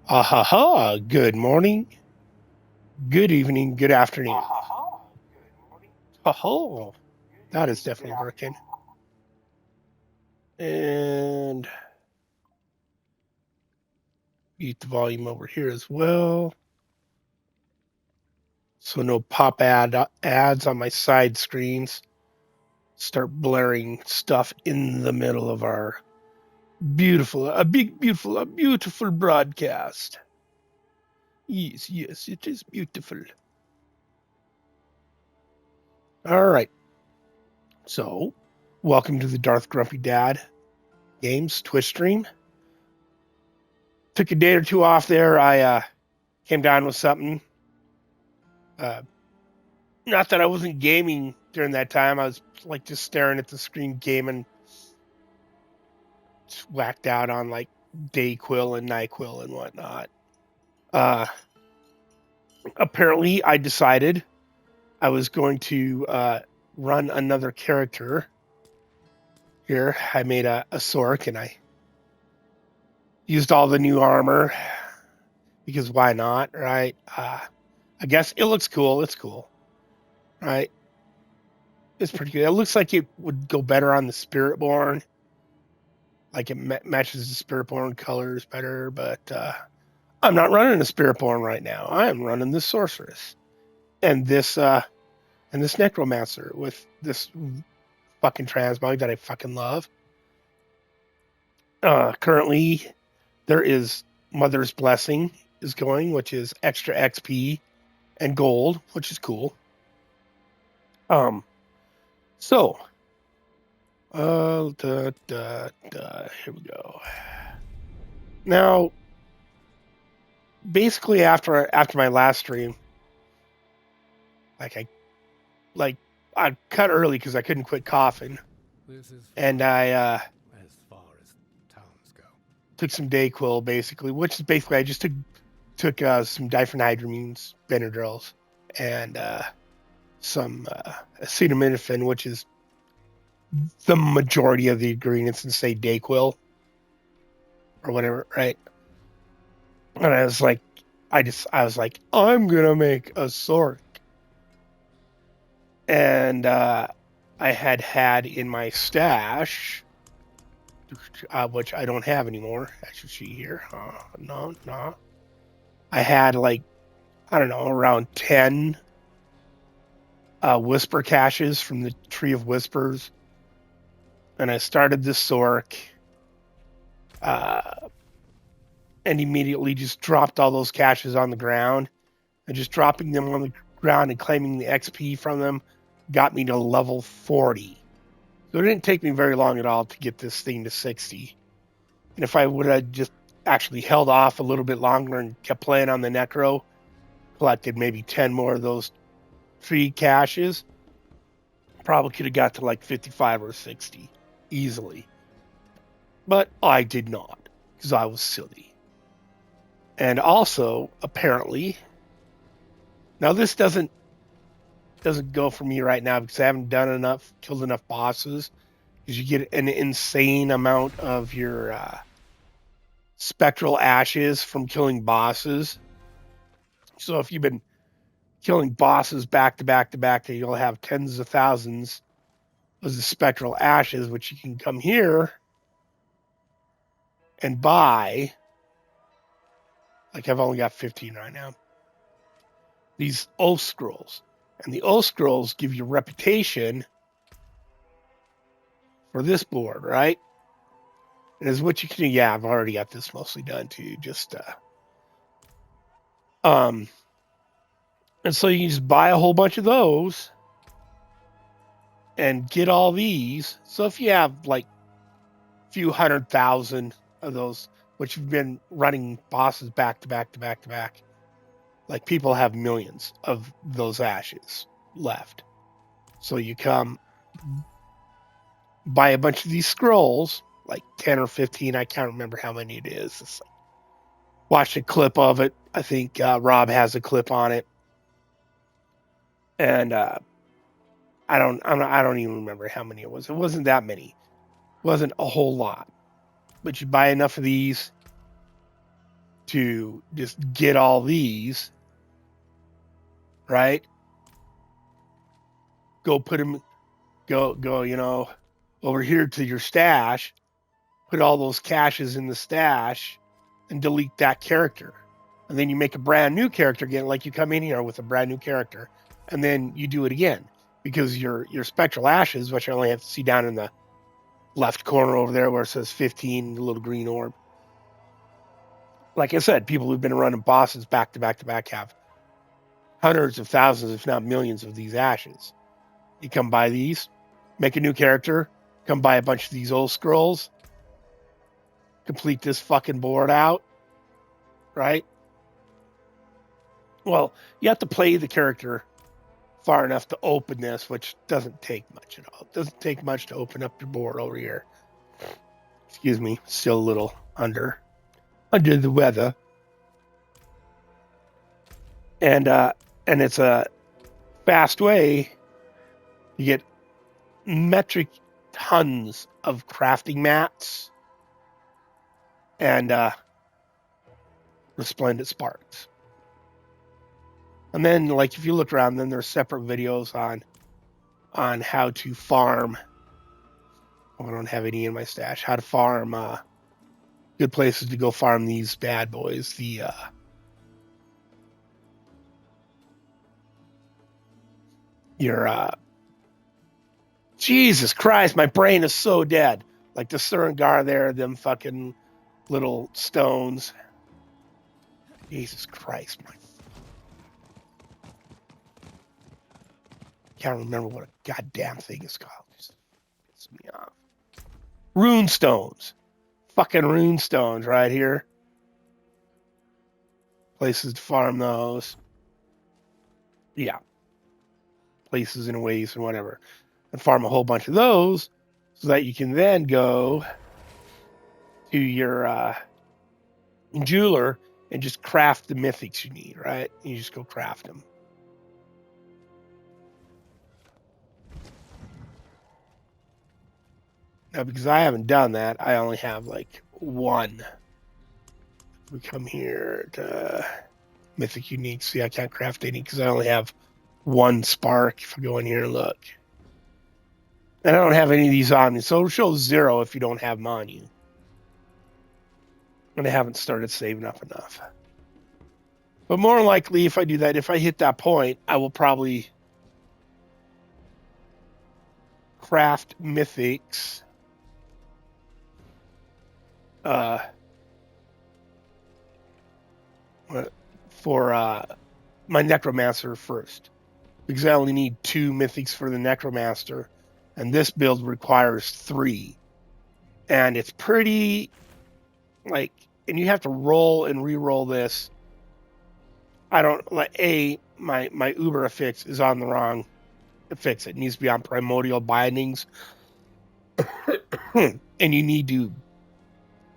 Ha ha. Good morning, good evening, good afternoon. Ha ha. That is definitely working. And mute the volume over here as well. So no pop ads on my side screens. Start blaring stuff in the middle of our beautiful broadcast. Yes, yes, it is beautiful. All right. So, welcome to the Darth Grumpy Dad Games Twitch stream. Took a day or two off there. I came down with something. Uh, Not that I wasn't gaming during that time. I was like just staring at the screen gaming, just whacked out on like Dayquil and NyQuil and whatnot. Uh, Apparently, I decided I was going to run another character. Here, I made a Sork and I used all the new armor because why not, right? I guess it looks cool. It's cool, right? It's pretty good. It looks like it would go better on the Spiritborn. Like it matches the Spiritborn colors better, but I'm not running a Spiritborn right now. I am running the Sorceress and this Necromancer with this fucking transmog that I fucking love. Currently, there is Mother's Blessing is going, which is extra XP and gold, which is cool. Um, so here we go. Now, basically after my last stream, like I like I cut early because I couldn't quit coughing, and I as far as towns go. took some Dayquil basically, which is basically I just took some diphenhydramines, Benadryls, and some acetaminophen, which is the majority of the ingredients in say Dayquil or whatever, right? And I was like, I was like, I'm gonna make a Sork, and I had in my stash, which I don't have anymore. As you see here, no. I had like I don't know around 10 whisper caches from the Tree of Whispers, and I started this Sork, uh, and immediately just dropped all those caches on the ground, and just dropping them on the ground and claiming the XP from them got me to level 40. So it didn't take me very long at all to get this thing to 60. And if I would have just actually held off a little bit longer and kept playing on the Necro, collected maybe 10 more of those tree caches, probably could have got to like 55 or 60 easily. But I did not because I was silly. And also, apparently, now this doesn't go for me right now because I haven't killed enough bosses. Because you get an insane amount of your spectral ashes from killing bosses. So if you've been killing bosses back to back to back, you'll have tens of thousands of the spectral ashes, which you can come here and buy. Like I've only got 15 right now. These oath scrolls. And the oath scrolls give you reputation for this board, right? And is what you can do. Yeah, I've already got this mostly done too. Just and so you can just buy a whole bunch of those and get all these. So if you have like a few 100,000 of those, which you've been running bosses back to back to back to back, like people have millions of those ashes left. So you come buy a bunch of these scrolls, like 10 or 15. I can't remember how many it is. It's like, watch a clip of it. I think Rob has a clip on it. And I don't even remember how many it was. It wasn't that many. It wasn't a whole lot. But you buy enough of these, to just get all these, right? Go put them, go, over here to your stash, put all those caches in the stash, and delete that character. And then you make a brand new character again, like you come in here with a brand new character, and then you do it again. Because your spectral ashes, which I only have to see down in the left corner over there where it says 15, the little green orb. Like I said, people who've been running bosses back to back to back have hundreds of thousands, if not millions, of these ashes. You come buy these, make a new character, come buy a bunch of these old scrolls, complete this fucking board out, right? Well, you have to play the character far enough to open this, which doesn't take much at all. It doesn't take much to open up your board over here. Excuse me, still a little under the weather. And it's a fast way to get metric tons of crafting mats and resplendent sparks. And then, like, if you look around, then there's separate videos on how to farm. Oh, I don't have any in my stash. How to farm, good places to go farm these bad boys. Jesus Christ, my brain is so dead. Like the Surangar there, them fucking little stones. Jesus Christ, my. Can't remember what a goddamn thing is called. Just pisses me off. Rune stones. Fucking rune stones right here. Places to farm those. Yeah. Places and ways and whatever. And farm a whole bunch of those so that you can then go to your jeweler and just craft the mythics you need, right? You just go craft them. Now, because I haven't done that, I only have like one. If we come here to Mythic Unique, see, I can't craft any because I only have one spark. If I go in here and look. And I don't have any of these on me, so it'll show 0 if you don't have them on you. And I haven't started saving up enough. But more likely, if I do that, if I hit that point, I will probably craft mythics. For my Necromancer first. Because I only need 2 mythics for the Necromancer. And this build requires 3. And it's pretty, like, and you have to roll and re-roll this. I don't, like, my Uber affix is on the wrong affix. It needs to be on Primordial Bindings. And you need to,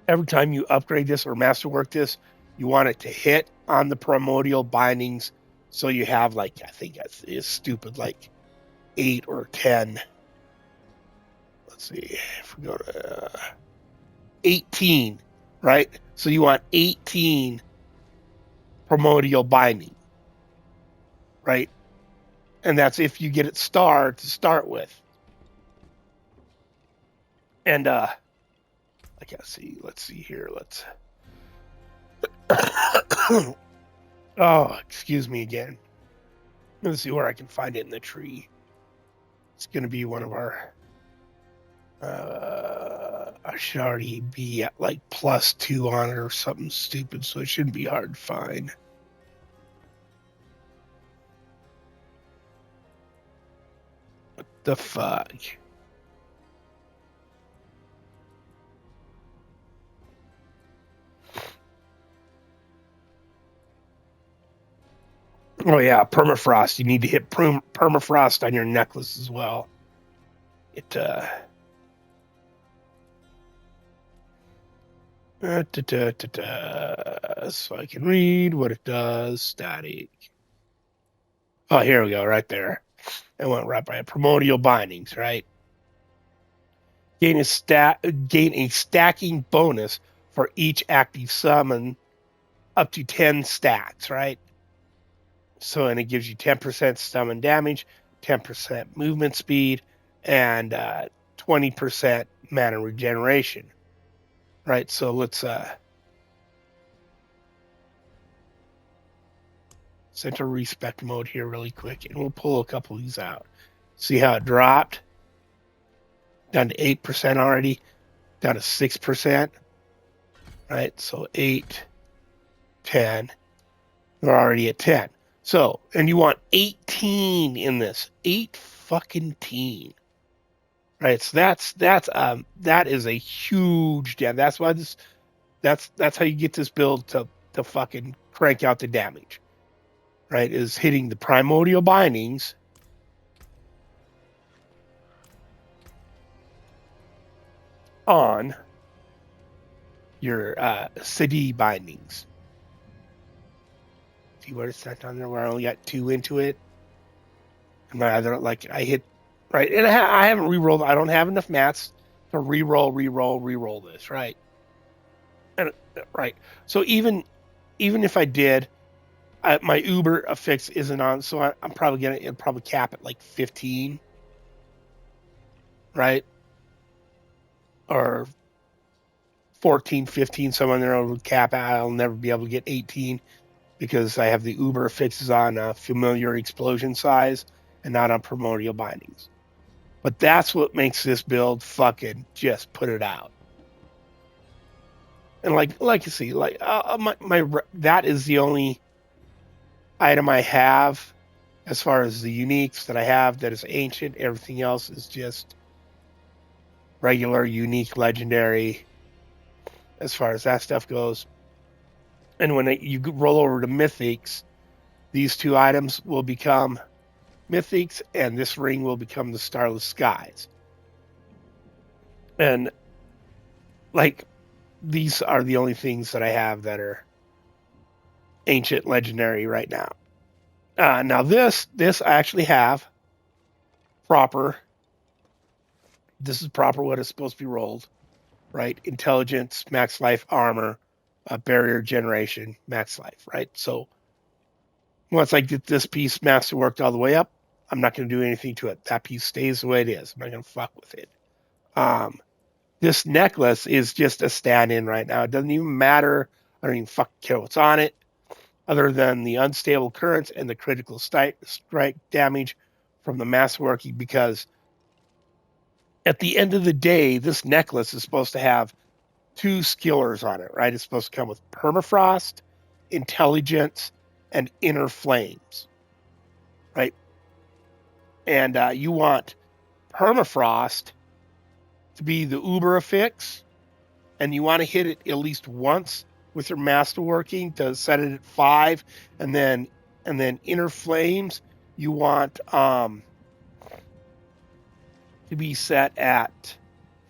every time you upgrade this or masterwork this, you want it to hit on the Primordial Bindings. So you have, like, I think it's stupid, like 8 or 10. Let's see, if we go to 18, right? So you want 18 Primordial Binding, right? And that's if you get it star to start with. And I can't see. Let's see here. Let's. Oh, excuse me again. Let's see where I can find it in the tree. It's going to be one of our. I should already be at like +2 on it or something stupid, so it shouldn't be hard to find. What the fuck? Oh yeah, permafrost. You need to hit permafrost on your necklace as well. It so I can read what it does. Static. Oh, here we go, right there. It went right by Primordial Bindings, right? Gain a stacking bonus for each active summon up to 10 stats, right? So, and it gives you 10% summon damage, 10% movement speed, and 20% mana regeneration, right? So let's enter respec mode here really quick, and we'll pull a couple of these out. See how it dropped? Down to 8% already, down to 6%, right? So 8, 10, we're already at 10. So, and you want 18 in this, 8 fucking teen, right? So that is a huge damage. That's why that's how you get this build to fucking crank out the damage, right? Is hitting the primordial bindings on your CD bindings. See what it's set on there where I only got 2 into it. And I hit right, and I haven't re-rolled. I don't have enough mats to re-roll this, right? And right. So even if I did, my Uber affix isn't on, so I'm probably it'll probably cap at like 15, right? Or 14, 15, someone there will cap. I'll never be able to get 18 because I have the Uber affixes on familiar explosion size and not on primordial bindings. But that's what makes this build fucking just put it out. And like you see, like that is the only item I have as far as the uniques that I have that is ancient. Everything else is just regular, unique, legendary as far as that stuff goes. And when you roll over to mythics, these 2 items will become mythics, and this ring will become the Starless Skies. And like these are the only things that I have that are ancient legendary right now. Now this I actually have proper. This is proper what is supposed to be rolled, right? Intelligence, max life, armor, barrier generation, max life, right? So once I get this piece masterworked all the way up, I'm not going to do anything to it. That piece stays the way it is. I'm not going to fuck with it. This necklace is just a stand-in right now. It doesn't even matter. I don't even fucking care what's on it, other than the unstable currents and the critical strike damage from the masterworking, because at the end of the day, this necklace is supposed to have 2 skillers on it, right? It's supposed to come with permafrost, intelligence, and inner flames, right? And you want permafrost to be the Uber affix, and you want to hit it at least once with your masterworking to set it at 5, and then inner flames you want to be set at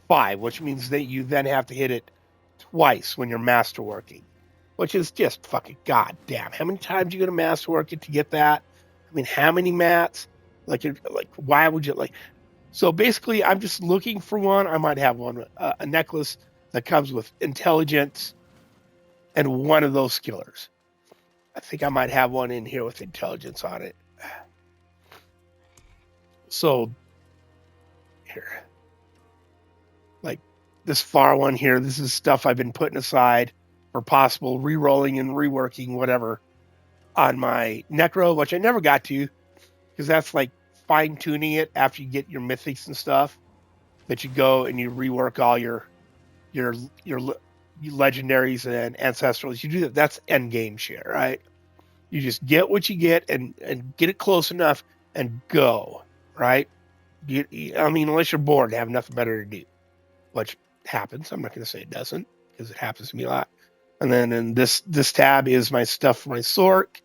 5, which means that you then have to hit it twice when you're masterworking, which is just fucking goddamn. How many times you going to masterwork it to get that? I mean, how many mats? Like why would you like? So basically, I'm just looking for one. I might have one, a necklace that comes with intelligence and one of those skillers. I think I might have one in here with intelligence on it. So here, like this far one here, this is stuff I've been putting aside for possible re-rolling and reworking whatever on my Necro, which I never got to, because that's like fine-tuning it after you get your mythics and stuff, that you go and you rework all your legendaries and ancestrals. You do that. That's end game shit, right? You just get what you get and get it close enough and go, right? I mean, unless you're bored and have nothing better to do, which happens. I'm not going to say it doesn't, because it happens to me a lot. And then in this tab is my stuff for my Sork.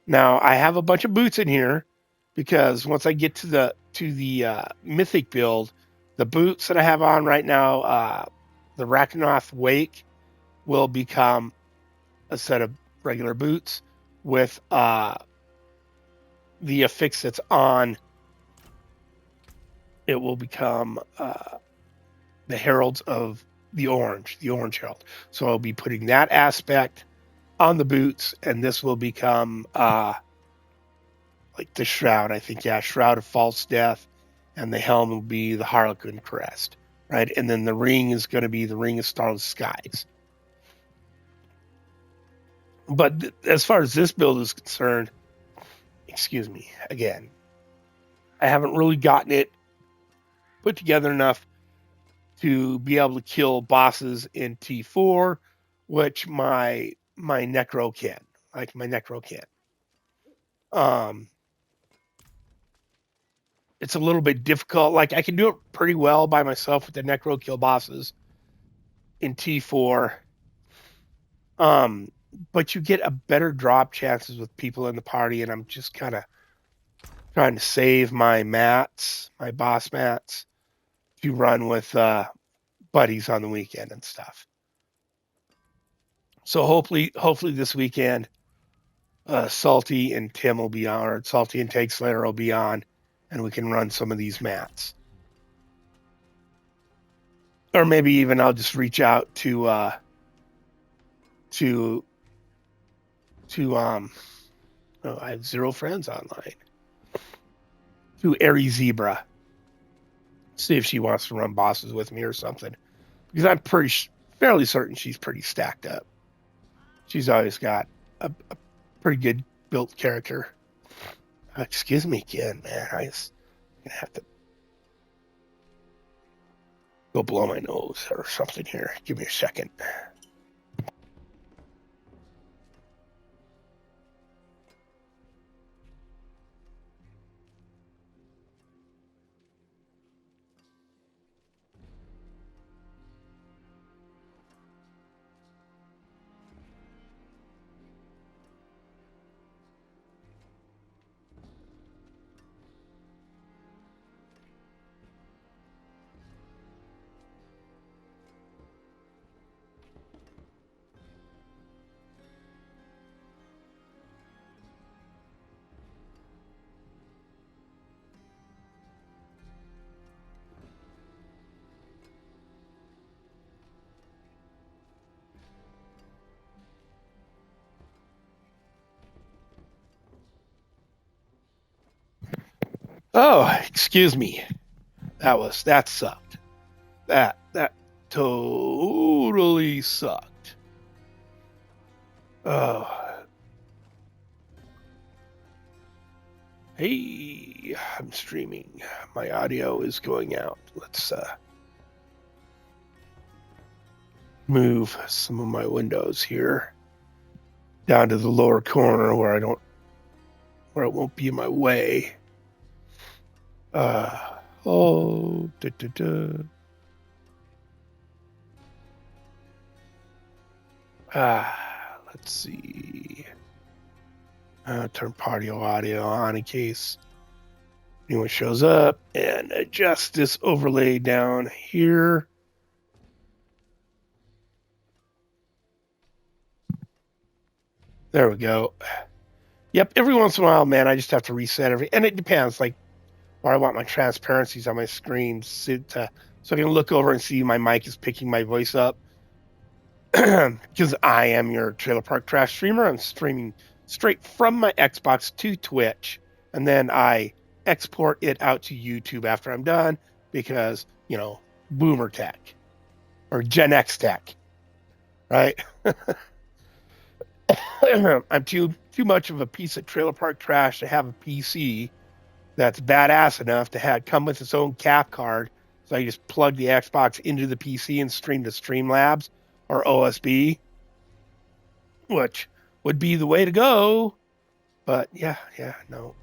Now I have a bunch of boots in here, because once I get to the mythic build, the boots that I have on right now, the Rakanoth Wake will become a set of regular boots with the affix that's on. It will become the Heralds of the Orange Herald. So I'll be putting that aspect on the boots, and this will become like the shroud, I think. Yeah, Shroud of False Death, and the helm will be the Harlequin crest, right? And then the ring is going to be the Ring of Starless Skies. But as far as this build is concerned, excuse me, again, I haven't really gotten it put together enough to be able to kill bosses in T4, which my Necro can. Like my Necro can. It's a little bit difficult. Like I can do it pretty well by myself with the Necro kill bosses in T4. But you get a better drop chances with people in the party, and I'm just kind of trying to save my mats, my boss mats, to run with buddies on the weekend and stuff. So hopefully this weekend, Salty and Tim will be on, or Salty and Take Slayer will be on, and we can run some of these mats. Or maybe even I'll just reach out to oh, I have 0 friends online. To Airy Zebra. See if she wants to run bosses with me or something. Because I'm fairly certain she's pretty stacked up. She's always got a pretty good built character. Excuse me again, man. I'm gonna have to go blow my nose or something here. Give me a second. Oh, excuse me. That sucked. That totally sucked. Oh. Hey, I'm streaming. My audio is going out. Let's move some of my windows here down to the lower corner where it won't be in my way. Let's see. Turn party audio on in case anyone shows up, and adjust this overlay down here. There we go. Yep, every once in a while, man, I just have to reset and it depends, like, where I want my transparencies on my screen so I can look over and see my mic is picking my voice up. Because I am your Trailer Park Trash streamer. I'm streaming straight from my Xbox to Twitch, and then I export it out to YouTube after I'm done because, boomer tech or Gen X tech, right? I'm too much of a piece of Trailer Park Trash to have a PC that's badass enough to come with its own cap card. So I just plug the Xbox into the PC and stream to Streamlabs or OSB, which would be the way to go. But no.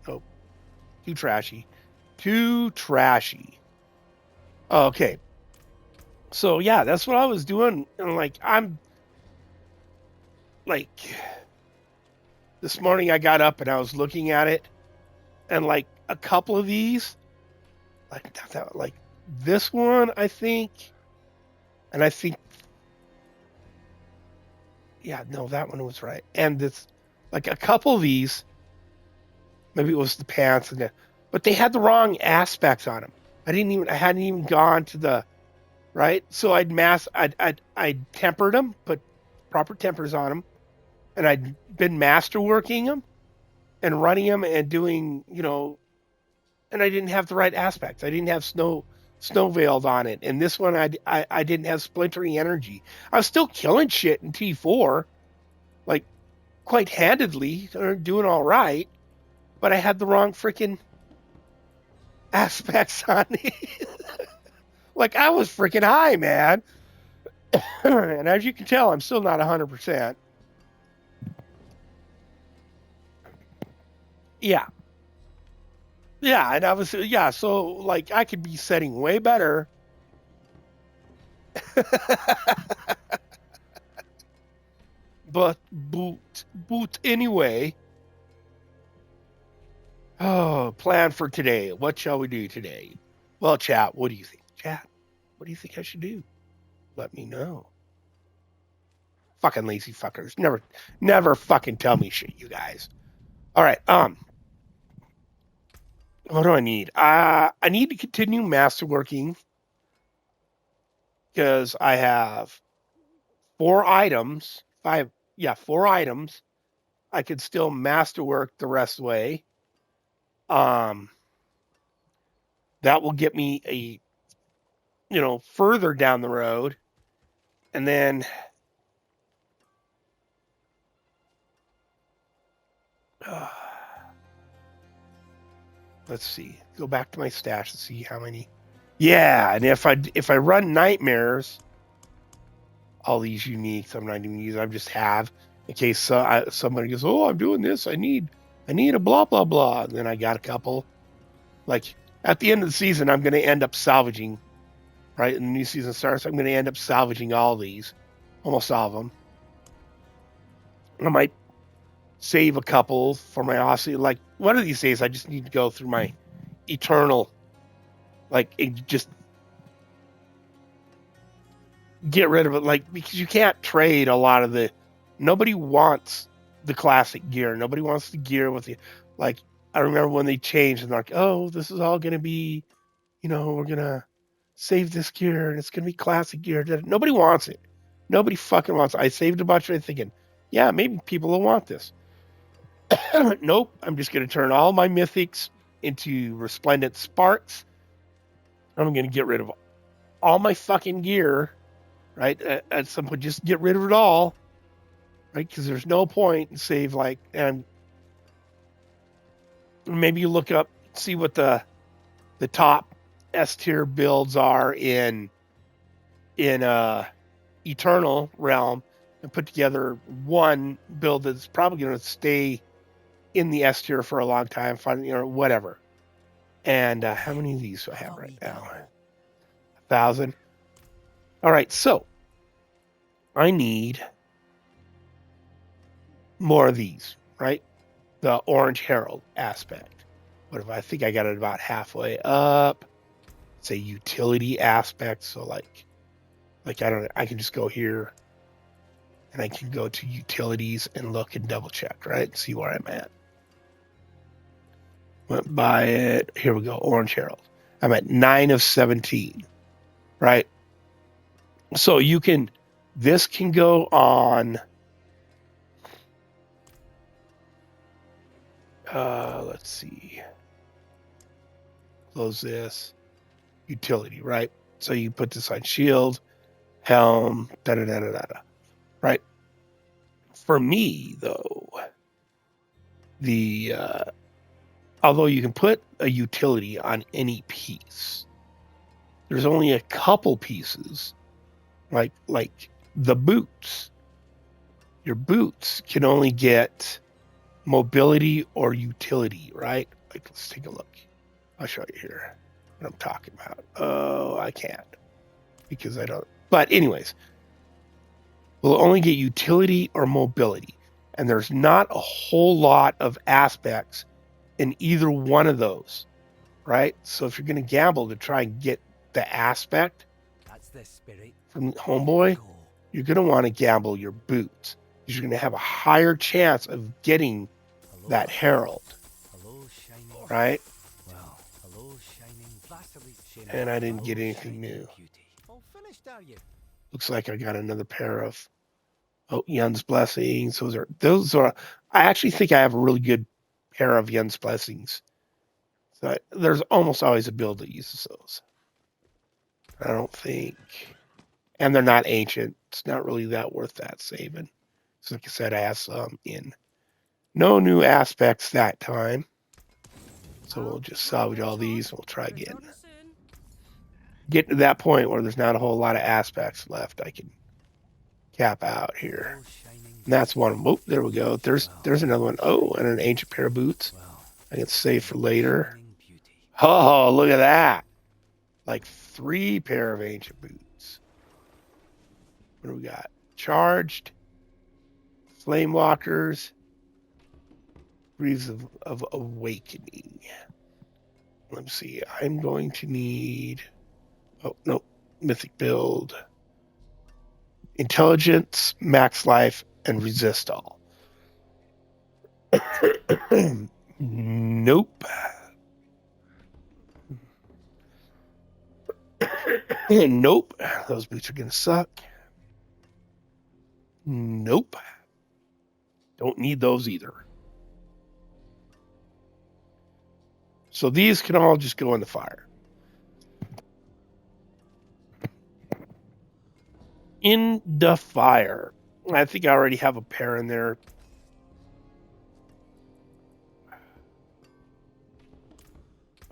Too trashy. Okay. So yeah, that's what I was doing. And I'm this morning I got up and I was looking at it, and a couple of these, like this one, I think, and I think, that one was right. And this, a couple of these, maybe it was the pants but they had the wrong aspects on them. I hadn't even gone to the right. So I'd tempered them, put proper tempers on them, and I'd been masterworking them and running them and doing, and I didn't have the right aspects. I didn't have snow veiled on it, and this one I didn't have splintering energy. I was still killing shit in T4, like quite handedly, or doing all right, but I had the wrong freaking aspects on it. Like I was freaking high, man. And as you can tell, I'm still not 100%. Yeah. Yeah, and I was so like I could be setting way better. But boot anyway. Oh, plan for today. What shall we do today? Well, chat, what do you think? Chat, what do you think I should do? Let me know. Fucking lazy fuckers. Never fucking tell me shit, you guys. All right, what do I need? I need to continue masterworking because I have 4 items. Yeah, 4 items. I could still masterwork the rest of the way. That will get me further down the road. And then let's see. Go back to my stash and see how many. Yeah, and if I run nightmares, all these uniques I'm not even using. I just have in case somebody goes, oh, I'm doing this. I need a blah blah blah. And then I got a couple. Like at the end of the season, I'm going to end up salvaging. Right, and the new season starts, I'm going to end up salvaging all these, almost all of them. I might save a couple for my Aussie. Like one of these days, I just need to go through my eternal, just get rid of it. Like because you can't trade a lot of the. Nobody wants the classic gear. Nobody wants the gear with the like. I remember when they changed and they're like, oh, this is all going to be, we're gonna save this gear and it's going to be classic gear. Nobody wants it. Nobody fucking wants it. I saved a bunch of it thinking, yeah, maybe people will want this. Nope. I'm just going to turn all my mythics into resplendent sparks. I'm going to get rid of all my fucking gear, right? At some point, just get rid of it all, right? Because there's no point in save and maybe you look up, see what the top S tier builds are in Eternal Realm and put together one build that's probably going to stay in the S tier for a long time, whatever. And how many of these do I have right now? 1,000. All right, so I need more of these, right? The Orange Herald aspect. What if I think I got it about halfway up? It's a utility aspect, so I can just go here and I can go to utilities and look and double check, right? See where I'm at. Went by it. Here we go. Orange Herald. I'm at 9 of 17, right? So this can go on. Let's see. Close this. Utility, right? So you put this on shield, helm, right? For me, though, although you can put a utility on any piece, there's only a couple pieces, like the boots. Your boots can only get mobility or utility, right? Like, let's take a look. I'll show you here what I'm talking about. Oh, I can't because I don't. But anyways, we'll only get utility or mobility. And there's not a whole lot of aspects in either one of those, right? So if you're going to gamble to try and get the aspect from Homeboy, you're going to want to gamble your boots because you're going to have a higher chance of getting that Herald, right? And I didn't get anything new. Looks like I got another pair of Oh, Yun's blessings. Those are. I actually think I have a really good pair of Yun's blessings. So there's almost always a build that uses those. I don't think, and they're not ancient. It's not really that worth that saving. So like I said, I have some in. No new aspects that time. So we'll just salvage all these and we'll try again. Get to that point where there's not a whole lot of aspects left. I can cap out here. And that's one. Oh, there we go. There's another one. Oh, and an ancient pair of boots. I can save for later. Oh, look at that. Like 3 pair of ancient boots. What do we got? Charged. Flame walkers. Breeze of awakening. Let me see. I'm going to need. Oh, no. Mythic build. Intelligence, max life, and resist all. Nope. Nope. Those boots are going to suck. Nope. Don't need those either. So these can all just go in the fire. In the fire. I think I already have a pair in there.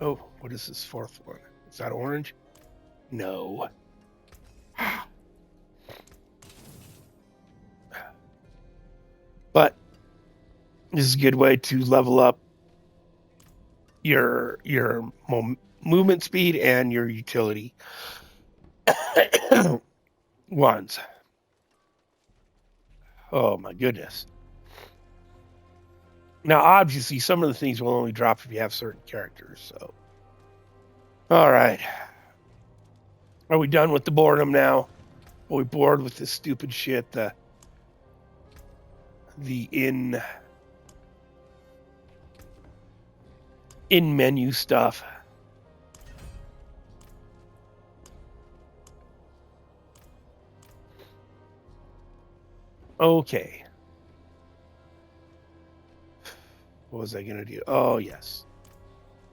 Oh, what is this 4th one? Is that orange? No. But this is a good way to level up your movement speed and your utility ones. Oh my goodness. Now, obviously, some of the things will only drop if you have certain characters. So, all right. Are we done with the boredom now? Are we bored with this stupid shit? The in menu stuff. Okay. What was I going to do? Oh, yes.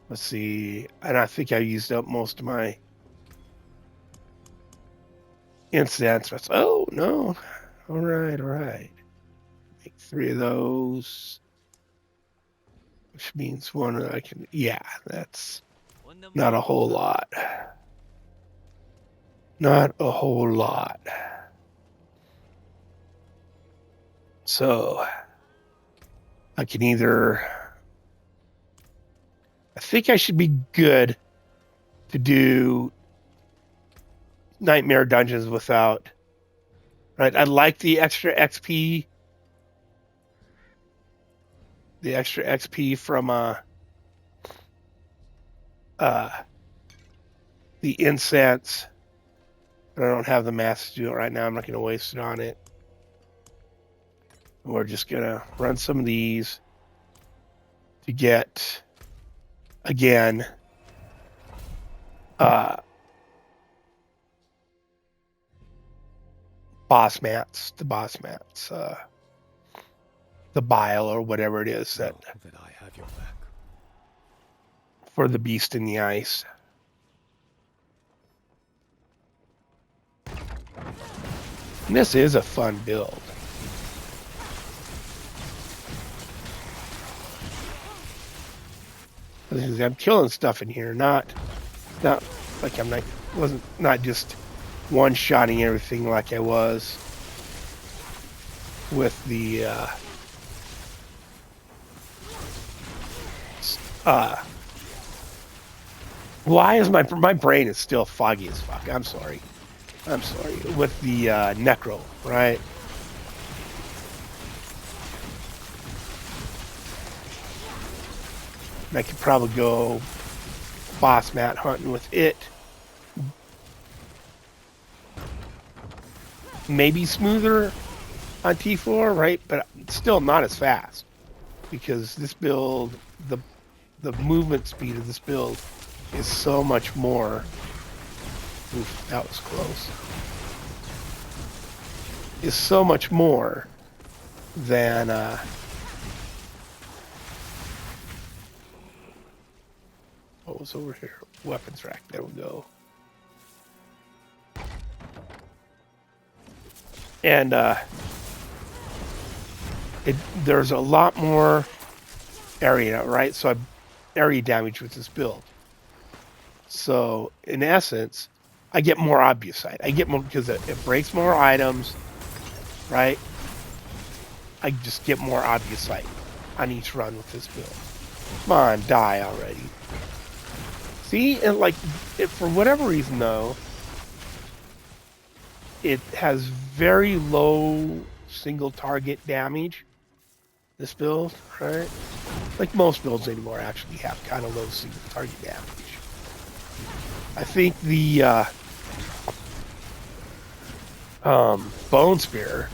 Let's see. And I think I used up most of my incense. Oh, no. All right. Make 3 of those. Which means one I can... Yeah, that's not a whole lot. Not a whole lot. So... I can either... I think I should be good to do Nightmare Dungeons without... Right, I like the extra XP. The extra XP from the incense. But I don't have the mass to do it right now. I'm not going to waste it on it. We're just going to run some of these to get, again, boss mats, the bile or whatever it is that I have your back. For the beast in the ice. And this is a fun build. I'm killing stuff in here, not like wasn't just one-shotting everything like I was with the why is my brain is still foggy as fuck? I'm sorry. With the necro, right? I could probably go boss mat hunting with it. Maybe smoother on T4, right? But still not as fast. Because this build, the movement speed of this build is so much more. Oof, that was close. is so much more than what was over here? Weapons rack. There we go. And there's a lot more area, right? So area damage with this build. So in essence, I get more obvious sight. I get more because it breaks more items, right? I just get more obvious sight on each run with this build. Come on, die already. See, and like, for whatever reason though, it has very low single target damage. This build, right? Like most builds anymore actually have kind of low single target damage. I think the Bone Spear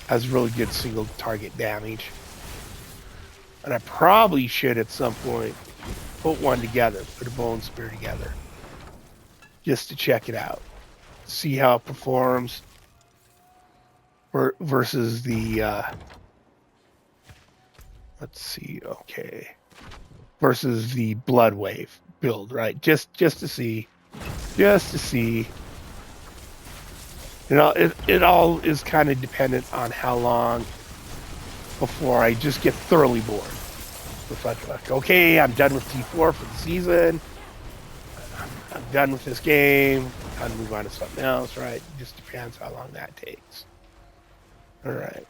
has really good single target damage. And I probably should at some point put one together, put a Bone Spear together, just to check it out, see how it performs versus the let's see, okay, versus the Blood Wave build, right? Just to see. You know, it all is kind of dependent on how long before I just get thoroughly bored. It's like, okay, I'm done with T4 for the season. I'm done with this game. Time to move on to something else, right? It just depends how long that takes. All right.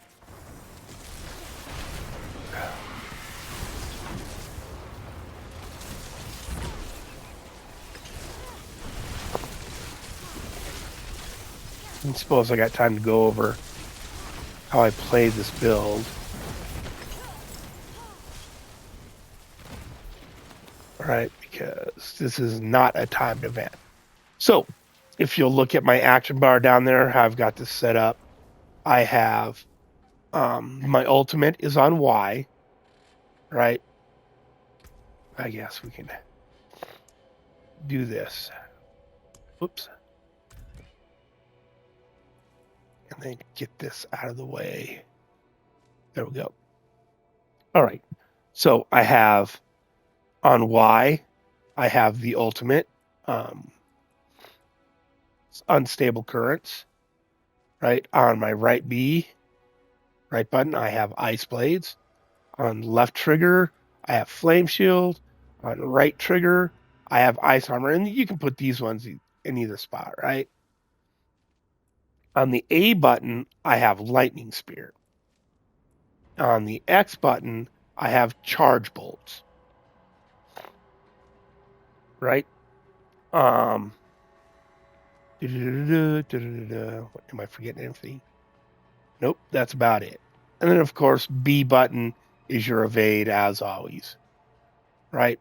I suppose I got time to go over how I play this build. All right, because this is not a timed event. So if you'll look at my action bar down there, how I've got this set up, I have my ultimate is on Y, right? I guess we can do this. Whoops. And then get this out of the way. There we go. All right. So I have on Y, I have the ultimate, unstable currents, right? On my right button, I have ice blades. On left trigger, I have flame shield. On right trigger, I have ice armor. And you can put these ones in either spot, right? On the A button, I have lightning spear. On the X button, I have charge bolts. Right? Am I forgetting anything? Nope, that's about it. And then, of course, B button is your evade, as always. Right?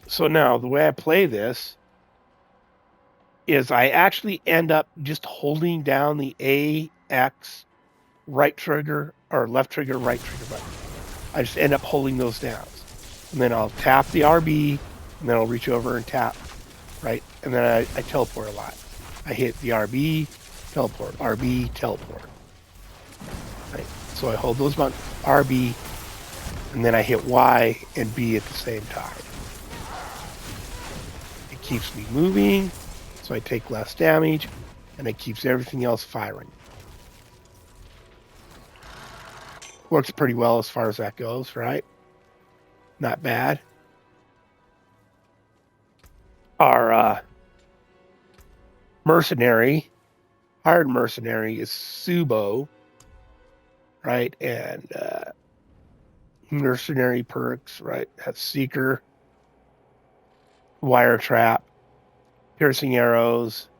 So now, the way I play this is I actually end up just holding down the A, X, right trigger, or left trigger, right trigger button. I just end up holding those down. And then I'll tap the RB, and then I'll reach over and tap, right? And then I teleport a lot. I hit the RB, teleport, RB, teleport. Right? So I hold those buttons, RB, and then I hit Y and B at the same time. It keeps me moving, so I take less damage, and it keeps everything else firing. Works pretty well as far as that goes, right? Not bad. Our mercenary, hired mercenary, is Subo, right? And mercenary perks, right? Have Seeker, Wire Trap, Piercing Arrows,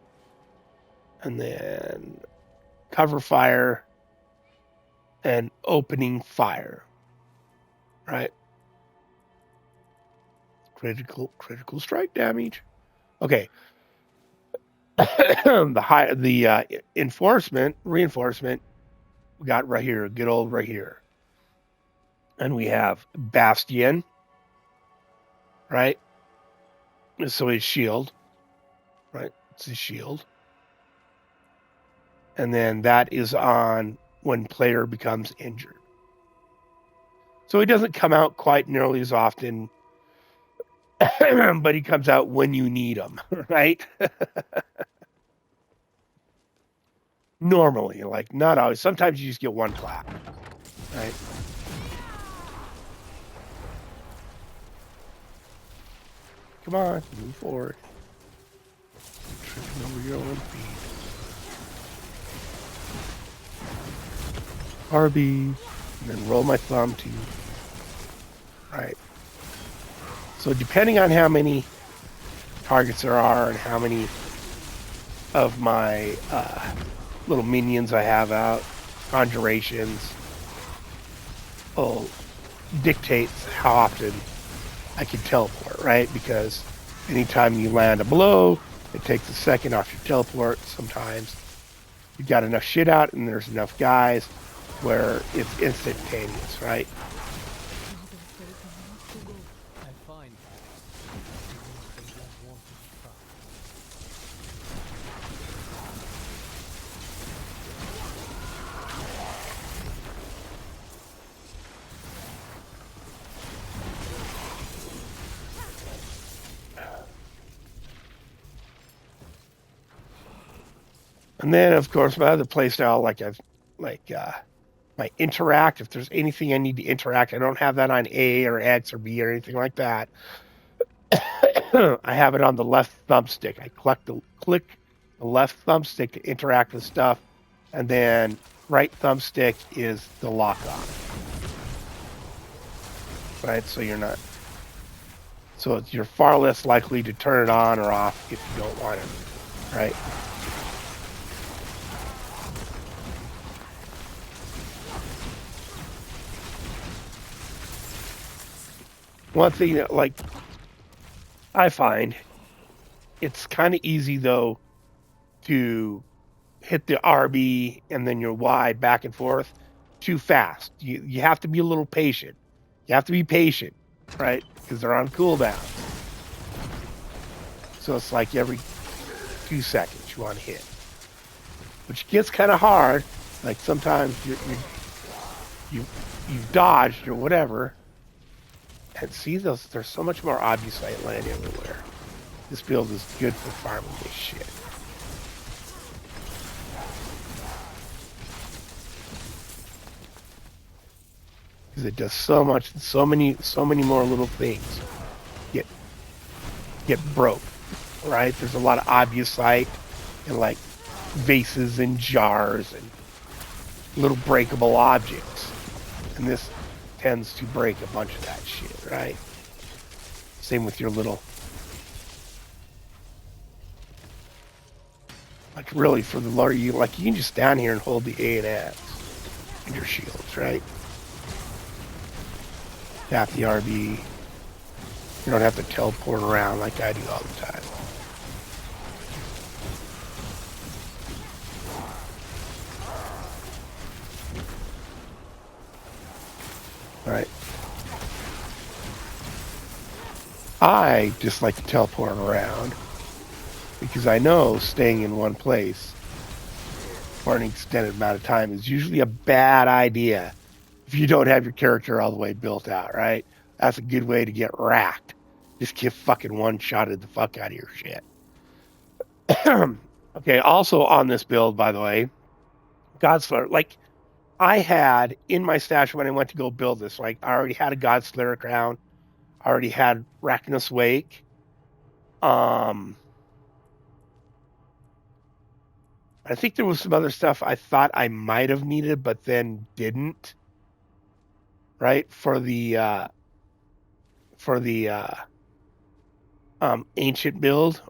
and then Cover Fire and Opening Fire, right? Critical strike damage. Okay. the reinforcement, we got right here, good old right here. And we have Bastion, right? So his shield, right? It's his shield. and then that is on when player becomes injured. So he doesn't come out quite nearly as often, but he comes out when you need him, right? Normally, like not always. Sometimes you just get one clap, right? Come on, move forward. Tripping over your own feet. RB, and then roll my thumb to, right? So depending on how many targets there are and how many of my little minions I have out, conjurations, will dictate how often I can teleport, right? Because anytime you land a blow, it takes a second off your teleport. Sometimes you got enough shit out and there's enough guys where it's instantaneous, right? And then, of course, my other playstyle, my interact. If there's anything I need to interact, I don't have that on A or X or B or anything like that. I have it on the left thumbstick. I click the left thumbstick to interact with stuff, and then right thumbstick is the lock on. Right, so you're far less likely to turn it on or off if you don't want it. Right. One thing that, like, I find it's kind of easy though to hit the RB and then your Y back and forth too fast. You have to be a little patient. You have to be patient, right? Because they're on cooldown. So it's like every 2 seconds you want to hit, which gets kind of hard. Like sometimes you've dodged or whatever. And see, there's so much more obvious light land everywhere. This build is good for farming this shit. Because it does so much, so many more little things get broke, right? There's a lot of obvious light and like vases and jars and little breakable objects. And this tends to break a bunch of that shit, right? Same with your little, like really for the lower, you can just stand here and hold the A and X and your shields, right? Tap the RB. You don't have to teleport around like I do all the time. All right. I just like to teleport around because I know staying in one place for an extended amount of time is usually a bad idea if you don't have your character all the way built out, right? That's a good way to get racked. Just get fucking one-shotted the fuck out of your shit. Okay, also on this build, by the way, Godslayer, like I had in my stash when I went to go build this, like I already had a Godslayer crown, I already had Rachnos Wake. I think there was some other stuff I thought I might have needed, but then didn't. Right, for the ancient build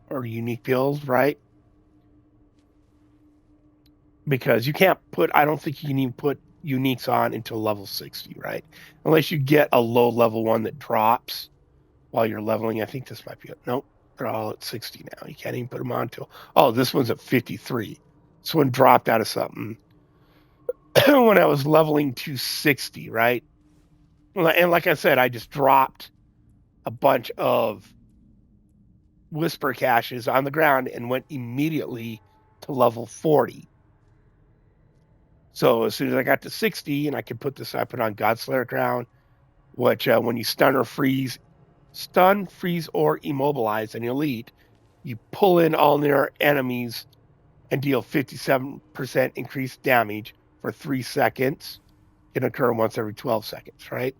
or unique build, right? Because you can't put, I don't think you can even put uniques on until level 60, right? Unless you get a low level one that drops while you're leveling. I think this might be it. Nope, they're all at 60 now. You can't even put them on until, oh, this one's at 53. This one dropped out of something when I was leveling to 60, right? And like I said, I just dropped a bunch of whisper caches on the ground and went immediately to level 40. So as soon as I got to 60, and I could put this, I put on Godslayer Crown, which when you stun, freeze, or immobilize an elite, you pull in all near enemies and deal 57% increased damage for 3 seconds. Can occur once every 12 seconds, right?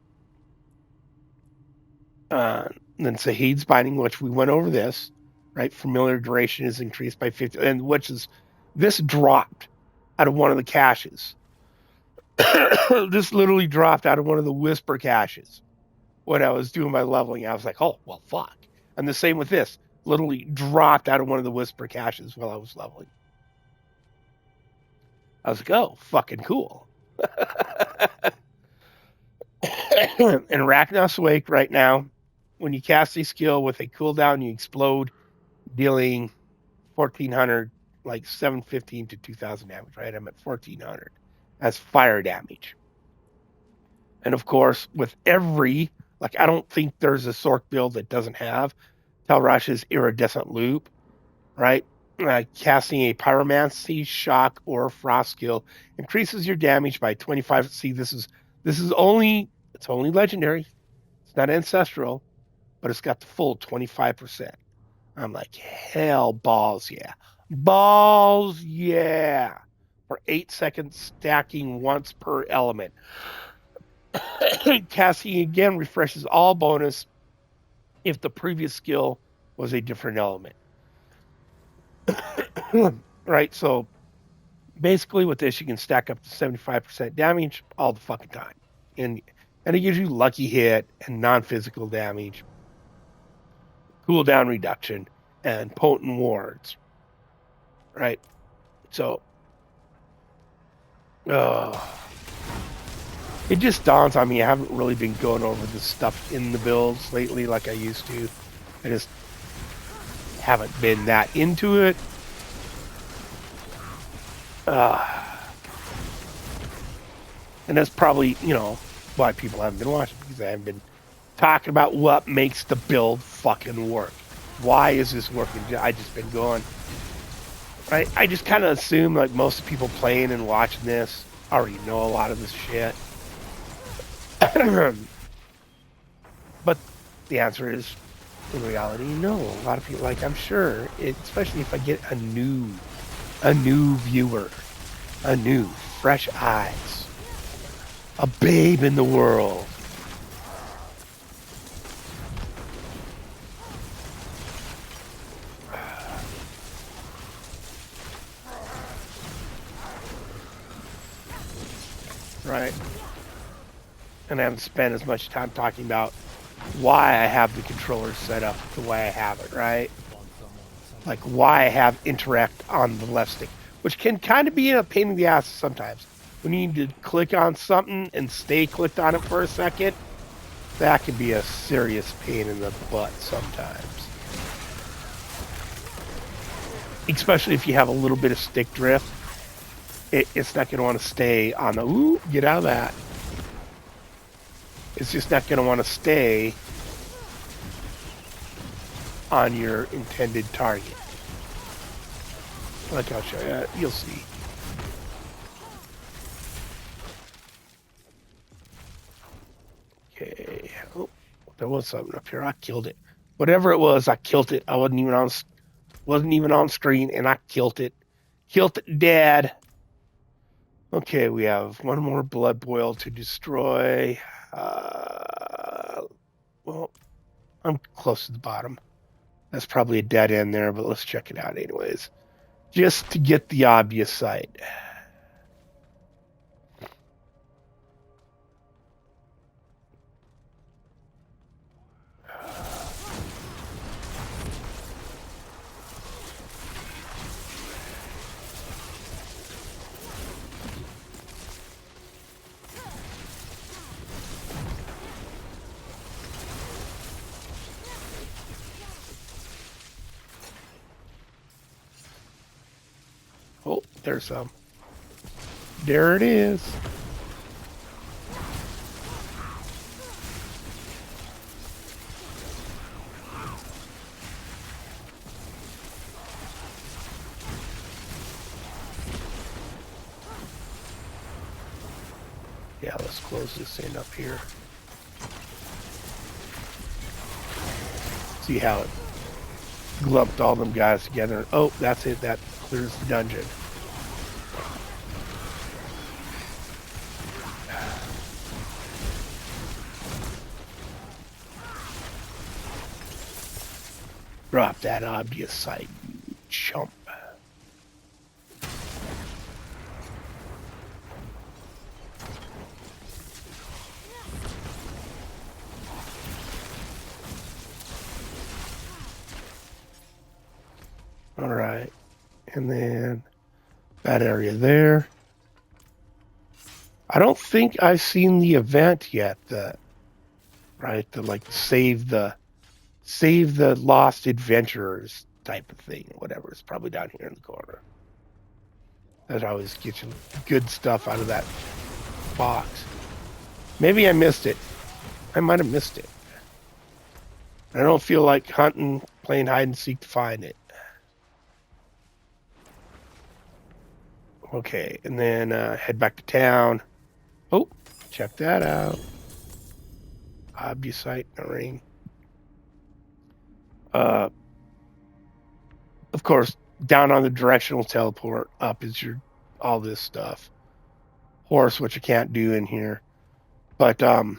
Then Sahid's Binding, which we went over this, right? Familiar duration is increased by 50, and which is, this dropped out of one of the caches. This literally dropped out of one of the whisper caches when I was doing my leveling. I was like, oh, well, fuck. And the same with this, literally dropped out of one of the whisper caches while I was leveling. I was like, oh, fucking cool. In Arachnos Wake right now, when you cast a skill with a cooldown, you explode, dealing 1,400, like 715 to 2,000 damage, right? I'm at 1,400 as fire damage. And of course, with every, like, I don't think there's a Sork build that doesn't have Telrash's Iridescent Loop, right? Casting a Pyromancy, Shock, or Frost skill increases your damage by 25. See, this is only, it's only legendary. It's not ancestral, but it's got the full 25%. I'm like, hell, balls, yeah. Balls, yeah. For 8 seconds, stacking once per element. Casting again refreshes all bonus if the previous skill was a different element. Right, so basically with this, you can stack up to 75% damage all the fucking time. And it gives you lucky hit and non-physical damage, cooldown reduction, and potent wards. Right? So, it just dawns on me, I haven't really been going over this stuff in the builds lately like I used to. I just haven't been that into it. And that's probably, why people haven't been watching, because I haven't been talking about what makes the build fucking work. Why is this working? I just been going. I just kind of assume like most people playing and watching this already know a lot of this shit. But the answer is, in reality, no. A lot of people, like, I'm sure, especially if I get a new viewer, a new, fresh eyes, a babe in the world. Right. And I haven't spent as much time talking about why I have the controller set up the way I have it, right? Like why I have interact on the left stick, which can kind of be a pain in the ass sometimes. When you need to click on something and stay clicked on it for a second, that can be a serious pain in the butt sometimes. Especially if you have a little bit of stick drift. It's not going to want to stay on the, ooh, get out of that. It's just not going to want to stay on your intended target. Like I'll show you, you'll see. Okay, oh, there was something up here. I killed it. Whatever it was, I killed it. I wasn't even on screen, and I killed it. Killed it dead. Okay, we have one more blood boil to destroy. Well, I'm close to the bottom. That's probably a dead end there, but let's check it out anyways. Just to get the obvious sight. Oh, there's some. There it is. Yeah, let's close this in up here. See how it lumped all them guys together. Oh, that's it. That clears the dungeon. Drop that obvious sight, you chump. All right. And then that area there. I don't think I've seen the event yet. The like save the lost adventurers type of thing, whatever. It's probably down here in the corner. That always gets you good stuff out of that box. Maybe I missed it. I might have missed it. I don't feel like hunting, playing hide and seek to find it. Okay, and then head back to town. Oh, check that out. Obvious sight in the ring. Of course, down on the directional teleport, up is your all this stuff. Horse, which I can't do in here. But back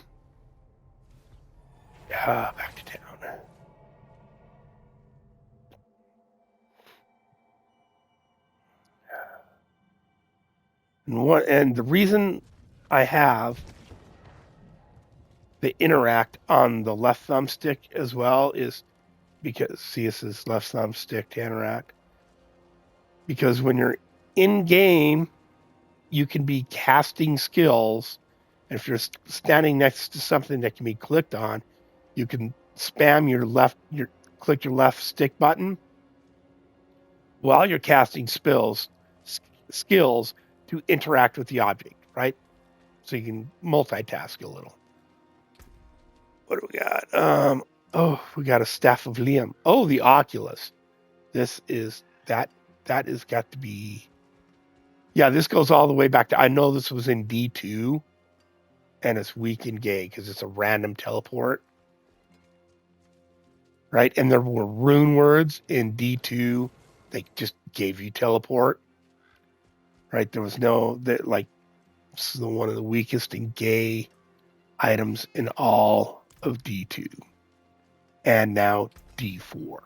to town. And the reason I have the interact on the left thumbstick as well is because this is left thumbstick to interact. Because when you're in game, you can be casting skills, and if you're standing next to something that can be clicked on, you can spam click your left stick button while you're casting skills to interact with the object, right? So you can multitask a little. What do we got? We got a Staff of Liam. Oh, the Oculus. This is that has got to be. Yeah, this goes all the way back to. I know this was in D2, and it's weak and gay because it's a random teleport, right? And there were rune words in D2. They just gave you teleport, right? There was no that like. This is one of the weakest and gay items in all of D2, and now D4.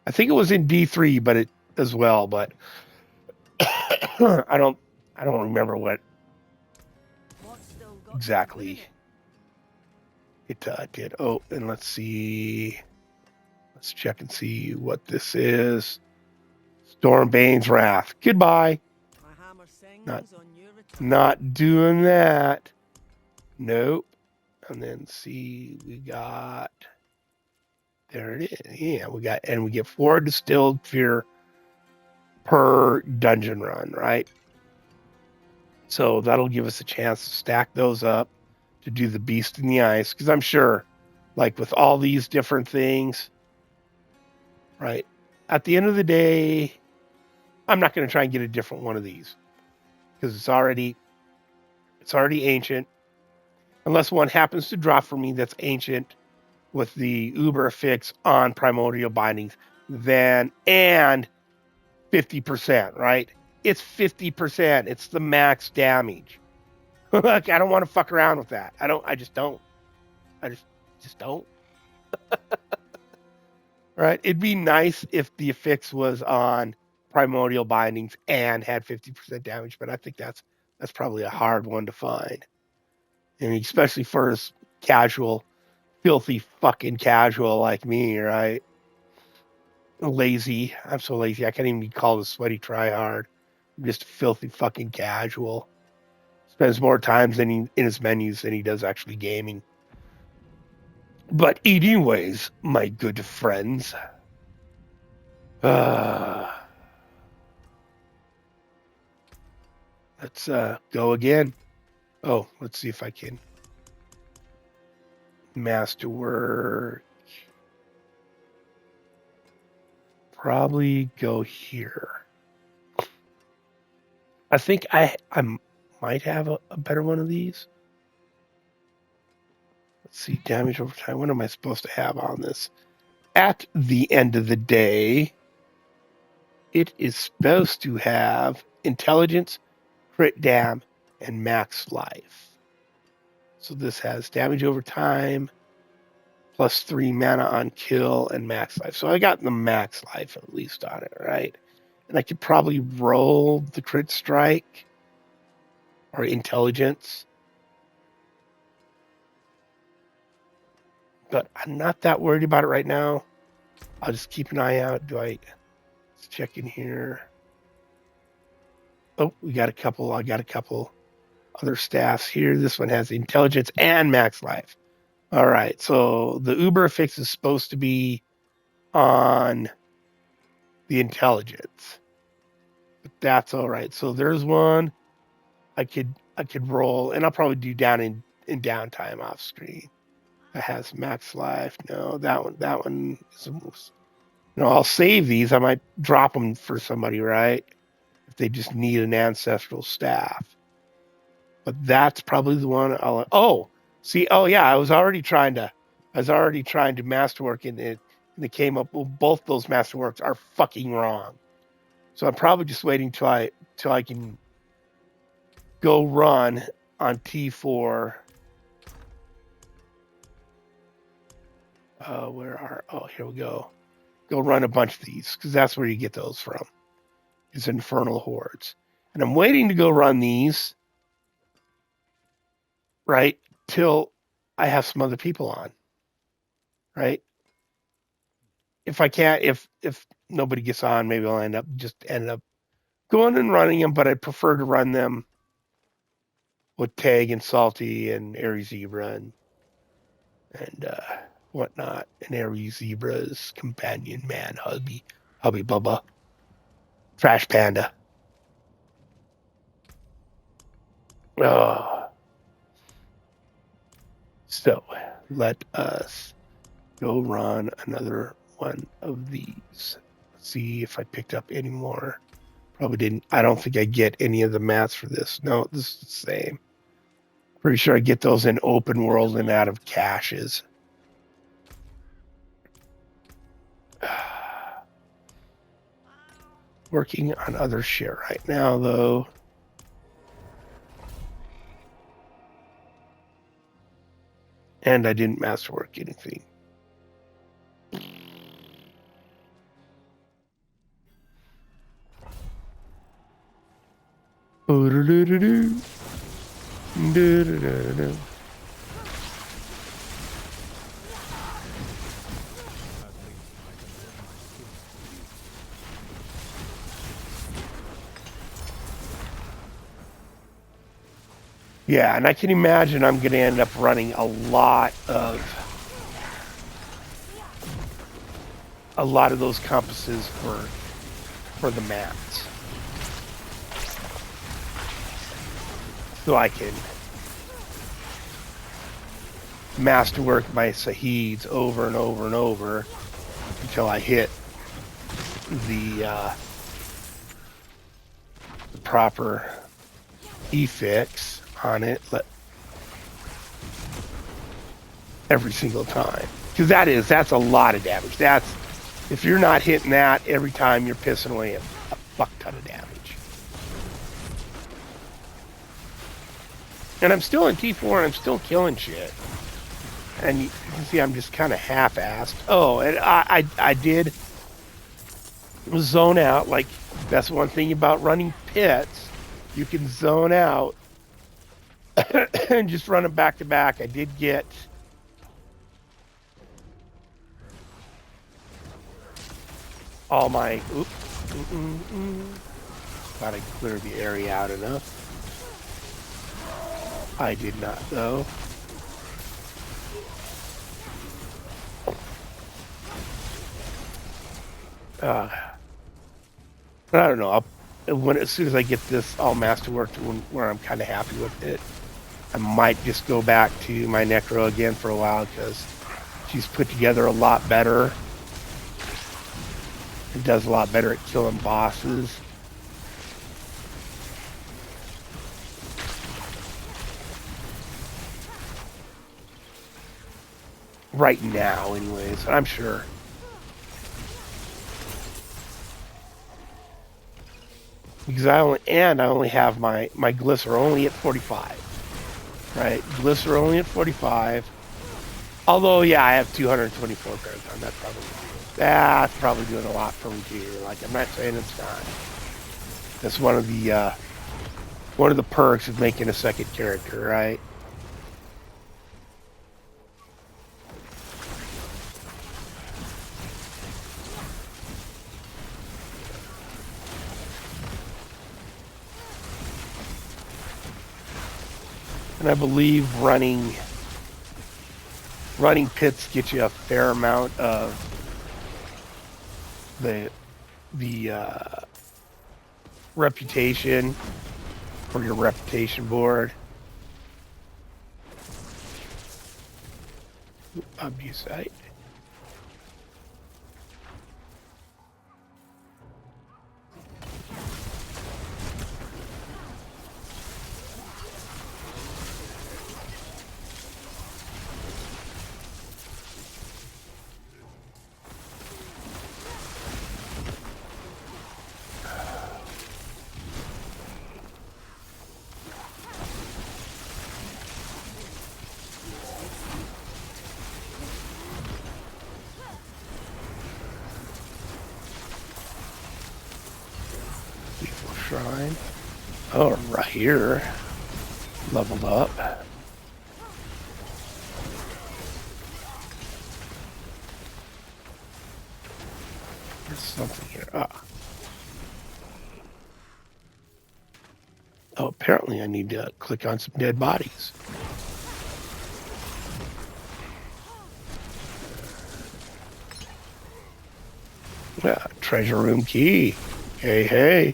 I think it was in D3, but it as well, but I don't remember what exactly it did. Oh, and let's see. Let's check and see what this is. Stormbane's Wrath. Goodbye. Not doing that. Nope. And then see, we got. There it is. Yeah, we get 4 distilled fear per dungeon run, right? So that'll give us a chance to stack those up to do the Beast in the Ice. Because I'm sure, like with all these different things, right? At the end of the day, I'm not going to try and get a different one of these because it's already ancient. Unless one happens to drop for me that's ancient with the Uber fix on primordial bindings, then and 50%, right? It's 50%. It's the max damage. Look, I don't want to fuck around with that. I just don't. I just don't. Right? It'd be nice if the fix was on primordial bindings and had 50% damage, but I think that's probably a hard one to find. I mean, especially for a casual, filthy fucking casual like me, right? Lazy. I'm so lazy. I can't even be called a sweaty tryhard. I'm just a filthy fucking casual. Spends more times in his menus than he does actually gaming. But anyways, my good friends. Let's go again. Oh, let's see if I can masterwork. Probably go here. I think I might have a better one of these. see, damage over time. What am I supposed to have on this? At the end of the day, it is supposed to have intelligence, crit dam, and max life. So this has damage over time, plus 3 mana on kill, and max life. So I got the max life at least on it, right? And I could probably roll the crit strike or intelligence. But I'm not that worried about it right now. I'll just keep an eye out. Let's check in here. Oh, I got a couple other staffs here. This one has intelligence and max life. All right, so the Uber fix is supposed to be on the intelligence, but that's all right. So there's one I could roll, and I'll probably do down in downtime off screen. That has max life. No, that one is almost. No, I'll save these. I might drop them for somebody, right? If they just need an ancestral staff. But that's probably the one I'll. Oh yeah, I was already trying to masterwork in it, and it came up. Well, both those masterworks are fucking wrong. So I'm probably just waiting till I can go run on T4. Here we go. Go run a bunch of these, because that's where you get those from. Is Infernal Hordes. And I'm waiting to go run these, right, till I have some other people on. Right? If I can't, if nobody gets on, maybe I'll end up going and running them, but I prefer to run them with Tag and Salty and Airy Zebra and whatnot, and Airy Zebra's companion man, Hubby Bubba, Trash Panda. So let us go run another one of these. See if I picked up any more. Probably didn't. I don't think I get any of the mats for this. No, this is the same. Pretty sure I get those in open world and out of caches. Working on other shit right now, though. And I didn't masterwork anything. Yeah, and I can imagine I'm going to end up running a lot of those compasses for the mats. So I can masterwork my Saheeds over and over and over until I hit the proper E-fix on it every single time. Because that's a lot of damage. If you're not hitting that every time, you're pissing away a fuck ton of damage. And I'm still in T4 and I'm still killing shit. And you can see I'm just kind of half-assed. Oh, and I did zone out. Like, that's one thing about running pits. You can zone out and just run them back to back. I did get all my... Thought I cleared the area out enough. I did not, though. But I don't know. As soon as I get this all masterworked to where I'm kind of happy with it, I might just go back to my Necro again for a while, because she's put together a lot better. It does a lot better at killing bosses. right now, anyways. I'm sure. Because I only have my glycer only at 45. Right, glycer only at 45. Although, yeah, I have 224 cards on. That's probably doing a lot for me too. Like, I'm not saying it's not. That's one of the perks of making a second character, right? And I believe running pits get you a fair amount of the reputation for your reputation board. Abuse site. Shrine. Oh, right here. Leveled up. There's something here. Oh, apparently I need to click on some dead bodies. Yeah, treasure room key. Hey.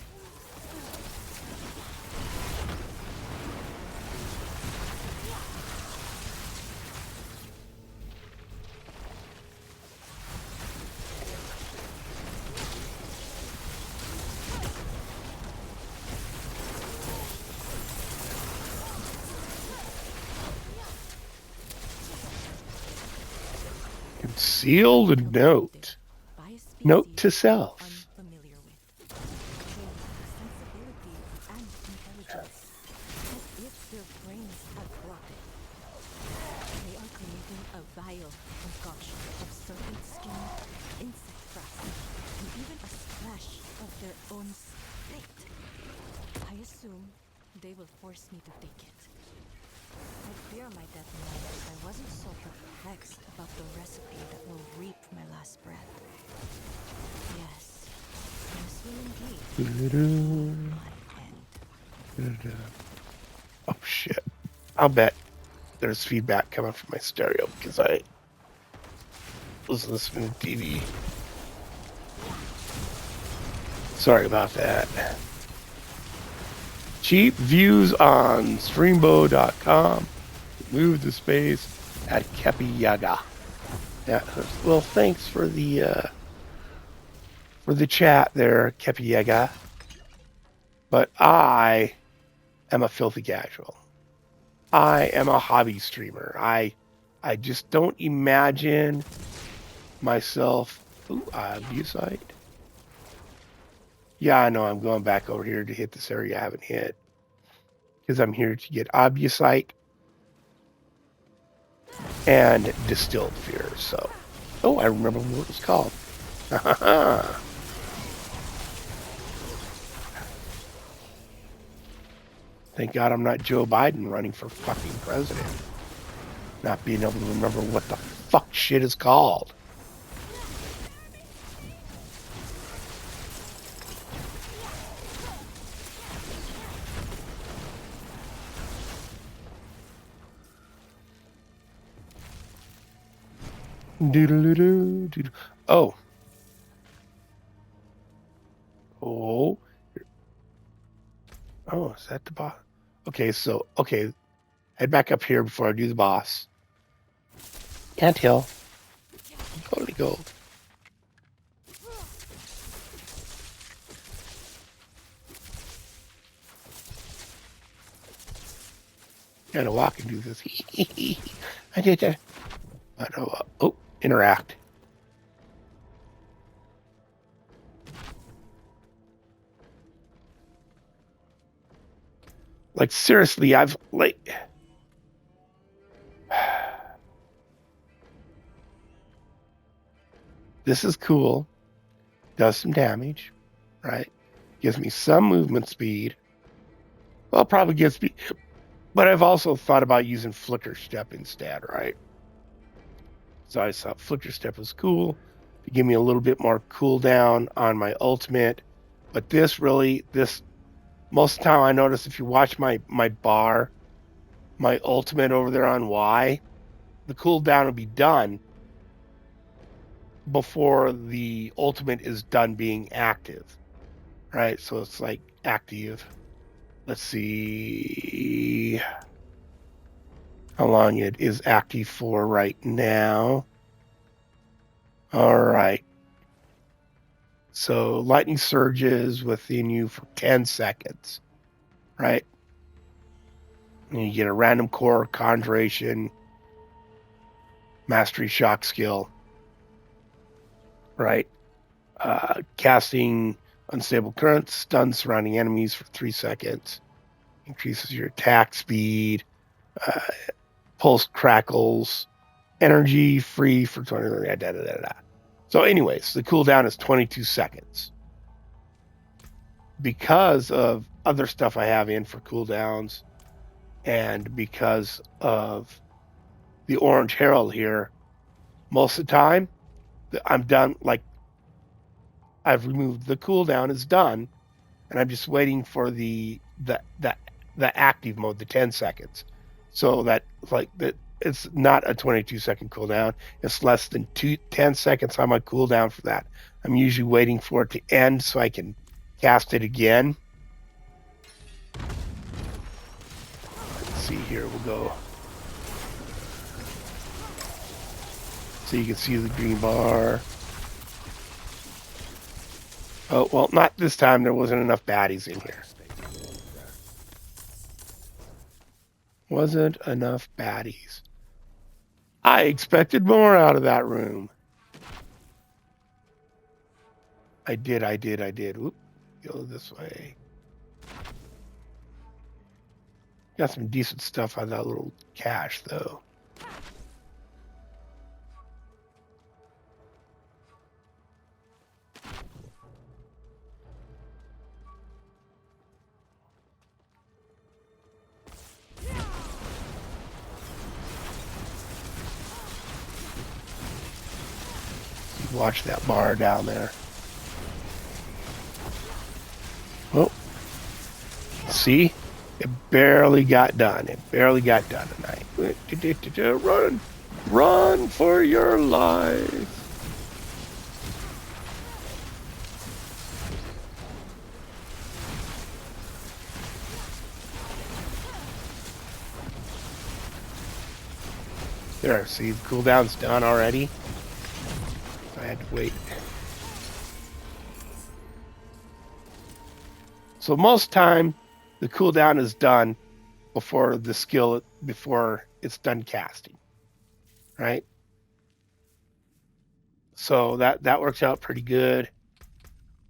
Concealed note. Note to self. They will force me to take it. I fear my death knowledge. I wasn't so perplexed about the recipe that will reap my last breath. Yes, this will indeed my end. Oh shit! I'll bet there's feedback coming from my stereo because I was listening to TV. Sorry about that. Cheap views on streambo.com. Move the space at Kepi Yaga. Yeah, well, thanks for the chat there, Kepi Yaga. But I am a filthy casual. I am a hobby streamer. I just don't imagine myself. Ooh, abusite. Yeah, I know. I'm going back over here to hit this area I haven't hit. Because I'm here to get abusite and distilled fear. So, oh, I remember what it was called. Thank God I'm not Joe Biden running for fucking president. Not being able to remember what the fuck shit is called. Doodle-doo-doo. Oh. Oh. Oh, is that the boss? Okay, so, okay. Head back up here before I do the boss. Anthill. Totally go. Gotta walk and do this. I did that. Interact. Like, seriously, I've, like... This is cool. Does some damage, right? Gives me some movement speed. Well, probably gives me... But I've also thought about using Flicker Step instead, right? So I thought Flicker Step was cool to give me a little bit more cooldown on my ultimate. But this most of the time I notice if you watch my bar, my ultimate over there on Y, the cooldown will be done before the ultimate is done being active, right? So it's like active. Let's see how long it is active for right now. All right. So lightning surges within you for 10 seconds, right? And you get a random core, conjuration, mastery shock skill, right? Casting unstable currents, stuns surrounding enemies for 3 seconds, increases your attack speed, pulse crackles, energy free for 20. So anyways, the cooldown is 22 seconds. Because of other stuff I have in for cooldowns, and because of the Orange Herald here, most of the time, I'm done. Like, I've removed the cooldown is done, and I'm just waiting for the active mode, the 10 seconds. So that it's not a 22-second cooldown. It's less than 10 seconds on my cooldown for that. I'm usually waiting for it to end so I can cast it again. Let's see here. We'll go. So you can see the green bar. Oh, well, not this time. There wasn't enough baddies in here. Wasn't enough baddies. I expected more out of that room. I did. Oop, go this way. Got some decent stuff on that little cache, though. Watch that bar down there. Oh, see? It barely got done. Tonight. Run for your life. There, see, the cooldown's done already. I had to wait. So most time, the cooldown is done before it's done casting, right? So that works out pretty good.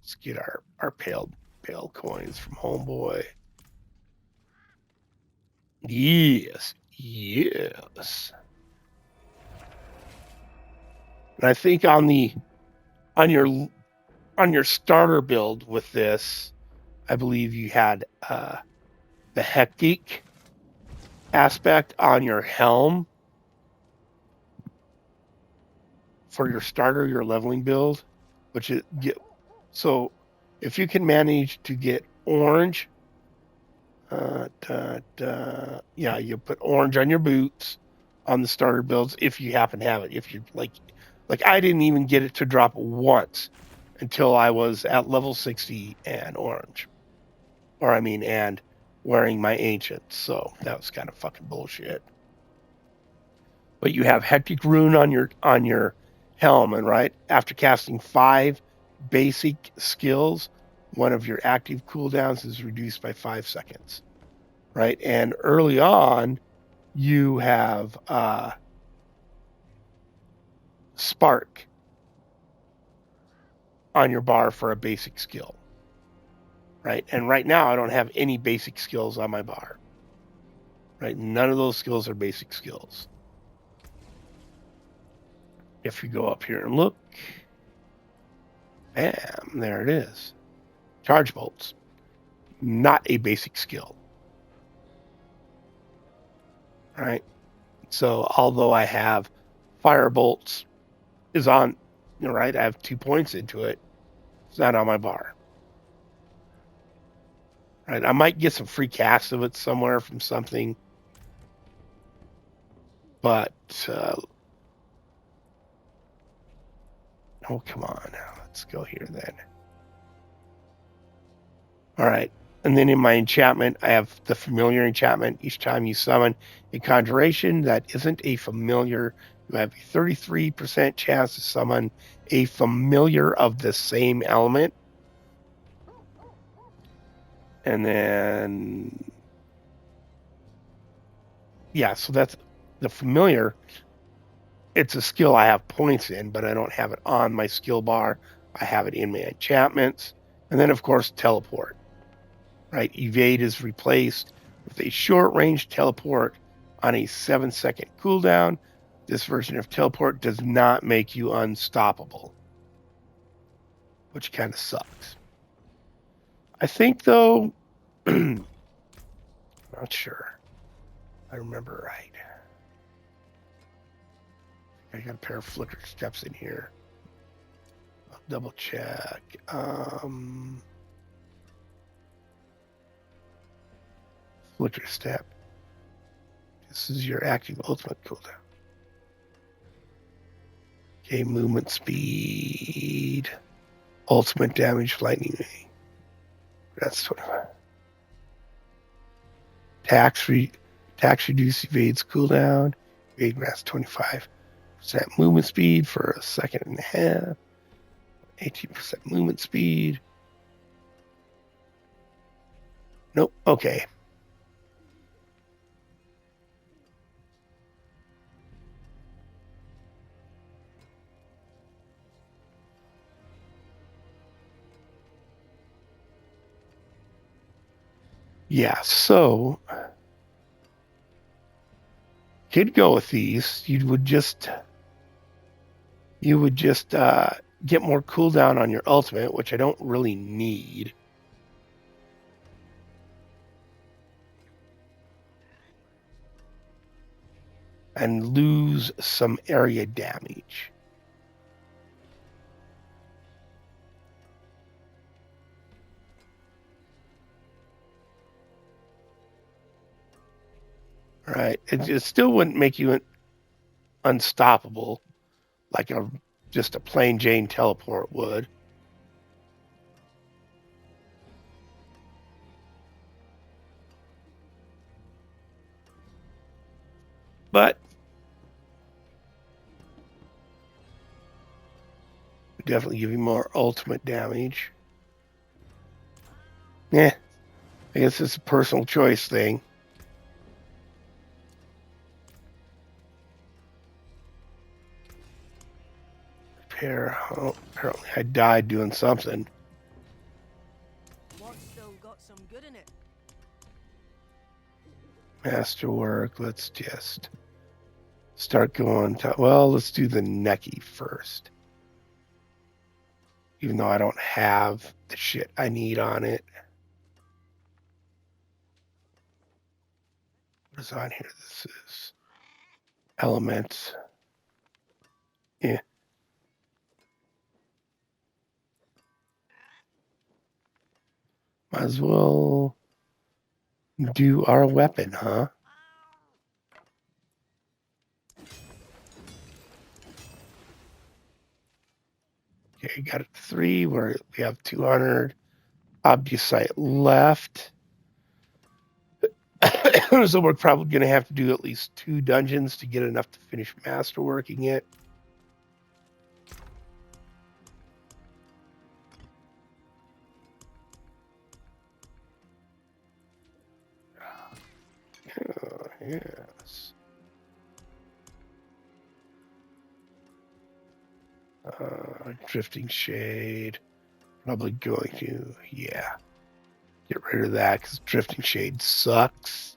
Let's get our pale coins from Homeboy. Yes. And I think on your starter build with this, I believe you had the hectic aspect on your helm for your starter, your leveling build, so if you can manage to get orange, you put orange on your boots on the starter builds if you happen to have it. If you like I didn't even get it to drop once until I was at level 60 and orange. And wearing my ancient. So that was kind of fucking bullshit. But you have Hectic Rune on your helm, and right after casting 5 basic skills, one of your active cooldowns is reduced by 5 seconds. Right? And early on, you have spark on your bar for a basic skill. Right? And right now I don't have any basic skills on my bar. Right? None of those skills are basic skills. If you go up here and look, bam, there it is. Charge bolts. Not a basic skill. Right? So although I have fire bolts is on, right? I have 2 points into it. It's not on my bar. Right? I might get some free casts of it somewhere from something. But oh, come on. Let's go here then. All right. And then in my enchantment, I have the familiar enchantment. Each time you summon a conjuration that isn't a familiar, you have a 33% chance to summon a familiar of the same element. And then, yeah, so that's the familiar. It's a skill I have points in, but I don't have it on my skill bar. I have it in my enchantments. And then, of course, teleport. Right? Evade is replaced with a short-range teleport on a 7-second cooldown. This version of teleport does not make you unstoppable, which kind of sucks. I think, though, not sure. I remember right. I got a pair of flicker steps in here. I'll double check. Flicker step. This is your active ultimate cooldown. Okay, movement speed. Ultimate damage, lightning. That's 25. Tax reduce evades cooldown. Evade lasts 25% movement speed for a second and a half. 18% movement speed. Nope. Okay. Yeah, so could go with these. You would just get more cooldown on your ultimate, which I don't really need. And lose some area damage. Right. It still wouldn't make you unstoppable like just a plain Jane teleport would. But definitely give you more ultimate damage. Yeah. I guess it's a personal choice thing. Oh, apparently I died doing something. What's still got some good in it? Masterwork. Let's just start going to, well, let's do the Necky first. Even though I don't have the shit I need on it. What is on here? This is elements. Yeah. Might as well do our weapon, huh? Okay, got it to 3. We have 200. Obfuscite left. So we're probably going to have to do at least 2 dungeons to get enough to finish masterworking it. Oh, yes. Drifting Shade. Probably going to, yeah. Get rid of that because Drifting Shade sucks.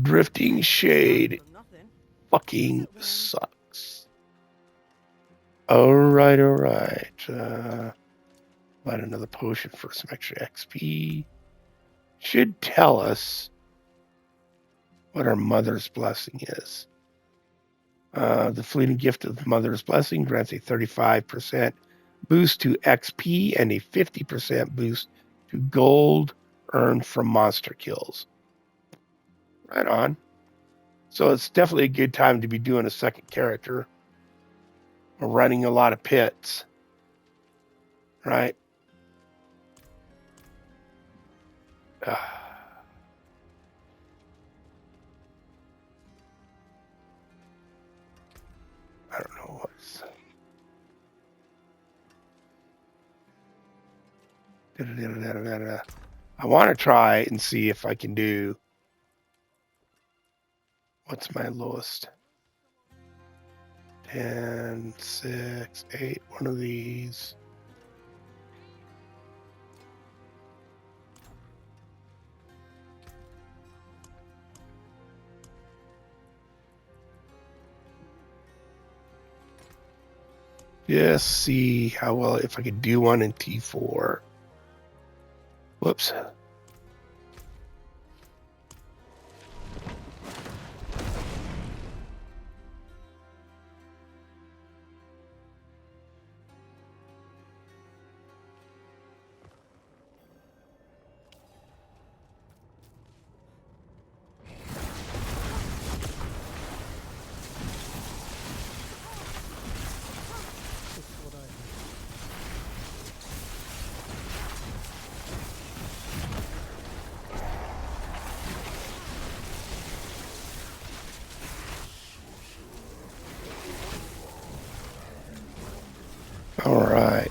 Drifting Shade fucking sucks. Alright. Buy another potion for some extra XP. Should tell us what our Mother's Blessing is. The fleeting gift of the Mother's Blessing grants a 35% boost to XP and a 50% boost to gold earned from monster kills. Right on. So it's definitely a good time to be doing a second character. We're running a lot of pits. Right? I don't know what's... I want to try and see if I can do... What's my lowest? 10, 6, 8, one of these. Just see how well, if I could do one in T4. Whoops. All right.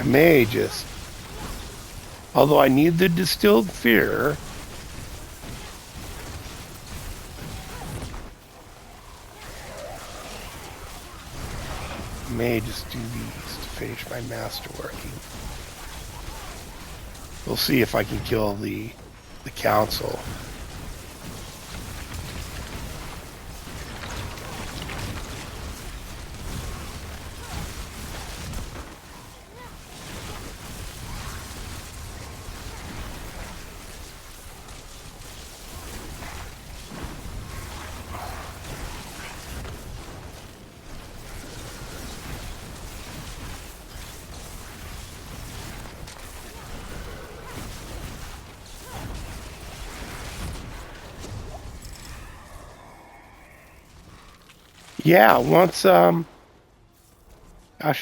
I may just, although I need the distilled fear, I may just do these to finish my masterworking. We'll see if I can kill the council. Yeah, once, gosh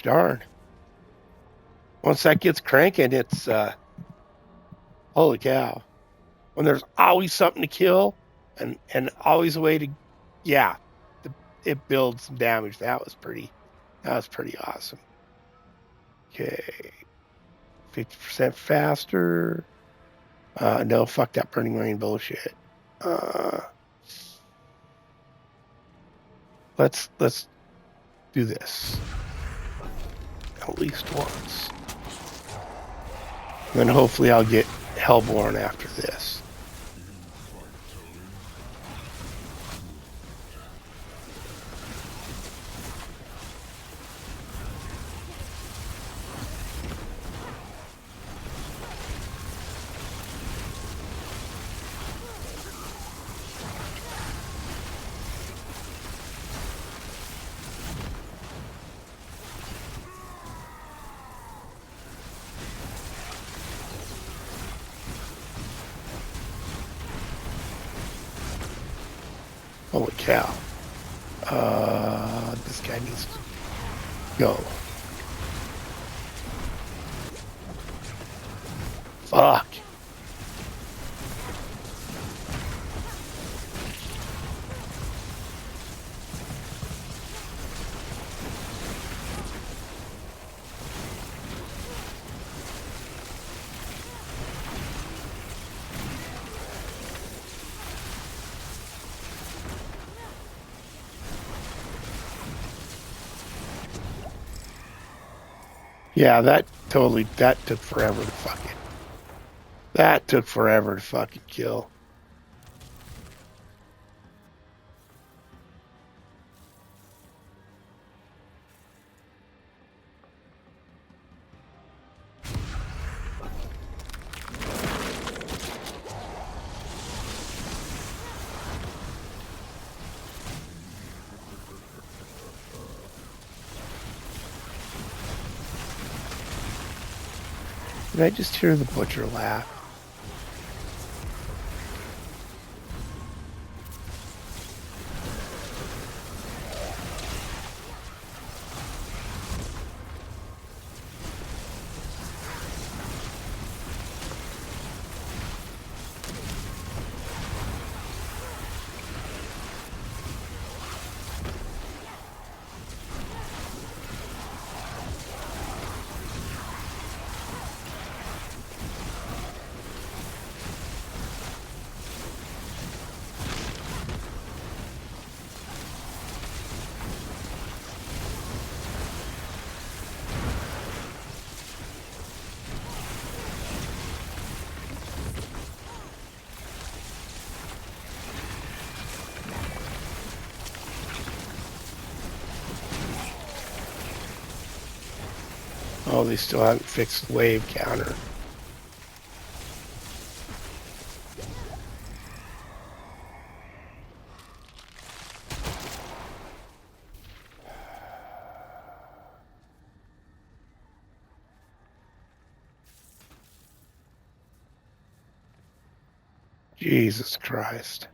darn. Once that gets cranking, it's, holy cow. When there's always something to kill and always a way to, yeah, it builds some damage. That was pretty awesome. Okay. 50% faster. No, fuck that Burning Rain bullshit. Let's do this at least once. And then hopefully I'll get Hellborn after this. Holy cow. This guy needs to go. Fuck. Yeah, that took forever to fucking. That took forever to fucking kill. Did I just hear the butcher laugh? Oh, they still haven't fixed the wave counter. Jesus Christ.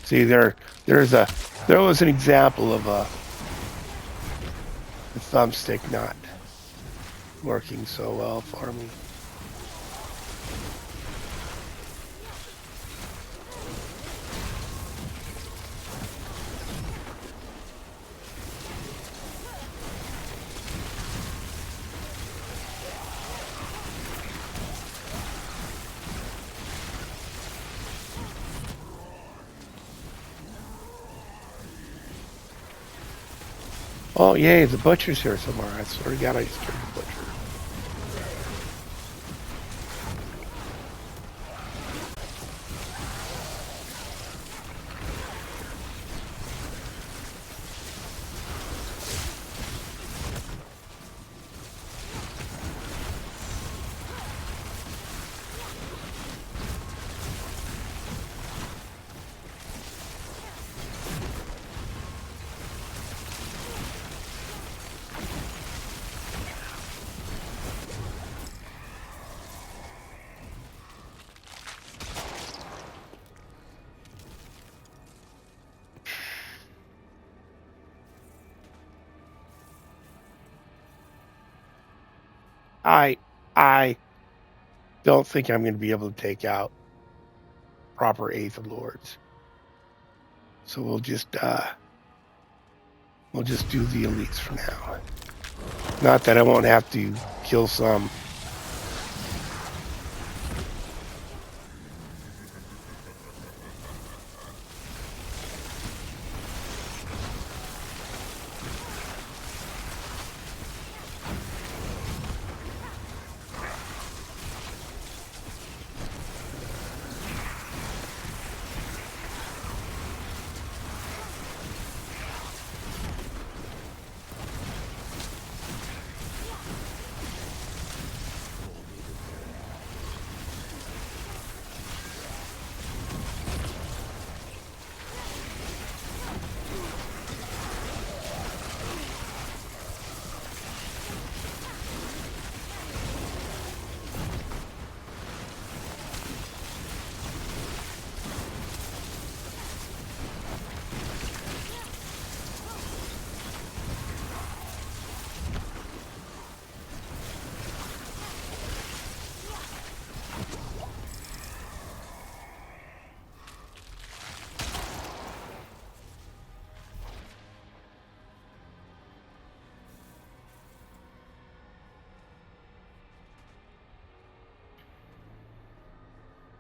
See, there was an example of the thumbstick not working so well for me. Oh, yay, the butcher's here somewhere. I swear to God, I just killed the butcher. I don't think I'm going to be able to take out proper Eighth of Lords. So we'll just do the elites for now. Not that I won't have to kill some.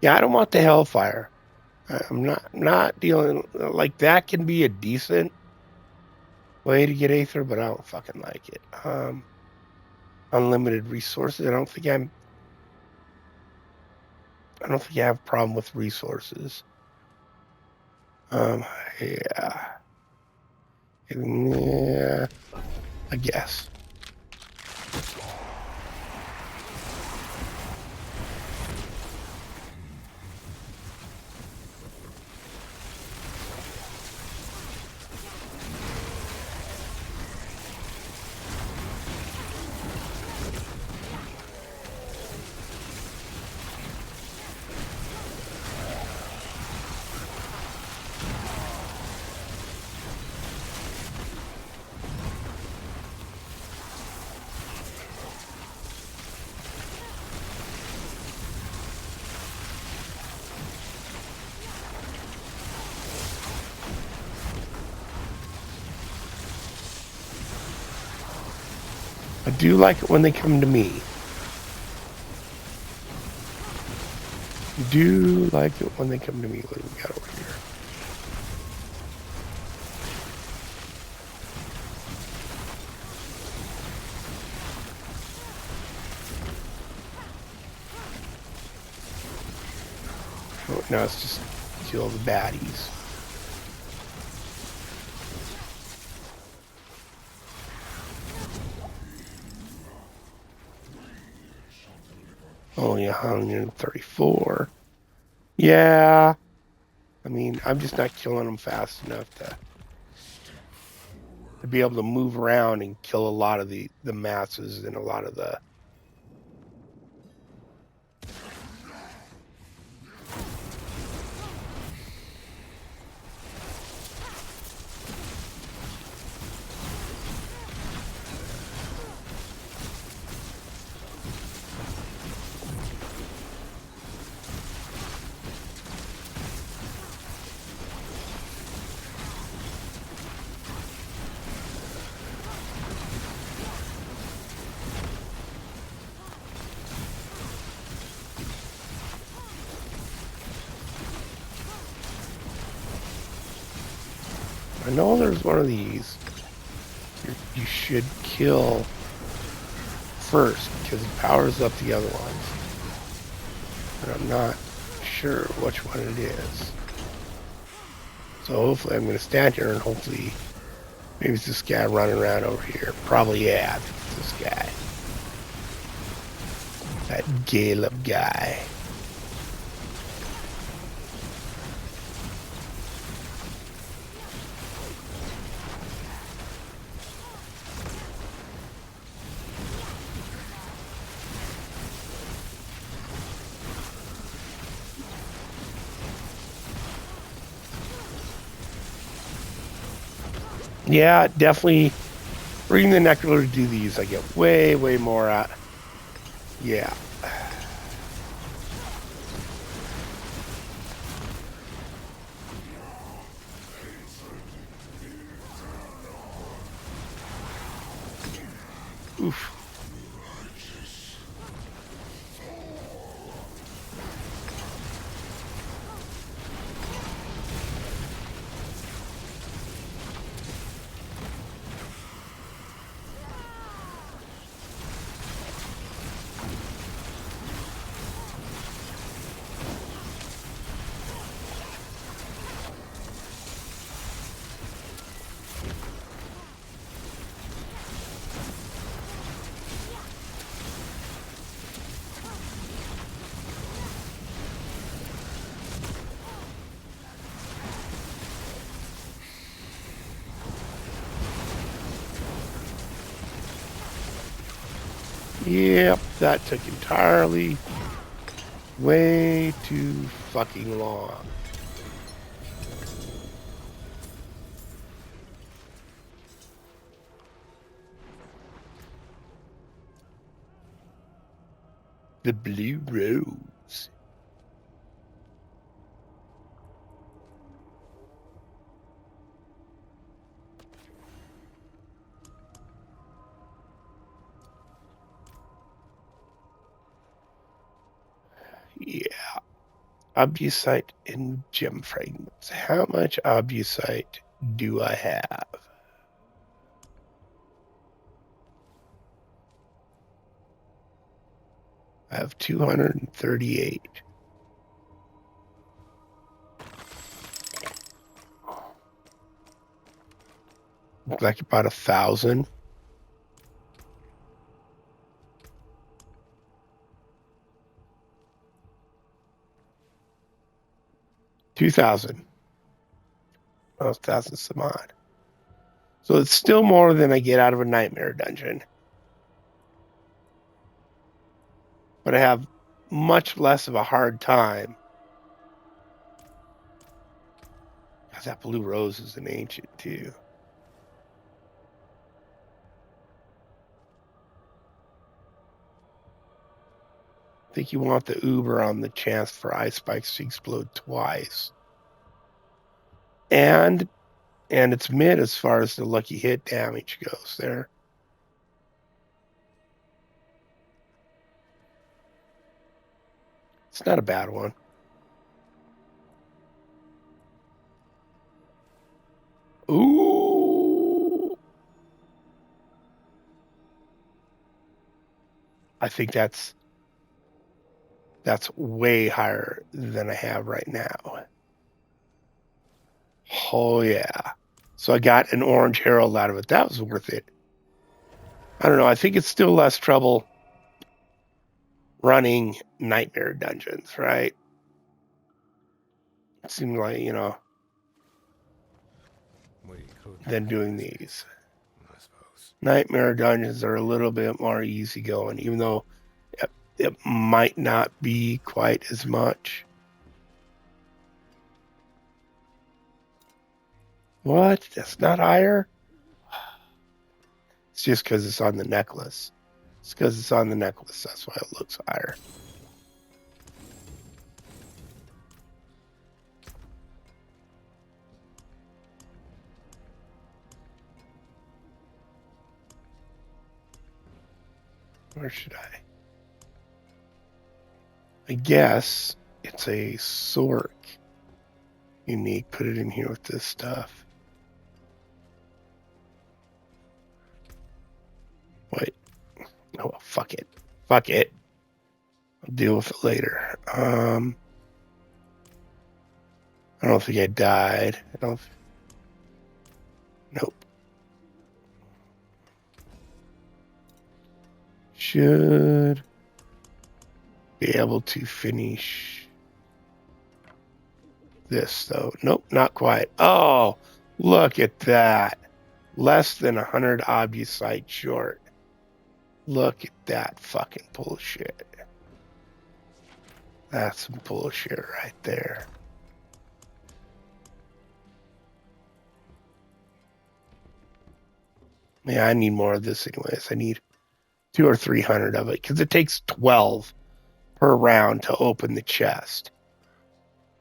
Yeah, I don't want the Hellfire. I'm not dealing like that. Can be a decent way to get Aether, but I don't fucking like it. Unlimited resources. I don't think I have a problem with resources. Yeah. Yeah, I guess. I do like it when they come to me. Do like it when they come to me. What do we got over here? Oh, now it's just kill the baddies. Only 134. Yeah. I mean, I'm just not killing them fast enough to be able to move around and kill a lot of the masses and a lot of the. I know there's one of these you should kill first because it powers up the other ones. But I'm not sure which one it is. So hopefully I'm going to stand here and hopefully maybe it's this guy running around over here. Probably, yeah, it's this guy. That Caleb guy. Yeah, definitely bring the Nectar to do these. I get way, way more out. Yeah. Oof. Yep, that took entirely way too fucking long. The Blue Rose. Yeah. Obusite and gem fragments. How much obusite do I have? I have 238. Looks like about 1,000. $2,000. Oh, 1,000 some odd. So it's still more than I get out of a nightmare dungeon. But I have much less of a hard time. Because that blue rose is an ancient too. I think you want the Uber on the chance for ice spikes to explode twice. And it's mid as far as the lucky hit damage goes there. It's not a bad one. Ooh. I think that's way higher than I have right now. Oh yeah. So I got an orange herald out of it. That was worth it. I don't know. I think it's still less trouble running nightmare dungeons, right? It seems like, than doing these. I suppose. Nightmare dungeons are a little bit more easygoing, even though it might not be quite as much. What? That's not higher? It's just because it's on the necklace. It's because it's on the necklace. That's why it looks higher. Where should I? I guess it's a Sork unique. Put it in here with this stuff. Wait. Oh, well, fuck it. Fuck it. I'll deal with it later. I don't think I died. Nope. Should be able to finish this though. Nope, not quite. Oh, look at that. Less than 100 obusite short. Look at that fucking bullshit. That's some bullshit right there. Yeah, I need more of this anyways. I need 200 or 300 of it because it takes 12 per round to open the chest.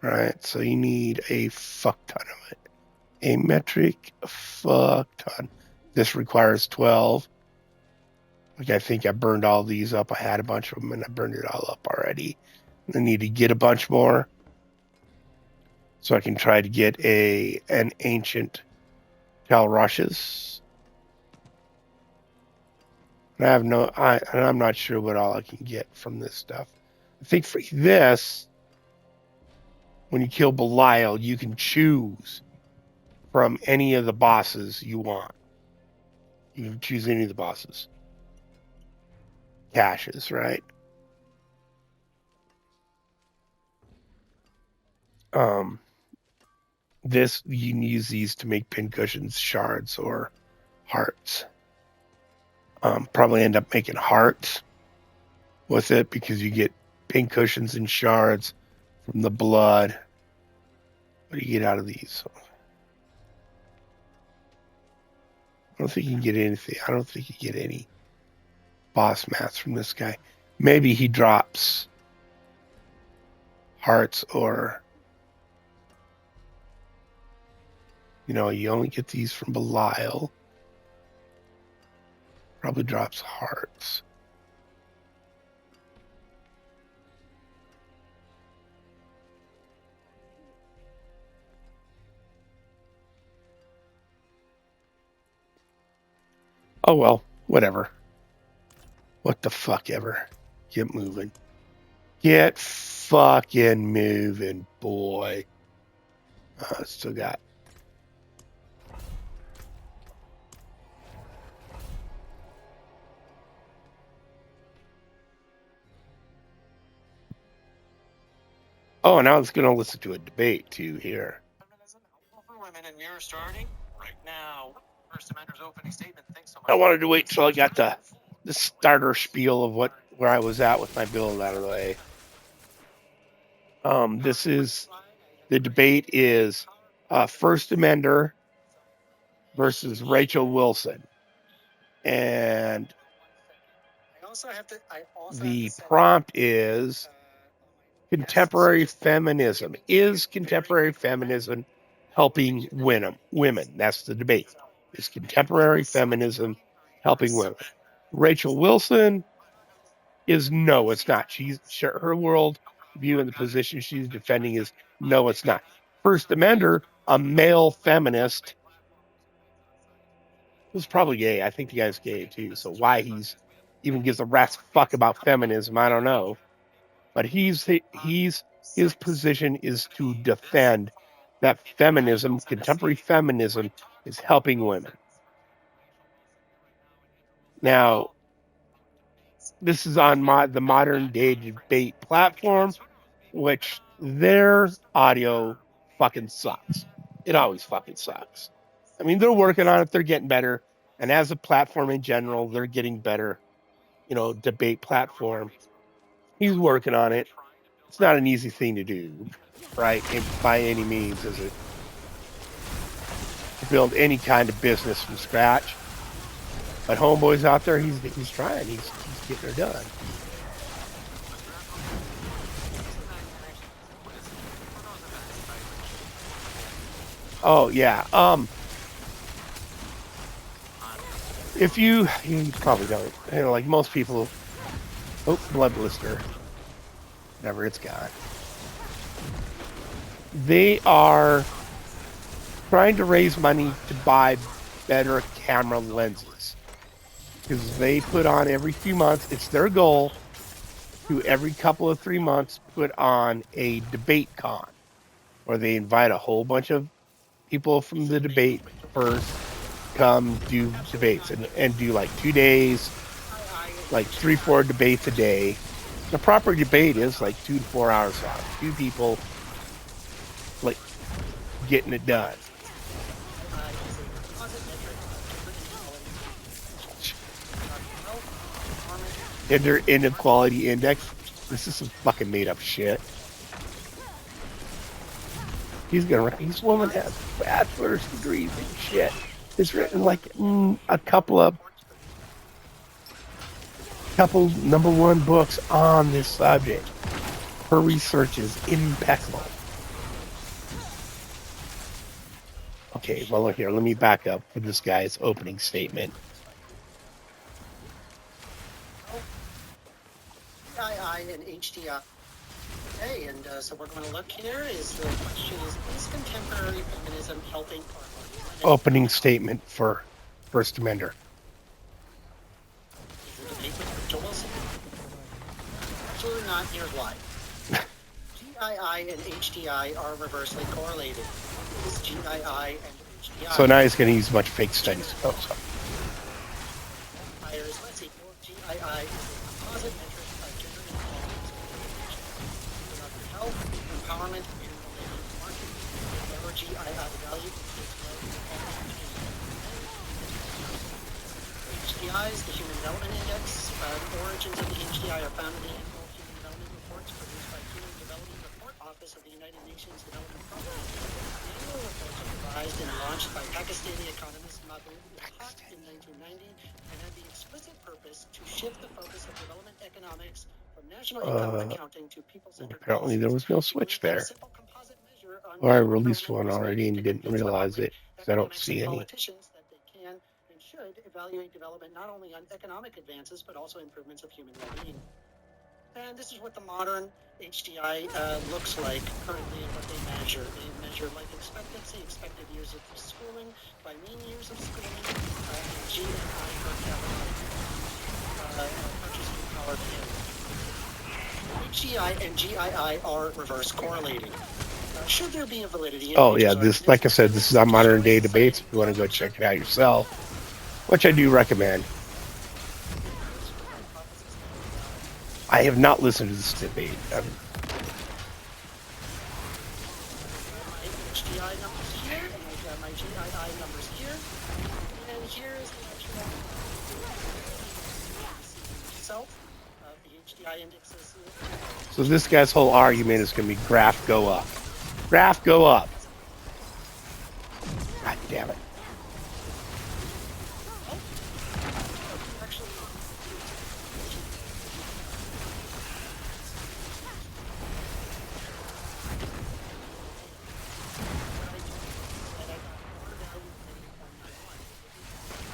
Right? So you need a fuck ton of it. A metric fuck ton. This requires 12. Like I think I burned all these up. I had a bunch of them and I burned it all up already. I need to get a bunch more so I can try to get an ancient Cal Rushes. And I'm not sure what all I can get from this stuff. I think for this, when you kill Belial, you can choose from any of the bosses you want. You can choose any of the bosses. Caches, right? This, you can use these to make pincushions, shards, or hearts. Probably end up making hearts with it because you get pincushions and shards from the blood. What do you get out of these? I don't think you can get anything. I don't think you get any boss mats from this guy. Maybe he drops hearts or, you only get these from Belial. Probably drops hearts. Oh well, whatever. What the fuck ever. Get moving. Get fucking moving, boy. Still got. Oh, now it's going to listen to a debate too here. Women in mirror starting right now. First Amendment's opening statement. Thanks so much. I wanted to wait till I got the starter spiel of where I was at with my build out of the way. This is the debate is First Amender versus Rachel Wilson, and the prompt is contemporary feminism. Is contemporary feminism helping women? That's the debate. Is contemporary feminism helping women? Rachel Wilson is no, it's not. Her world view and the position she's defending is no, it's not. First Amender, a male feminist, who's probably gay. I think the guy's gay too. So why he's even gives a rat's fuck about feminism, I don't know. But his position is to defend that feminism, contemporary feminism, is helping women. Now, this is on the modern day debate platform, which their audio fucking sucks. It always fucking sucks. I mean, they're working on it. They're getting better. And as a platform in general, they're getting better. Debate platform. He's working on it. It's not an easy thing to do, right? By any means, is it? To build any kind of business from scratch. But homeboy's out there, he's trying. He's getting her done. Oh yeah. If you probably don't. Like most people. Oh, blood blister. Whatever, it's gone. They are trying to raise money to buy better camera lenses. Because they put on every few months, it's their goal to every couple of 3 months put on a debate con. Where they invite a whole bunch of people from the debate first, come do debates and do like 2 days, like 3-4 debates a day. The proper debate is like 2 to 4 hours long. 2 people, like, getting it done. Gender inequality index. This is some fucking made up shit. This woman has bachelor's degrees and shit. It's written like a couple #1 books on this subject. Her research is impeccable. Okay, well, here, let me back up for this guy's opening statement. II and HDI. Okay, and so we're going to look here. The question is contemporary feminism helping our opening statement for First Amender. Absolutely not. Here's why. GII and HDI are reversely correlated. Is GII and HDI. So now he's going to use much fake studies. Oh, sorry. Let's equal GII is a composite metric of gender inequality. Health, empowerment, and related market. Whatever GII value HDI is the Human Development Index. The origins of the HDI are found in the annual Human Development Reports produced by Human Development Report Office of the United Nations Development Program. The annual reports are devised and launched by Pakistani economist Mahbub al-Haq in 1990 and had the explicit purpose to shift the focus of development economics from national income accounting to people-centered apparently there was no switch there. Or I released one already and didn't realize it because I don't see any. Should evaluate development not only on economic advances but also improvements of human well-being. And this is what the modern HDI looks like currently and what they measure. They measure life expectancy, expected years of schooling by mean years of schooling, HGI and GII are reverse correlating. Should there be a validity in Oh yeah, nature's this, like I arguments said, that this is on modern day destroys debates. society? If you want to go check it out yourself, which I do recommend. I have not listened to this debate. My HGI numbers here, and I've got my GII numbers here, and here is the actual itself. The HGI index is So this guy's whole argument is going to be graph go up. Graph go up. God damn it.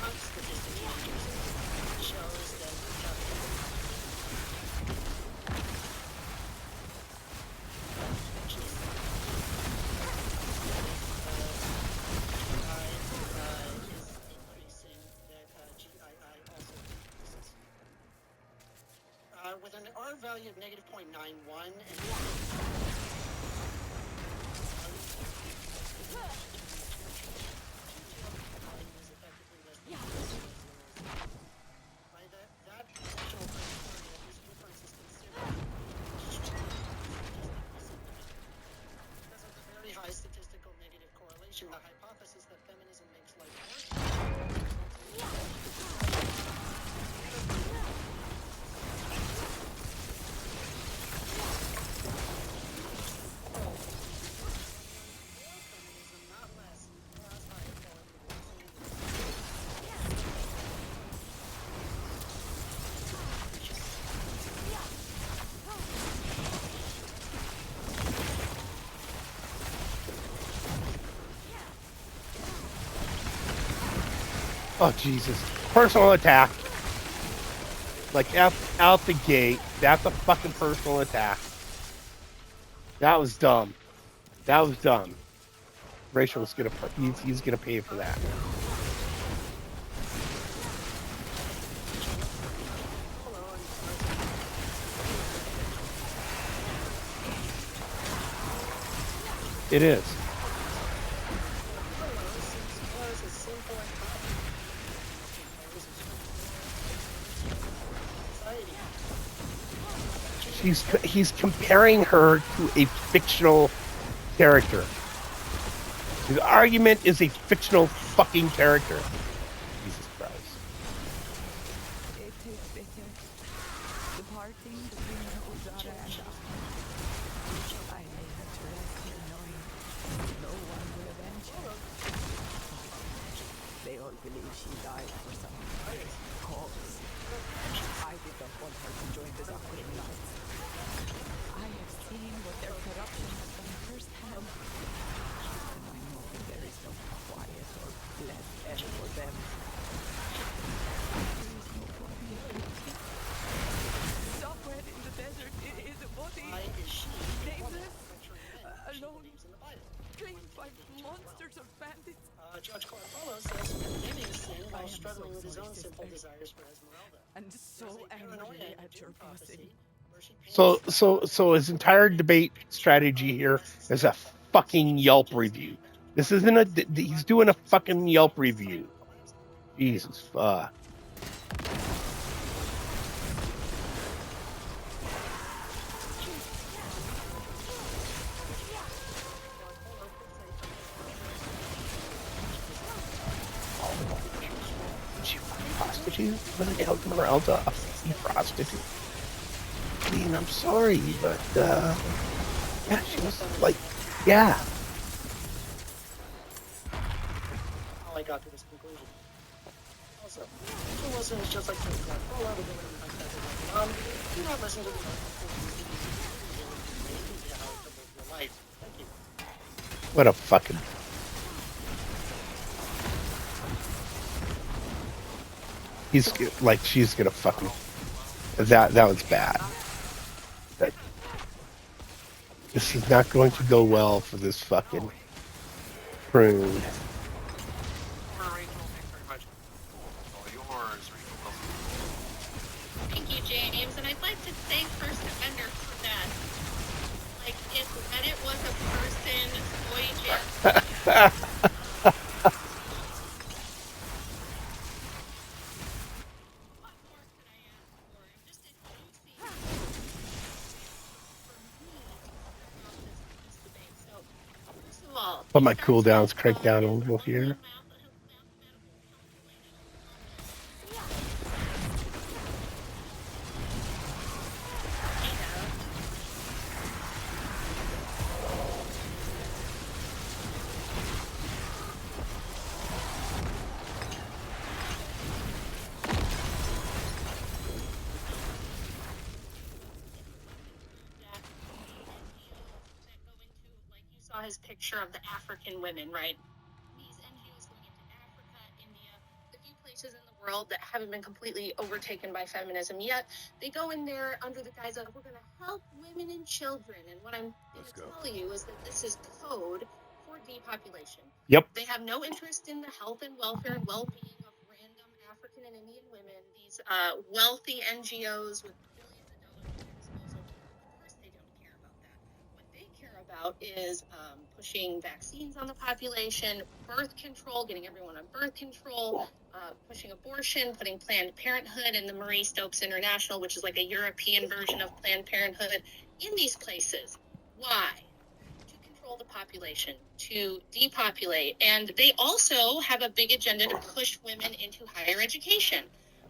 actually shows that with an R value of negative 0.91 and by that actual criteria, this difference is considered because of the very high statistical negative correlation. The hypothesis that feminism makes life worse. Feminism, not less, as high quality of life. Oh Jesus! Personal attack. Like out the gate. That's a fucking personal attack. That was dumb. That was dumb. Rachel's gonna he's gonna pay for that. It is. He's comparing her to a fictional character. His argument is a fictional fucking character. Jesus Christ. It is bitter. The parting between Ujara and I lay her to rest here knowing no one will avenge her. They all believe she died for some cause. I did not want her to join the suffering knights. I have seen what their corruption has done firsthand. And I know that there is no quiet or blessed end for them. There is no body. Somewhere in the desert is a body. Nameless, alone, claimed by monsters or bandits. Judge Corpolo says naming sin while struggling with his own simple desires for Esmeralda. And so angry at your passing. So his entire debate strategy here is a fucking Yelp review. This isn't a. He's doing a fucking Yelp review. Jesus fuck. She a prostitute? What the hell, Esmeralda? A fucking prostitute? I mean, I'm sorry, but yeah, she was like, yeah. How I got to this conclusion. Also, Mr. Wilson is just like Judge Corpolo, the villain in do not listen to the your life. Thank you. What a fucking. He's like, she's gonna fucking. That was bad. That, this is not going to go well for this fucking prune. yours, Rachel Wilson. Thank you, James. And I'd like to thank First Offender for that. Like, if Reddit was a person, Soy Jam. What more could I ask for? Just a juicy for me about this debate. So, first of all, But my cooldowns cranked down a little here. Saw his picture of the African women, right? These NGOs going into Africa, India, the few places in the world that haven't been completely overtaken by feminism yet, they go in there under the guise of, we're going to help women and children. And what I'm going to tell you is that this is code for depopulation. Yep. They have no interest in the health and welfare and well-being of random African and Indian women, these wealthy NGOs with billions of dollars at their disposal. Of course they don't care about that. What they care about is pushing vaccines on the population, birth control, getting everyone on birth control, pushing abortion, putting Planned Parenthood and the Marie Stopes International, which is like a European version of Planned Parenthood, in these places. Why? To control the population, to depopulate. And they also have a big agenda to push women into higher education.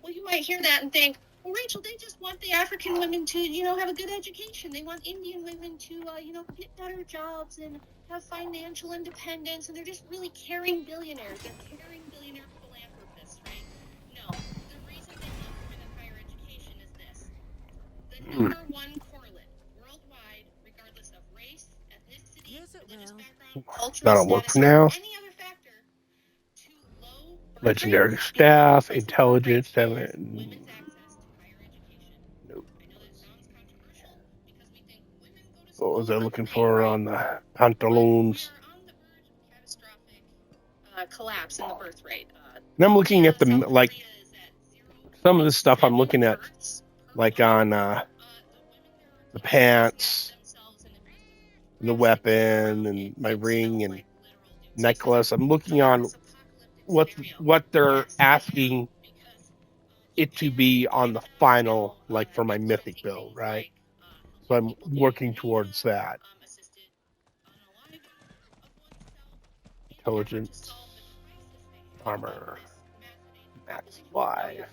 Well, you might hear that and think, well, Rachel, they just want the African women to, have a good education. They want Indian women to, get better jobs and have financial independence. And they're just really caring billionaires. They're caring billionaire philanthropists, right? No, the reason they want women in higher education is this. The number one correlate worldwide, regardless of race, ethnicity, religious background, cultural That'll work status, for now. or any other factor, to low birth Legendary rates, staff, places with intelligence, birth rates, women's access to higher education. Nope. I know that sounds controversial because we think women go to What school was I for looking the for right? on the But we pantaloons? are on the verge of catastrophic collapse in the birth rate. And I'm looking at the South like Korea is at some of the stuff I'm 0.7 looking at, births per like woman. on the The pants, themselves and the weapon, and my ring and necklace. I'm looking on what they're asking it to be on the final, like for my mythic build, right? So I'm working towards that. Intelligence, armor, max life.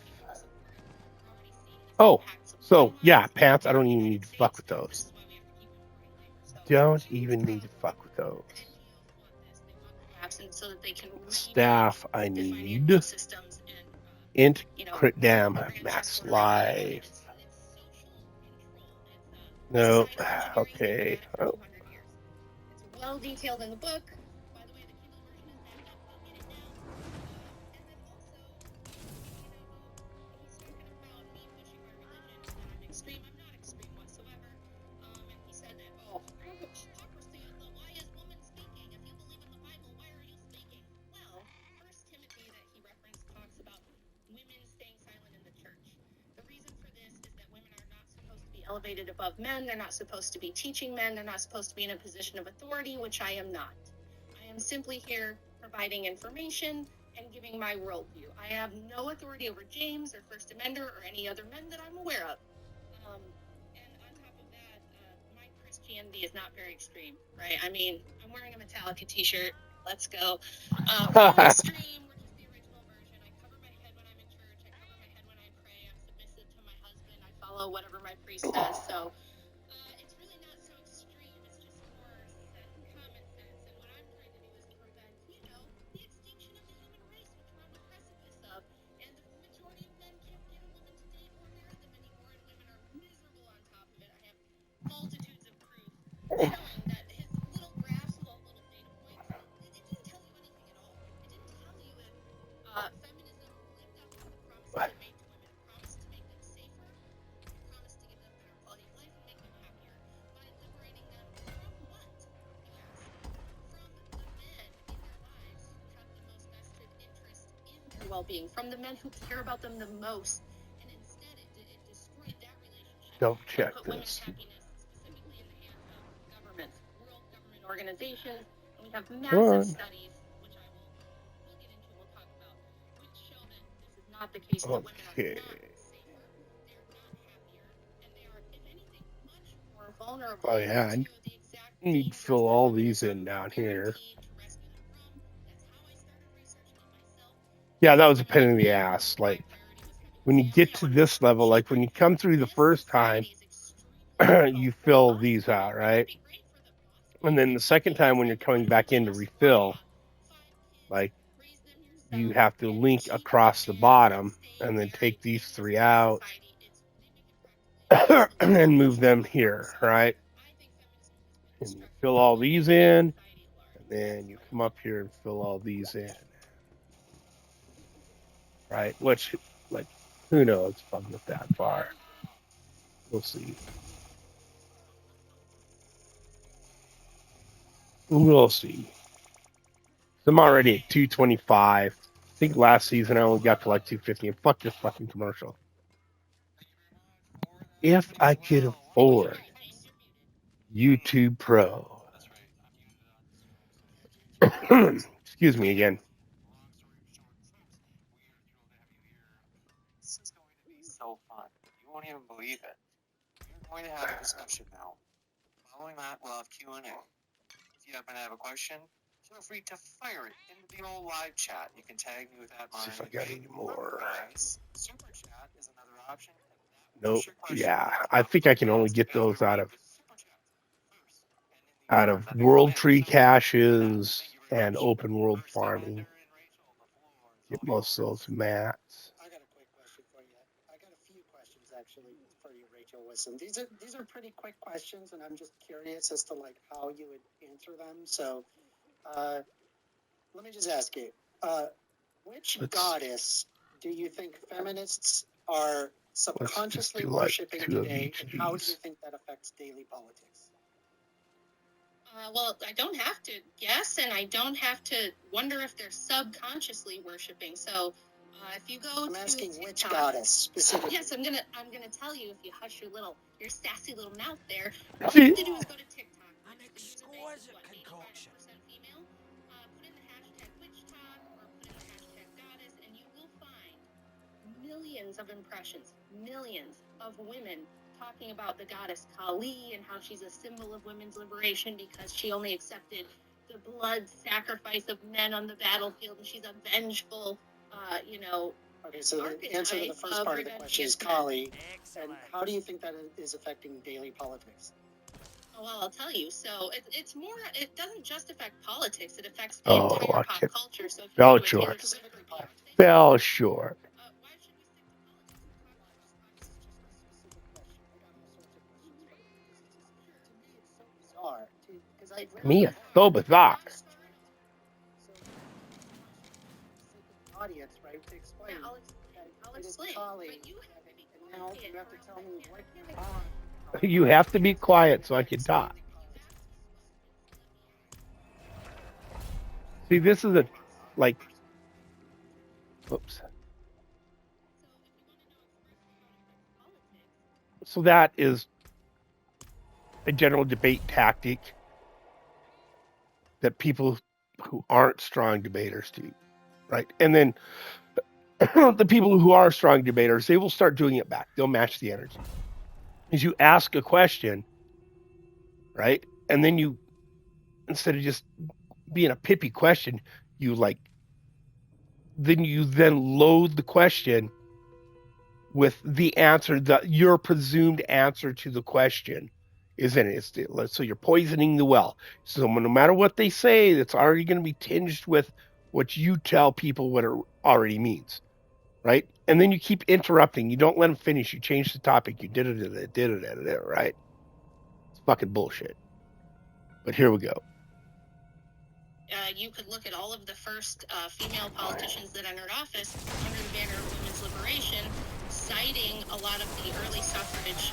Oh, so yeah, pants. I don't even need to fuck with those. Don't even need to fuck with those. Staff I need. Int crit dam max life. No. Okay. Oh. It's well detailed in the book. By the way, the Kindle version is back up. Go get it now. And then also, he's talking about me pushing my religion and that I'm extreme. I'm not extreme whatsoever. And he said that, hypocrisy. Why is woman speaking? If you believe in the Bible, why are you speaking? Well, First Timothy that he referenced talks about women staying silent in the church. The reason for this is that women are not supposed to be elevated above men. They're not supposed to be teaching men. They're not supposed to be in a position of authority, which I am not. I am simply here providing information and giving my worldview. I have no authority over James or First Amender or any other men that I'm aware of. And on top of that, my Christianity is not very extreme, right? I mean, I'm wearing a Metallica t-shirt. Let's go. Extreme, which is the original version. I cover my head when I'm in church. I cover my head when I pray. I'm submissive to my husband. I follow whatever my priest says. So it's really not so extreme. It's just more common sense. And what I'm trying to do is prevent, the extinction of the human race, which we're on the precipice of. And the majority of men can't get a woman to date or marry them anymore, and women are miserable on top of it. I have multitudes of proof showing that his little graphs with all the little data points, it didn't tell you anything at all. It didn't tell you if feminism lived up to the promises it made to women. It promised to make them safer. It promised to give them better quality of life. well-being from the men who care about them the most, and instead it destroyed that relationship. Don't And check put women's this. happiness specifically in the hands of governments, world government organizations, and we have Come massive on. studies, which we'll get into, we'll talk about, which show that this is not the case. That women are Okay. not safer, they're not happier, and they are, if anything, much more vulnerable Oh yeah, I to the exact need to dangers fill that all women these are in down here. guaranteed to rescue them from. That's how I started researching it myself. Yeah, that was a pain in the ass. Like when you get to this level, like when you come through the first time, you fill these out, right? And then the second time when you're coming back in to refill, like you have to link across the bottom and then take these 3 out and move them here, right? And you fill all these in, and then you come up here and fill all these in, right? Which, like, who knows if I'll get that far. We'll see. We'll see. I'm already at 225. I think last season I only got to like 250, and fuck this fucking commercial. If I could afford YouTube Pro. Excuse me again. This is going to be so fun. You won't even believe it. We're going to have a discussion now. Following that, we'll have Q&A. If you happen to have a question, feel free to fire it into the old live chat. You can tag me with that See if I line. got any more. Otherwise, super chat is another option. Nope. Yeah, I think I can only get those out of World Tree caches and open world farming. Get most of those mats. I got a quick question for you. I got a few questions actually for you, Rachel Wisdom. These are pretty quick questions, and I'm just curious as to like how you would answer them. So, let me just ask you, which goddess do you think feminists are subconsciously worshiping today, and how do you think that affects daily politics? Well, I don't have to guess, and I don't have to wonder if they're subconsciously worshiping. So, if you go I'm asking TikTok, which goddess specifically. yes, I'm gonna tell you if you hush your sassy little mouth there. All you have to do is go to TikTok. An exquisite concoction. 85% female. Put in the hashtag witchtalk or put in the hashtag goddess, and you will find millions of impressions, millions of women talking about the goddess Kali and how she's a symbol of women's liberation because she only accepted the blood sacrifice of men on the battlefield, and she's a vengeful, Okay, so the answer to the first part of the question is Kali. And how do you think that is affecting daily politics? Well, I'll tell you. So it's more. It doesn't just affect politics. It affects the Oh, entire I pop can't. culture. So if you Fell go to Taylor short. Swift, Fell short. why should we stick to politics? To me, it's so bizarre. Audience, right? To explain. Yeah, I'll explain. But you have to be Now quiet. you have to tell me what You have to be quiet so I can talk. See, this is oops. So that is a general debate tactic that people who aren't strong debaters do, right? And then the people who are strong debaters, they will start doing it back. They'll match the energy. As you ask a question, right? And then you, instead of just being a pippy question, you then load the question with the answer, your presumed answer to the question is in it. So you're poisoning the well. So no matter what they say, it's already going to be tinged with what you tell people what it already means, right? And then you keep interrupting. You don't let them finish. You change the topic. You did it, right? It's fucking bullshit. But here we go. You could look at all of the first female politicians that entered office under the banner of women's liberation, citing a lot of the early suffrage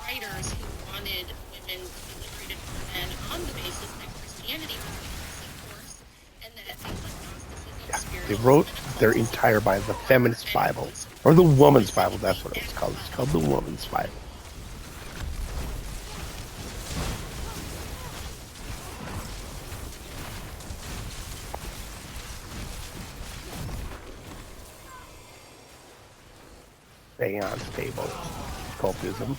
writers who wanted women to be liberated from men on the basis that Christianity was the opposite force, and that things like Gnosticism They wrote their entire Bible, the feminist Bible, or the woman's Bible. That's what it was called. It's called the woman's Bible. Seance table, cultism.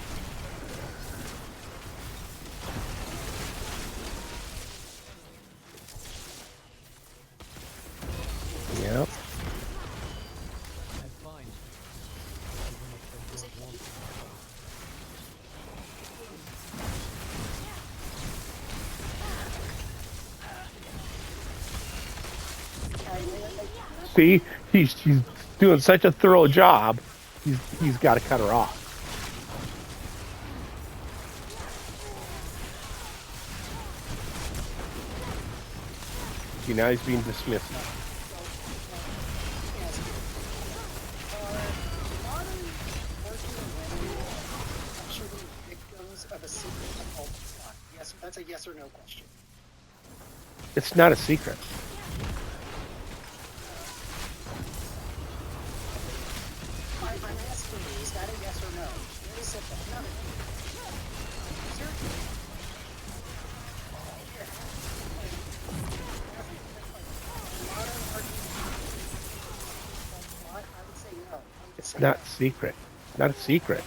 Yep. See, she's doing such a thorough job. He's got to cut her off. See, now he's being dismissive. Of a secret occult plot? Yes, that's a yes or no question. It's not a secret. I'm asking you, is that a yes or no? Very simple. No. Certainly. Modern argument, I would say no. It's not secret. It's not a secret.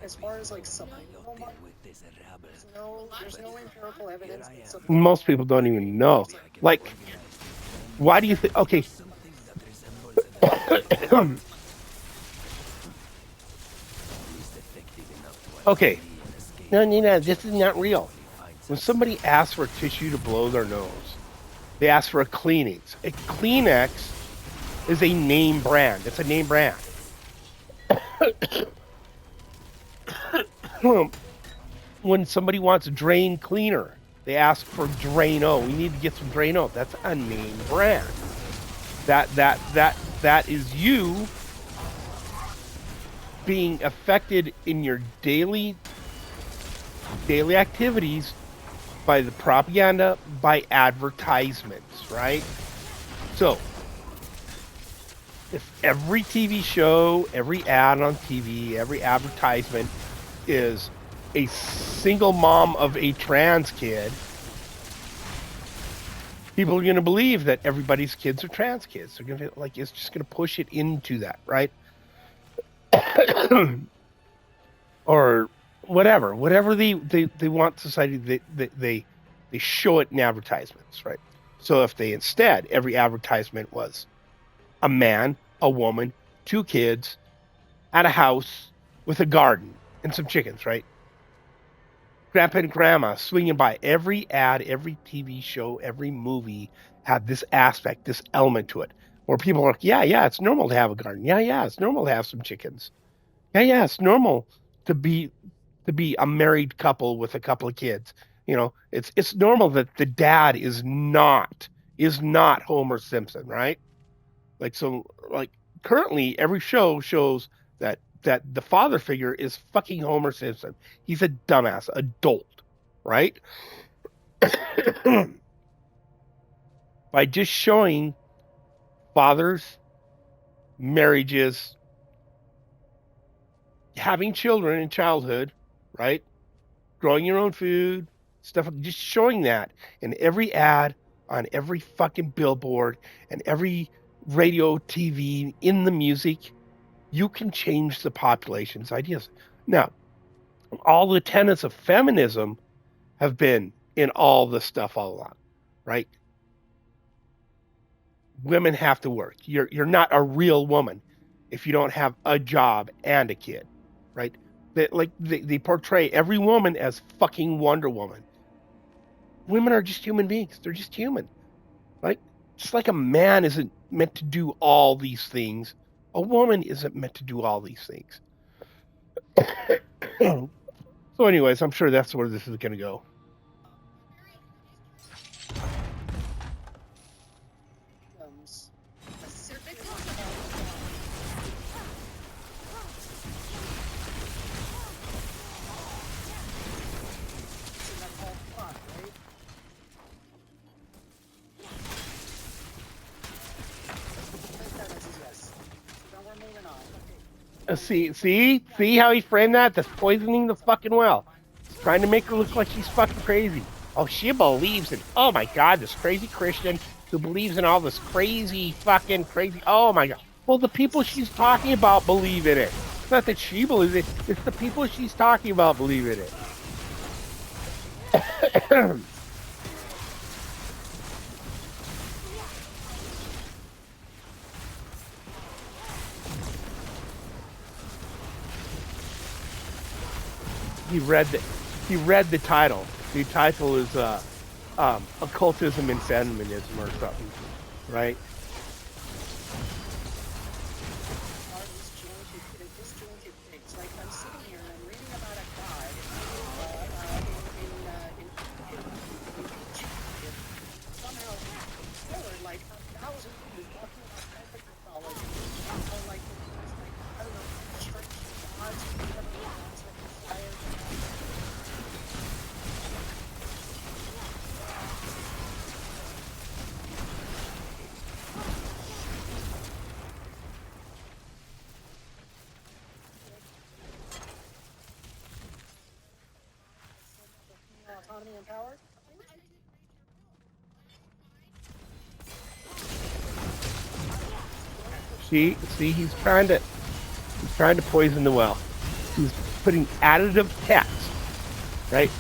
As far as like subliminal there's no empirical evidence that Most people don't even know. Like, why do you think? Okay. Okay. No, Nina, this is not real. When somebody asks for tissue to blow their nose, they ask for a Kleenex. A Kleenex is a name brand. It's a name brand. When somebody wants drain cleaner, they ask for Drano. We need to get some Drano. That's a name brand. That is you being affected in your daily activities by the propaganda, by advertisements, right? So, if every TV show, every ad on TV, every advertisement is a single mom of a trans kid, people are going to believe that everybody's kids are trans kids. They're going to like, it's just going to push it into that, right? Or whatever they want society, they show it in advertisements, right? So if they instead, every advertisement was a man, a woman, 2 kids, at a house with a garden and some chickens, right? Grandpa and grandma swinging by. Every ad, every TV show, every movie had this aspect, this element to it, where people are like, yeah, it's normal to have a garden. Yeah, it's normal to have some chickens. Yeah, it's normal to be a married couple with a couple of kids. You know, it's normal that the dad is not Homer Simpson, right? Like, so, like, currently every show shows that the father figure is fucking Homer Simpson. He's a dumbass adult, right? By just showing fathers, marriages, having children in childhood, right? Growing your own food, stuff, just showing that in every ad, on every fucking billboard, and every radio, TV, in the music, you can change the population's ideas. Now, all the tenets of feminism have been in all this stuff all along, right? Women have to work. You're not a real woman if you don't have a job and a kid, right? They portray every woman as fucking Wonder Woman. Women are just human beings. They're just human, right? Just like a man isn't meant to do all these things, A woman isn't meant to do all these things. So, anyways, I'm sure that's where this is going to go. See how he framed that? That's poisoning the fucking well. He's trying to make her look like she's fucking crazy. Oh, she believes in. Oh my God, this crazy Christian who believes in all this crazy fucking crazy. Oh my God. Well, the people she's talking about believe in it. It's not that she believes it. It's the people she's talking about believe in it. He read the title. The title is occultism and feminism or something, right? Like I'm sitting here and I'm reading about a guy somehow forward like 1,000 years talking about perfect mythology, or like I don't know, strange gods, whatever gods like Messiah. Autonomy and power. See, he's trying to poison the well. He's putting additive text, right?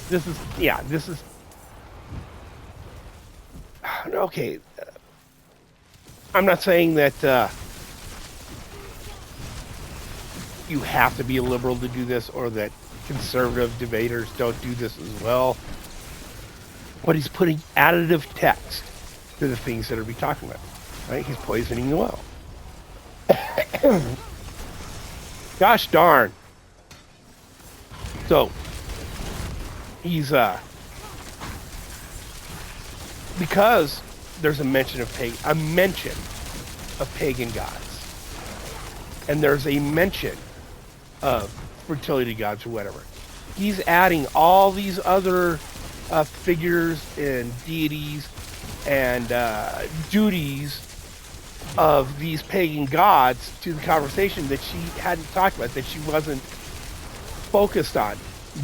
This is okay. I'm not saying that you have to be a liberal to do this, or that conservative debaters don't do this as well. But he's putting additive text to the things that are being talking about, right? He's poisoning the well. Gosh darn. So he's because there's a mention of pagan gods, and there's a mention of fertility gods or whatever. He's adding all these other figures and deities and duties of these pagan gods to the conversation that she hadn't talked about, that she wasn't focused on,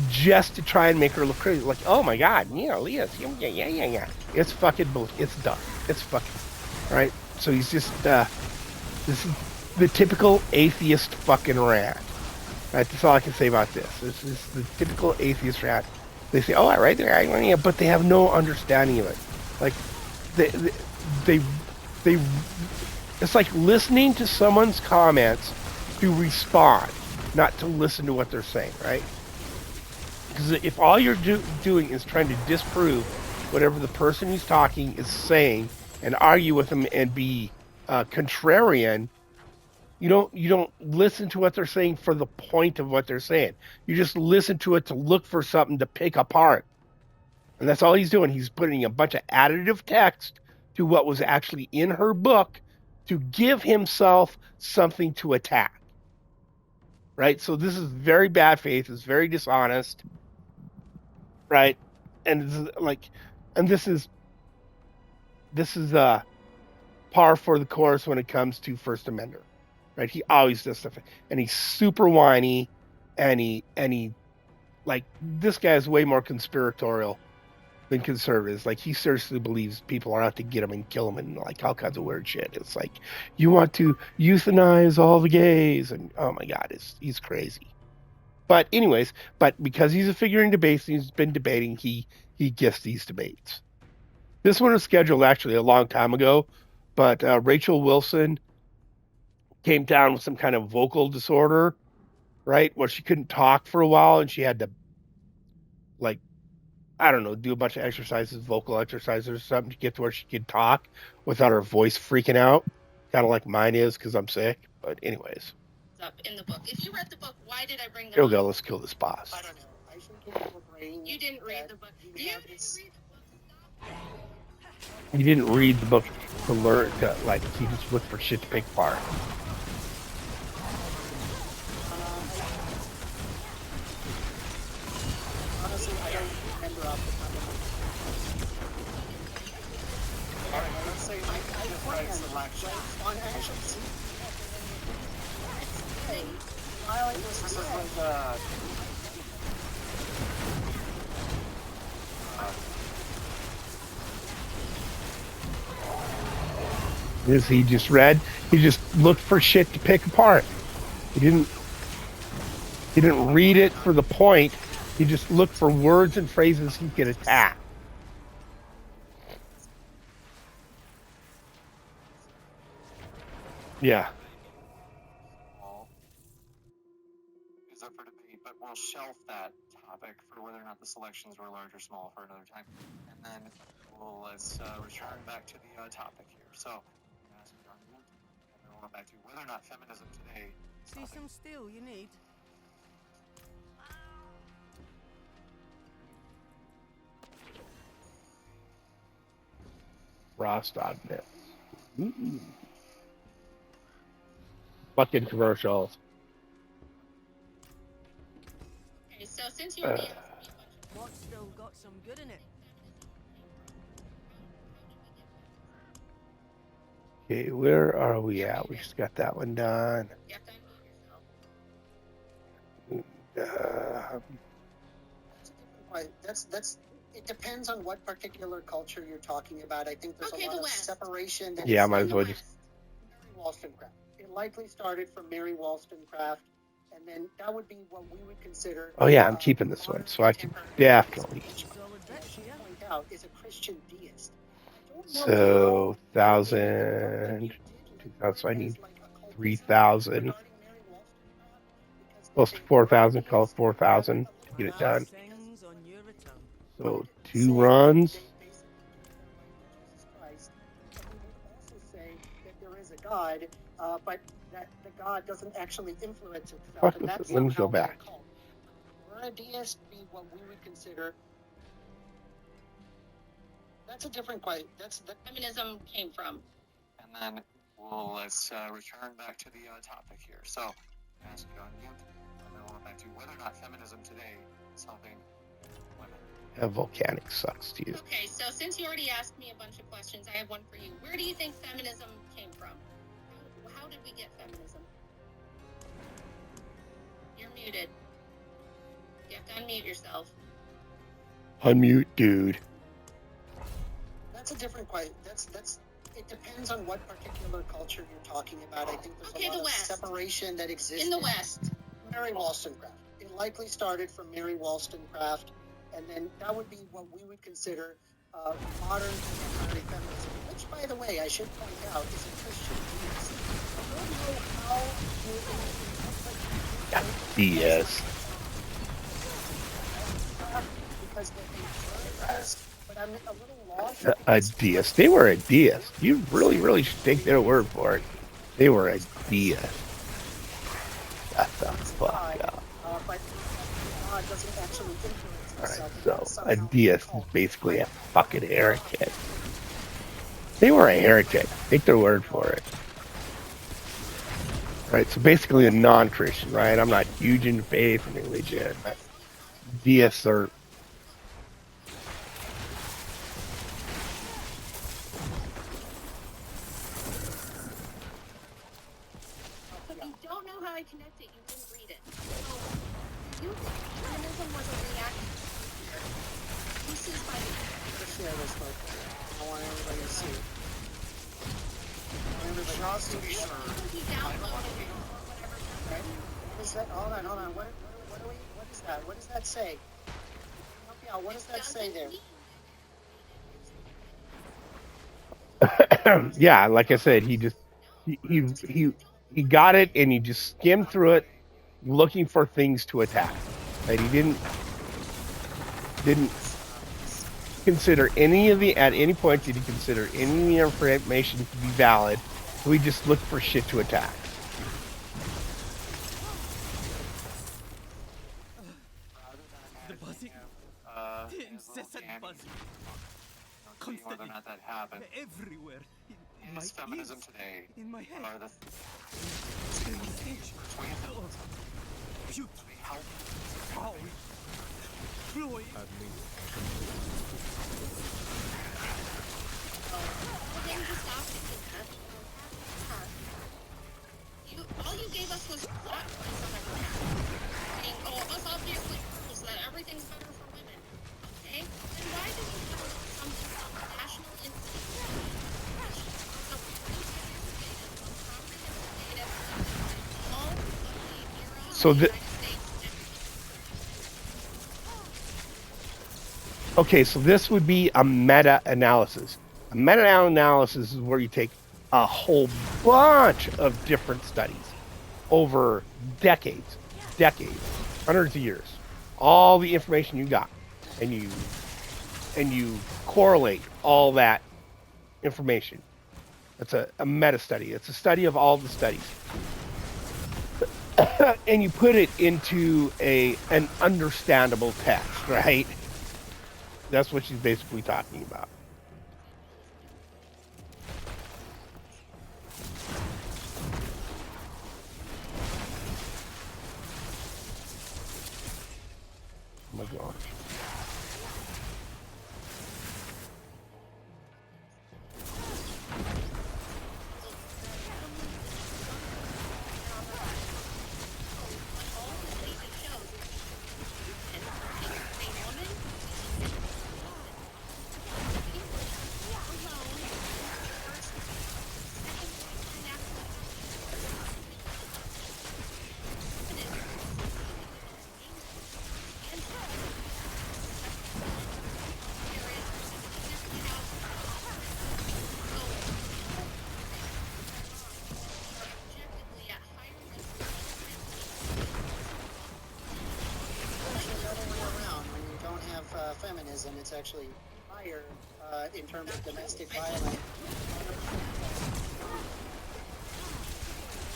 just to try and make her look crazy. Like, oh my God, Leah, yeah. It's fucking bullshit. It's dumb. It's fucking, right? So he's just, this is the typical atheist fucking rant. Right? That's all I can say about this. This is the typical atheist rant. They say, oh, right there, but they have no understanding of it. Like, they it's like listening to someone's comments to respond, not to listen to what they're saying, right? Because if all you're doing is trying to disprove whatever the person who's talking is saying and argue with them and be contrarian, you don't listen to what they're saying for the point of what they're saying. You just listen to it to look for something to pick apart. And that's all he's doing. He's putting a bunch of additive text to what was actually in her book to give himself something to attack. Right? So this is very bad faith. It's very dishonest. Right? And it's like, and this is par for the course when it comes to First Amender. Right? He always does stuff, and he's super whiny, and he like, this guy is way more conspiratorial than conservatives. Like, he seriously believes people are out to get him and kill him and like all kinds of weird shit. It's like, you want to euthanize all the gays, and oh my God, he's crazy. But anyways, because he's a figure in debates and he's been debating, he gets these debates. This one was scheduled actually a long time ago, but Rachel Wilson came down with some kind of vocal disorder, right? Where she couldn't talk for a while, and she had to, like, I don't know, do a bunch of exercises, vocal exercises or something to get to where she could talk without her voice freaking out. Kind of like mine is because I'm sick. But anyways, Up in the book. If you read the book, why did I bring them here we up? go. Let's kill this boss. I don't know. I think you have a brain. You didn't read that the book. you You have didn't this- read the book. Stop. He didn't read the book to learn to like. He just looked for shit to pick apart. Honestly, I don't remember off the top of my head. Alright, well, let's say I plan selection. on action. See? This is like, This he just read. He just looked for shit to pick apart. He didn't read it for the point. He just looked for words and phrases he could attack. Yeah. is up for debate, but we'll shelf that topic for whether or not the selections were large or small for another time. And then let's return back to the topic here. So, I'm going to ask the argument, and then we'll go back to whether or not feminism today is See something. some steel you need. Ross.net. Fucking commercials. Okay, so since you already asked me a bunch of What's still got some good in it? Okay, where are we at? We just got that one done. you have to unmute yourself. That's it depends on what particular culture you're talking about. I think there's Okay, a the lot of West. separation. That Yeah, is might in as the well West. just. Mary Wollstonecraft. It likely started from Mary Wollstonecraft, and then that would be what we would consider. Oh yeah, I'm keeping this one, so I can definitely. Which, Solid I bit, should yeah. point out, is a Christian deist. I don't know So how 1,000, 2,000. So I need like a cultism 3,000. regarding Mary Wollstonecraft, because Close to they 4,000. Call it based 4,000 to get it done. Sings on your return. So 2 runs. They basically give their life to Jesus Christ. And we would also say that there is a God, but that the God doesn't actually influence itself. Fuck And this, that's let me somehow go back. their cult. We're a deist, be what we would consider. That's a different question. Feminism came from. And then let's return back to the topic here. So, I'm going to ask you to unmute, and then we'll go back to whether or not feminism today is something women. Yeah, volcanic sucks to you. Okay, so since you already asked me a bunch of questions, I have one for you. Where do you think feminism came from? How did we get feminism? You're muted. You have to unmute yourself. Unmute, dude. That's a different question. It depends on what particular culture you're talking about. I think there's Okay, a lot the of West. separation that exists In the West. Mary Wollstonecraft. It likely started from Mary Wollstonecraft, and then that would be what we would consider modern contemporary feminism, which, by the way, I should point out, is a Christian deist. I don't know how you Yes. because they this, but I'm a little lost. A deist. They were a deist. You really should take their word for it. They were a deist. Shut the fuck up. But God doesn't actually influence Alright, himself. so It's a somehow deist is cult. basically a fucking heretic. They were a heretic. Take their word for it. Right, so basically a non-Christian, right? I'm not huge in faith and religion, but deists are. But you don't know how I connect it. You didn't read it. So, you think feminism was a reaction to fear? This is by Let's share this with I want everybody to see. I want everybody to Just see. to be sure, he downloaded it or whatever. Okay. What is that? Hold on. What is that? What does that say? Help me out. What does that say there? Yeah, like I said, he got it and he just skimmed through it, looking for things to attack. Right? He didn't consider at any point did he consider any information to be valid. We just look for shit to attack. The buzzing. The incessant buzzing. Constantly. Whether or not that happened. Everywhere. In my feminism ears, today. In my head. Are the stage. You help. How? Floyd. All you gave us was plot points on the graph. Saying, oh, us obviously proves that everything's better for women. Okay? Then why did you give us something called the National Institute Okay, so this would be a meta-analysis. A meta-analysis is where you take a whole bunch of different studies over decades, hundreds of years, all the information you got, and you correlate all that information. That's a meta study. It's a study of all the studies. And you put it into an understandable text, right? That's what she's basically talking about. Oh my God. Feminism, it's actually higher in terms of domestic violence.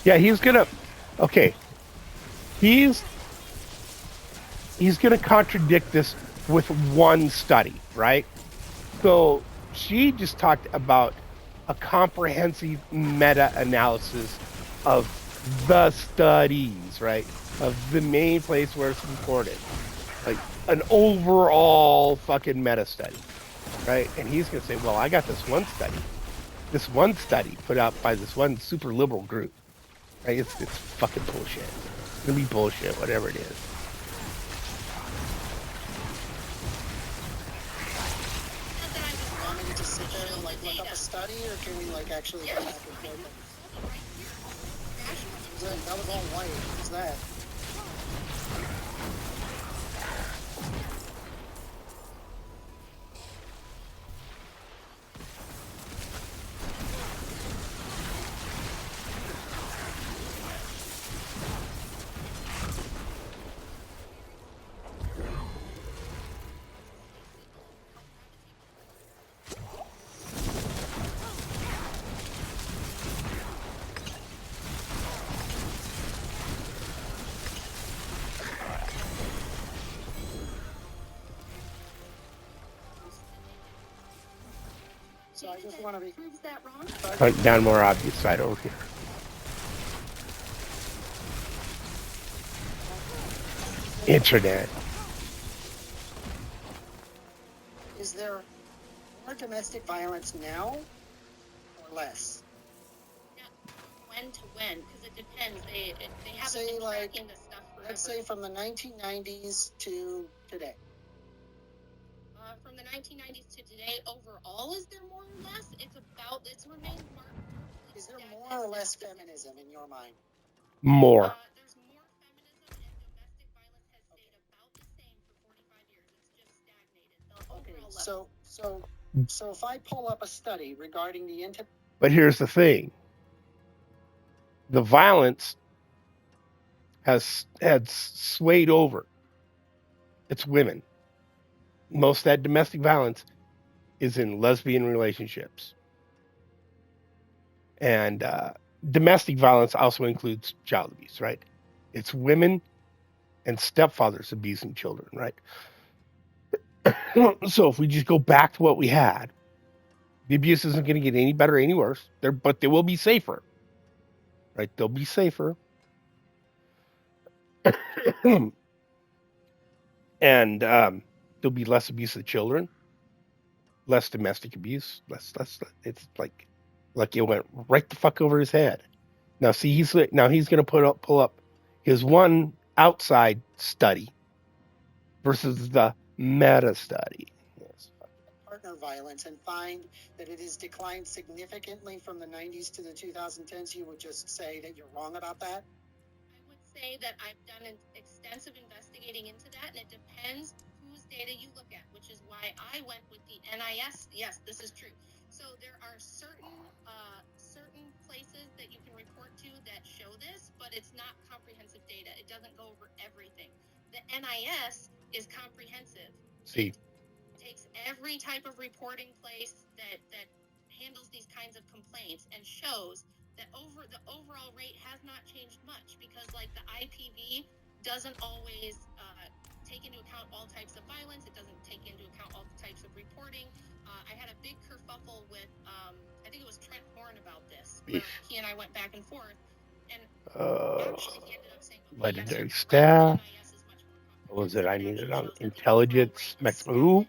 Yeah, he's gonna contradict this with one study, right? So she just talked about a comprehensive meta-analysis of the studies, right? Of the main place where it's recorded. Like an overall fucking meta study, right? And he's going to say, well, I got this one study put out by this one super liberal group, right? It's fucking bullshit. It's going to be bullshit, whatever it is. Want me to sit there and like look up a study, or can we like actually come back and forth? That was all white. What's that? So I just want to be proves that wrong. Hunt down more obvious side over here. Internet. Is there more domestic violence now or less? Yeah, when to when? Because it depends. They haven't Say been like, tracking this stuff forever. let's say from the 1990s to today. From the 1990s to today, overall, is there more or less? It's remained more. Is there more or less feminism in your mind? More. There's more feminism, and domestic violence has stayed about the same for 45 years. It's just stagnated. The overall level. So if I pull up a study regarding the But here's the thing. The violence has swayed over. It's women. Most of that domestic violence is in lesbian relationships. And domestic violence also includes child abuse, right? It's women and stepfathers abusing children, right? So if we just go back to what we had, the abuse isn't going to get any better, any worse. But they will be safer, right? They'll be safer. And there'll be less abuse of children, less domestic abuse, less. It's like it went right the fuck over his head. Now see, he's going to pull up his one outside study versus the meta study. Yes. Partner violence and find that it has declined significantly from the 90s to the 2010s, you would just say that you're wrong about that? I would say that I've done an extensive investigating into that, and it depends whose data you look at, which is why I went with the NIS. Yes, this is true. So there are certain places that you can report to that show this, but it's not comprehensive data. It doesn't go over everything. The NIS is comprehensive. See, it takes every type of reporting place that handles these kinds of complaints and shows that the overall rate has not changed much, because like the IPV doesn't always take into account all types of violence. It doesn't take into account all types of reporting. I had a big kerfuffle with I think it was Trent Horn about this, where he and I went back and forth, and actually he ended up saying, legendary staff. What was it? I needed on intelligence. Ooh,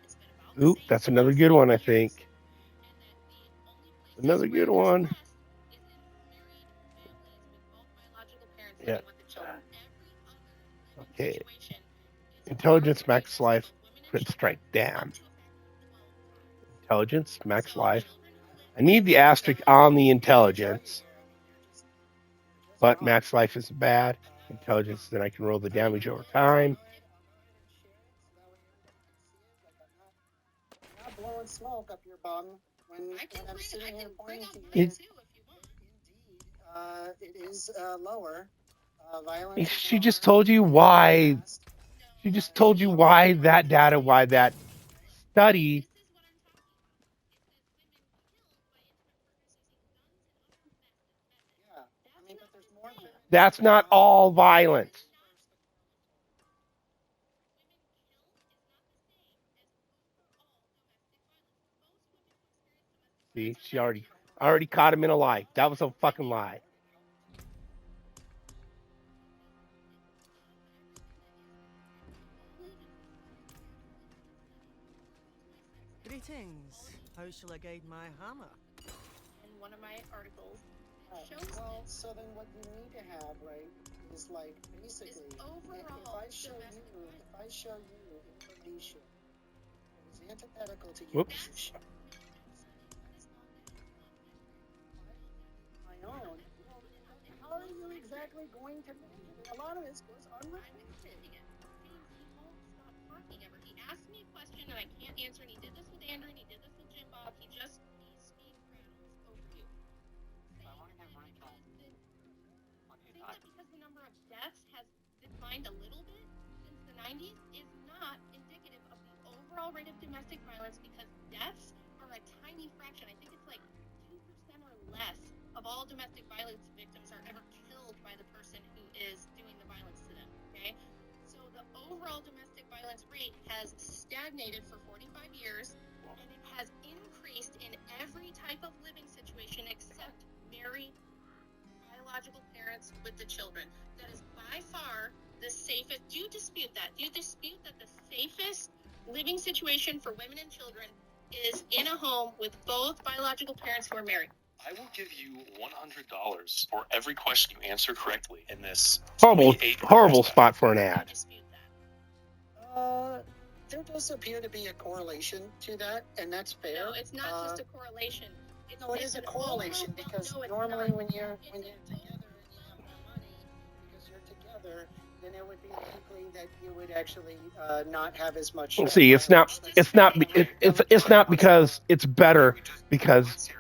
that's another good one, I think. Another good one. Yeah. Okay. Intelligence max life. Crit strike. Damn. Intelligence max life. I need the asterisk on the intelligence, but max life is bad. Intelligence, then I can roll the damage over time. Not blowing smoke up your bum when I'm sitting here pointing to you. Indeed, it is lower. Violence. She just told you why. She just told you why that data, why that study. Yeah, I mean, but there's more than that. That's not all violence. See, she already caught him in a lie. That was a fucking lie. Greetings. How shall I guide my hammer? In one of my articles, shows Well, so then what you need to have, right, is like basically if I show you information that is antithetical to your Whoops. position, my own, how are you exactly going to measure it? A lot of this was unwritten. He asked me a question and I can't answer, and he did this with Andrew and he did this with Jim Bob. He just speed rattles over you. I want to get Rachel. Saying that because the number of deaths has declined a little bit since the 90s is not indicative of the overall rate of domestic violence, because deaths are a tiny fraction. I think it's like 2% or less of all domestic violence victims are ever killed by the person who is doing the violence to them, okay? So the overall domestic violence rate has stagnated for 45 years, and it has increased in every type of living situation except married biological parents with the children. That is by far the safest. Do you dispute that? Do you dispute that the safest living situation for women and children is in a home with both biological parents who are married? I will give you $100 for every question you answer correctly in this Horrible spot for an ad. There does appear to be a correlation to that, and that's fair. No, it's not just a correlation. No, it is a correlation because normally when you're together and you have more money because you're together, then it would be likely that you would actually not have as much. See, it's not because it's better because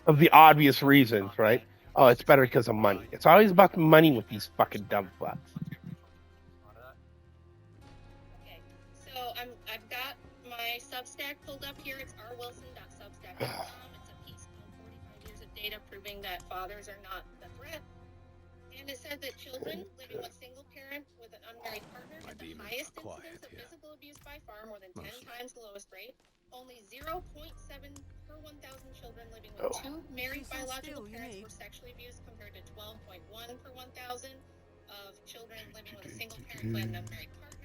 of the obvious reasons, right? Oh, it's better because of money. It's always about the money with these fucking dumb fucks. Okay, so I've got my Substack pulled up here. It's rwilson.substack.com. It's a piece called 45 Years of Data Proving That Fathers Are Not the Threat. And it said that children living with single parent with an unmarried partner My had the demons highest are quiet incidence of here. physical abuse by far, more than 10 Mostly. times the lowest rate. Only 0.7 per 1,000 children living Oh. with two married She sounds biological still parents unique. were sexually abused compared to 12.1 per 1,000 of children living with a single parent with an unmarried partner.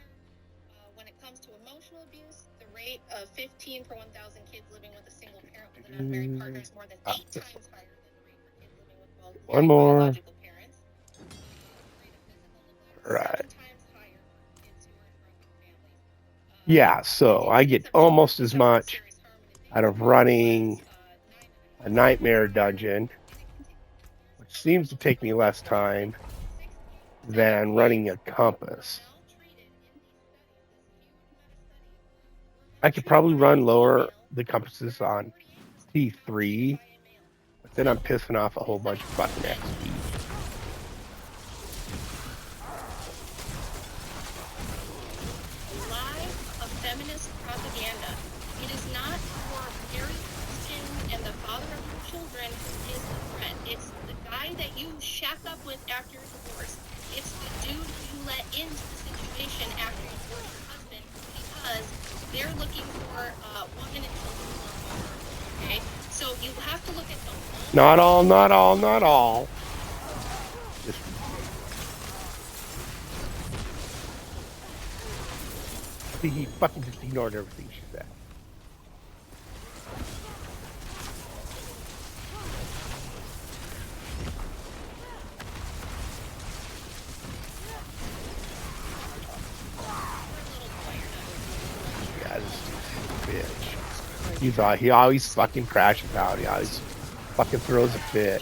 When it comes to emotional abuse, the rate of 15 per 1,000 kids living with a single parent with an unmarried partner is more than 8 times higher than the rate for kids living with both One married more. biological parents. Right. 7 times higher for kids who are in broken families. Yeah, so I get almost as much out of running a nightmare dungeon, which seems to take me less time than running a compass. I could probably run lower the compasses on T3, but then I'm pissing off a whole bunch of fucking XP. Lie of feminist propaganda. It is not your married Christian and the father of your children who is the threat. It's the guy that you shack up with after your divorce. It's the dude who you let into the situation after you divorce your husband because they're looking for women and children who are vulnerable. Okay, so you have to look at the whole. Not all, not all, not all. Just he fucking just ignored everything she said. Yeah, this bitch. He always fucking crashes out. He always fucking throws a fit.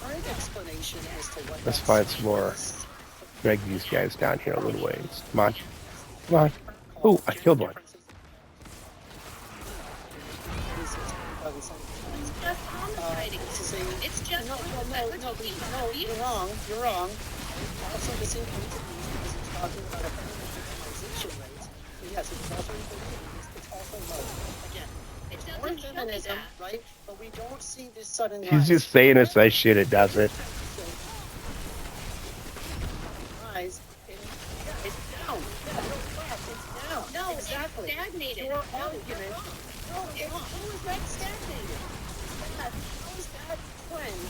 Current explanation as to what Let's that find scene some more. was. Drag these guys down here a little ways. Come on. Come on. Oh, I killed one. Just homiciting. It's just No, you're wrong. You're wrong. Also, the same point of view because it's talking about a feminine victimization rate. But yes, it's also it's also low. Again, it's more feminism, right? But we don't see this sudden rise. She's just saying it's that shit. It doesn't. Rise. It's down. It's down. No, exactly. it's stagnated. Your argument. No, how is that stagnated? How is that trend?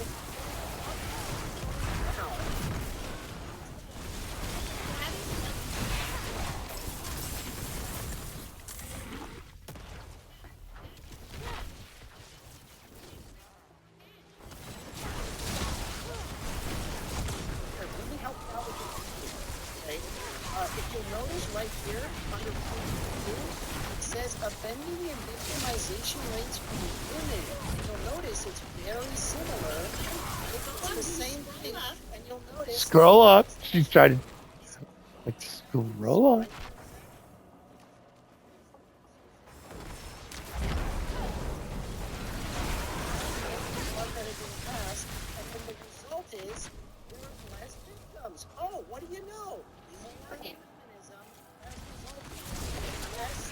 Now. Really help out with this. Okay. If you'll notice right here under point 2, it says offending and victimization rates for women. You'll notice it's very similar. It's the same thing, and you'll notice. Scroll up. She's trying to. Like, scroll up. And then the result is there are less victims. Oh, what do you know? More feminism has resulted in less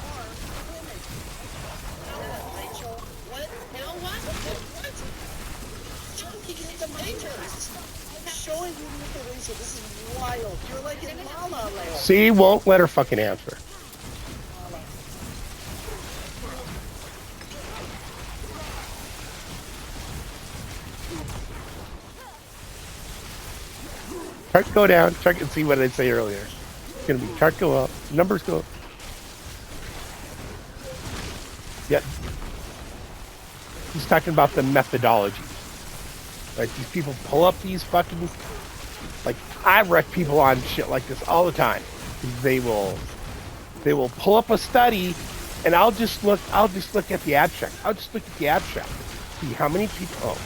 harm to women. Rachel, what? You know what? Joking in the Matrix. I'm showing you the information. This is wild. You're like in La La Land. See, won't let her fucking answer. Chart go down. Check and see what I say earlier. It's gonna be chart go up. Numbers go up. Yep. He's talking about the methodology. Right? These people pull up these fucking, like, I wreck people on shit like this all the time. They will pull up a study, and I'll just look at the abstract. I'll just look at the abstract. See how many people. Oh.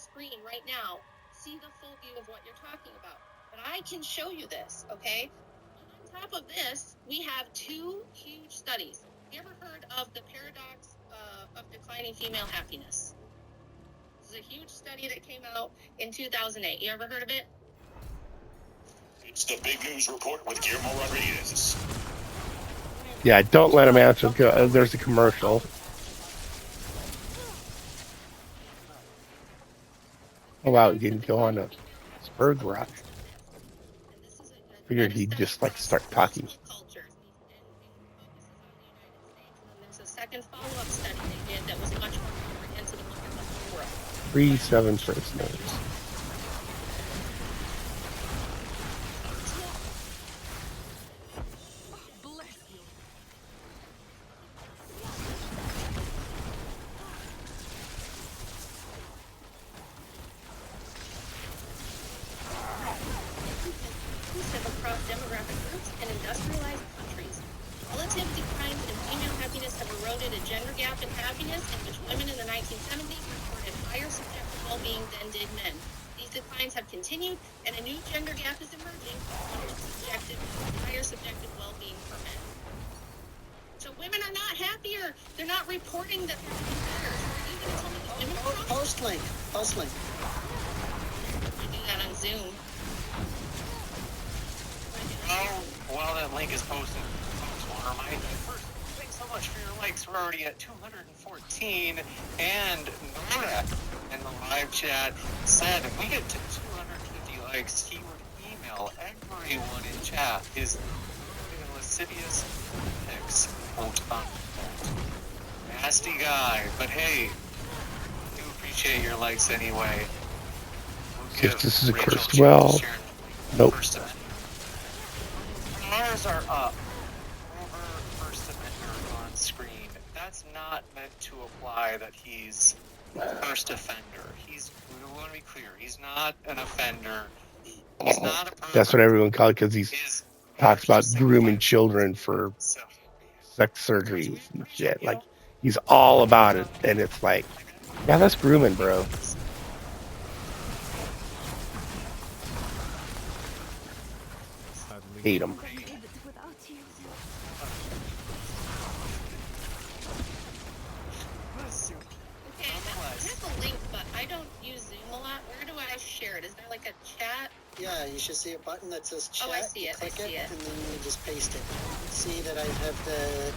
screen right now see the full view of what you're talking about. But I can show you this, okay? On top of this, we have 2 huge studies. Have you ever heard of the paradox of declining female happiness? This is a huge study that came out in 2008. You ever heard of it? It's the Big News Report with Guillermo Rodriguez. Yeah, don't let him answer. There's a commercial. Oh wow, he didn't go on a Spurg rock. Figured he'd just like start talking. There's a second follow-up study they did that was much more comprehensive and looked at the whole world. 3-7 first notes. Inclusive across demographic groups and industrialized countries. Relative declines in female happiness have eroded a gender gap in happiness in which women in the 1970s reported higher subjective well-being than did men. These declines have continued, and a new gender gap is emerging, one with higher subjective well-being for men. So women are not happier. They're not reporting that they're doing better. Are you going to tell me that women are Post link. I do that on Zoom. While that link is posted, folks want to remind you first, thanks so much for your likes. We're already at 214, and Nora in the live chat said if we get to 250 likes, he would email everyone in chat his lascivious pics, quote unquote. Nasty guy, but hey, I do appreciate your likes anyway. If this is a cursed well. Nope. Ours are up over First Amendment on screen. That's not meant to apply that he's a first offender. We want to be clear, he's not an offender. He's not a pervert. That's what everyone calls it because he talks about grooming children for sex surgeries and shit. Like, he's all about it. And it's like, yeah, that's grooming, bro. Hate him. Okay, there's a link, but I don't use Zoom a lot. Where do I share it? Is there like a chat? Yeah, you should see a button that says chat. Oh, I see it. Click I see it. and then you just paste it. See that I have the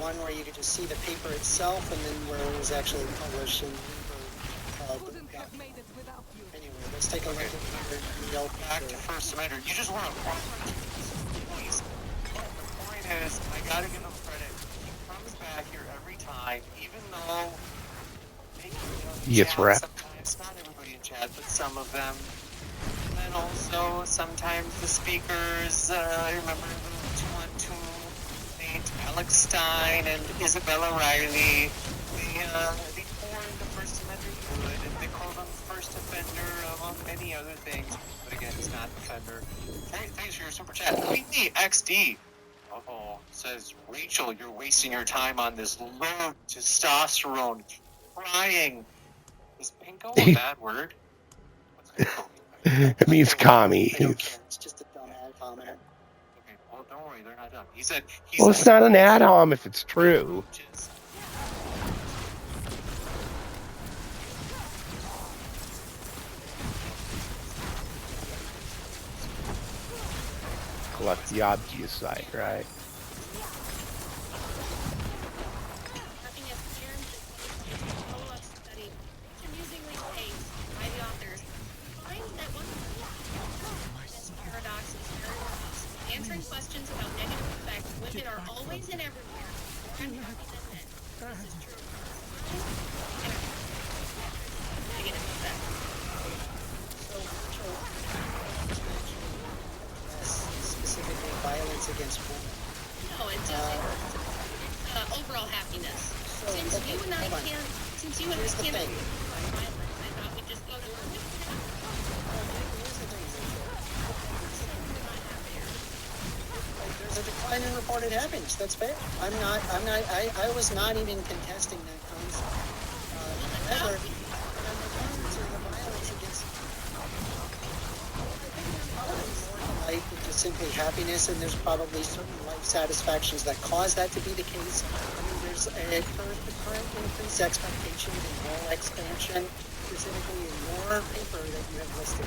one where you could just see the paper itself, and then where it was actually published. And anyway, let's take a look at the Back to First Amendment. You just want to please. The point is, I gotta give him credit. He comes back here every time, even though He gets wrapped. sometimes, not everybody in chat, but some of them. And then also sometimes the speakers. I remember the 212 Nate, Alex Stein, and Isabella Riley. They pour into First Amendment good, and they call them first offender among many other things. But again, he's not an offender. Thanks for your super chat. Queenie XD. Says Rachel, you're wasting your time on this low testosterone crying. Is pinko a bad word? What's pinko? It means commie. I don't care. It's just a dumb ad comment. Okay, well, don't worry, they're not done. He said Well, it's not an ad-hom if it's true. Collect the obvious side, right? Follow-up study, amusingly paced by the authors, finds that one of this paradox is very robust. Answering questions about negative effects, women are always and everywhere more unhappy than men. This is true. Negative effects. Specifically, violence against women. No, it's overall happiness. Since you and I can't violence, I thought we'd just go to There's a decline in reported happiness. That's fair. I was not even contesting that concept. However, the simply happiness, and there's probably certain life satisfactions that cause that to be the case. I mean, there's a current increased expectation in moral expansion, specifically in your paper that you have listed.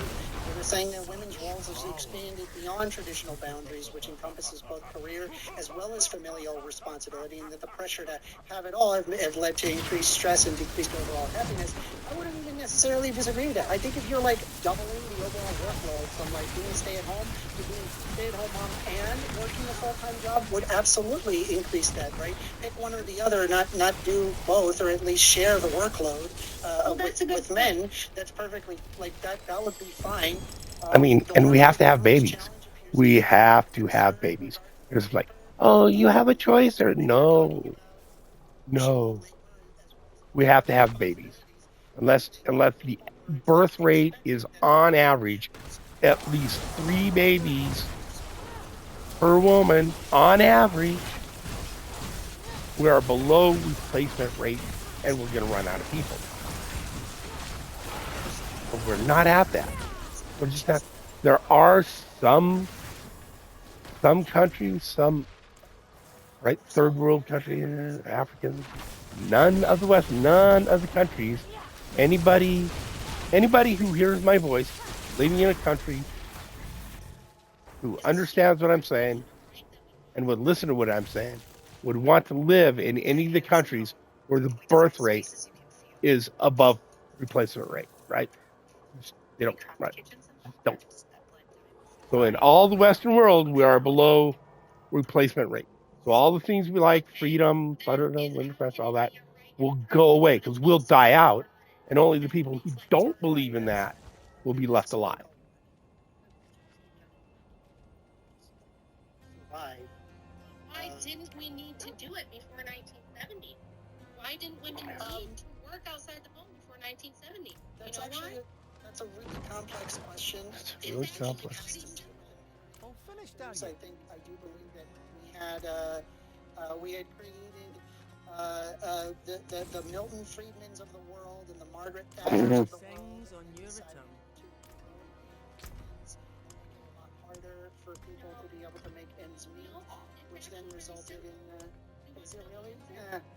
They're saying that women's roles have expanded beyond traditional boundaries, which encompasses both career as well as familial responsibility, and that the pressure to have it all have led to increased stress and decreased overall happiness. I wouldn't even necessarily disagree with that. I think if you're like doubling the overall workload from like being a stay-at-home to being a stay-at-home mom and working a full-time job would absolutely increase that, right? Pick one or the other, not do both, or at least share the workload with men. That's perfectly like that would be fine. I mean, and we have to have babies. We have to have babies. It's like, oh, you have a choice, or no. We have to have babies, unless the birth rate is on average at least 3 babies per woman on average. We are below replacement rate, and we're going to run out of people. But we're not at that. We're just not. There are some countries, right, third world countries, African, none of the West, none of the countries. Anybody who hears my voice living in a country who understands what I'm saying and would listen to what I'm saying would want to live in any of the countries where the birth rate is above replacement rate, right? They don't, right? Don't. So in all the Western world, we are below replacement rate. So all the things we like, freedom, women's rights, all that, will go away because we'll die out, and only the people who don't believe in that will be left alive. Why? Why didn't we need to do it before 1970? Why didn't women need to work outside the home before 1970? That's You know actually why? that's a really complex question. It's really complex. Oh, finish down I here. think I do believe that we had created the Milton Friedmans of the world and the Margaret Thatchers of the world. Things on your decided return. to make it a lot harder for people to be able to make ends meet, which then resulted in. Is it really?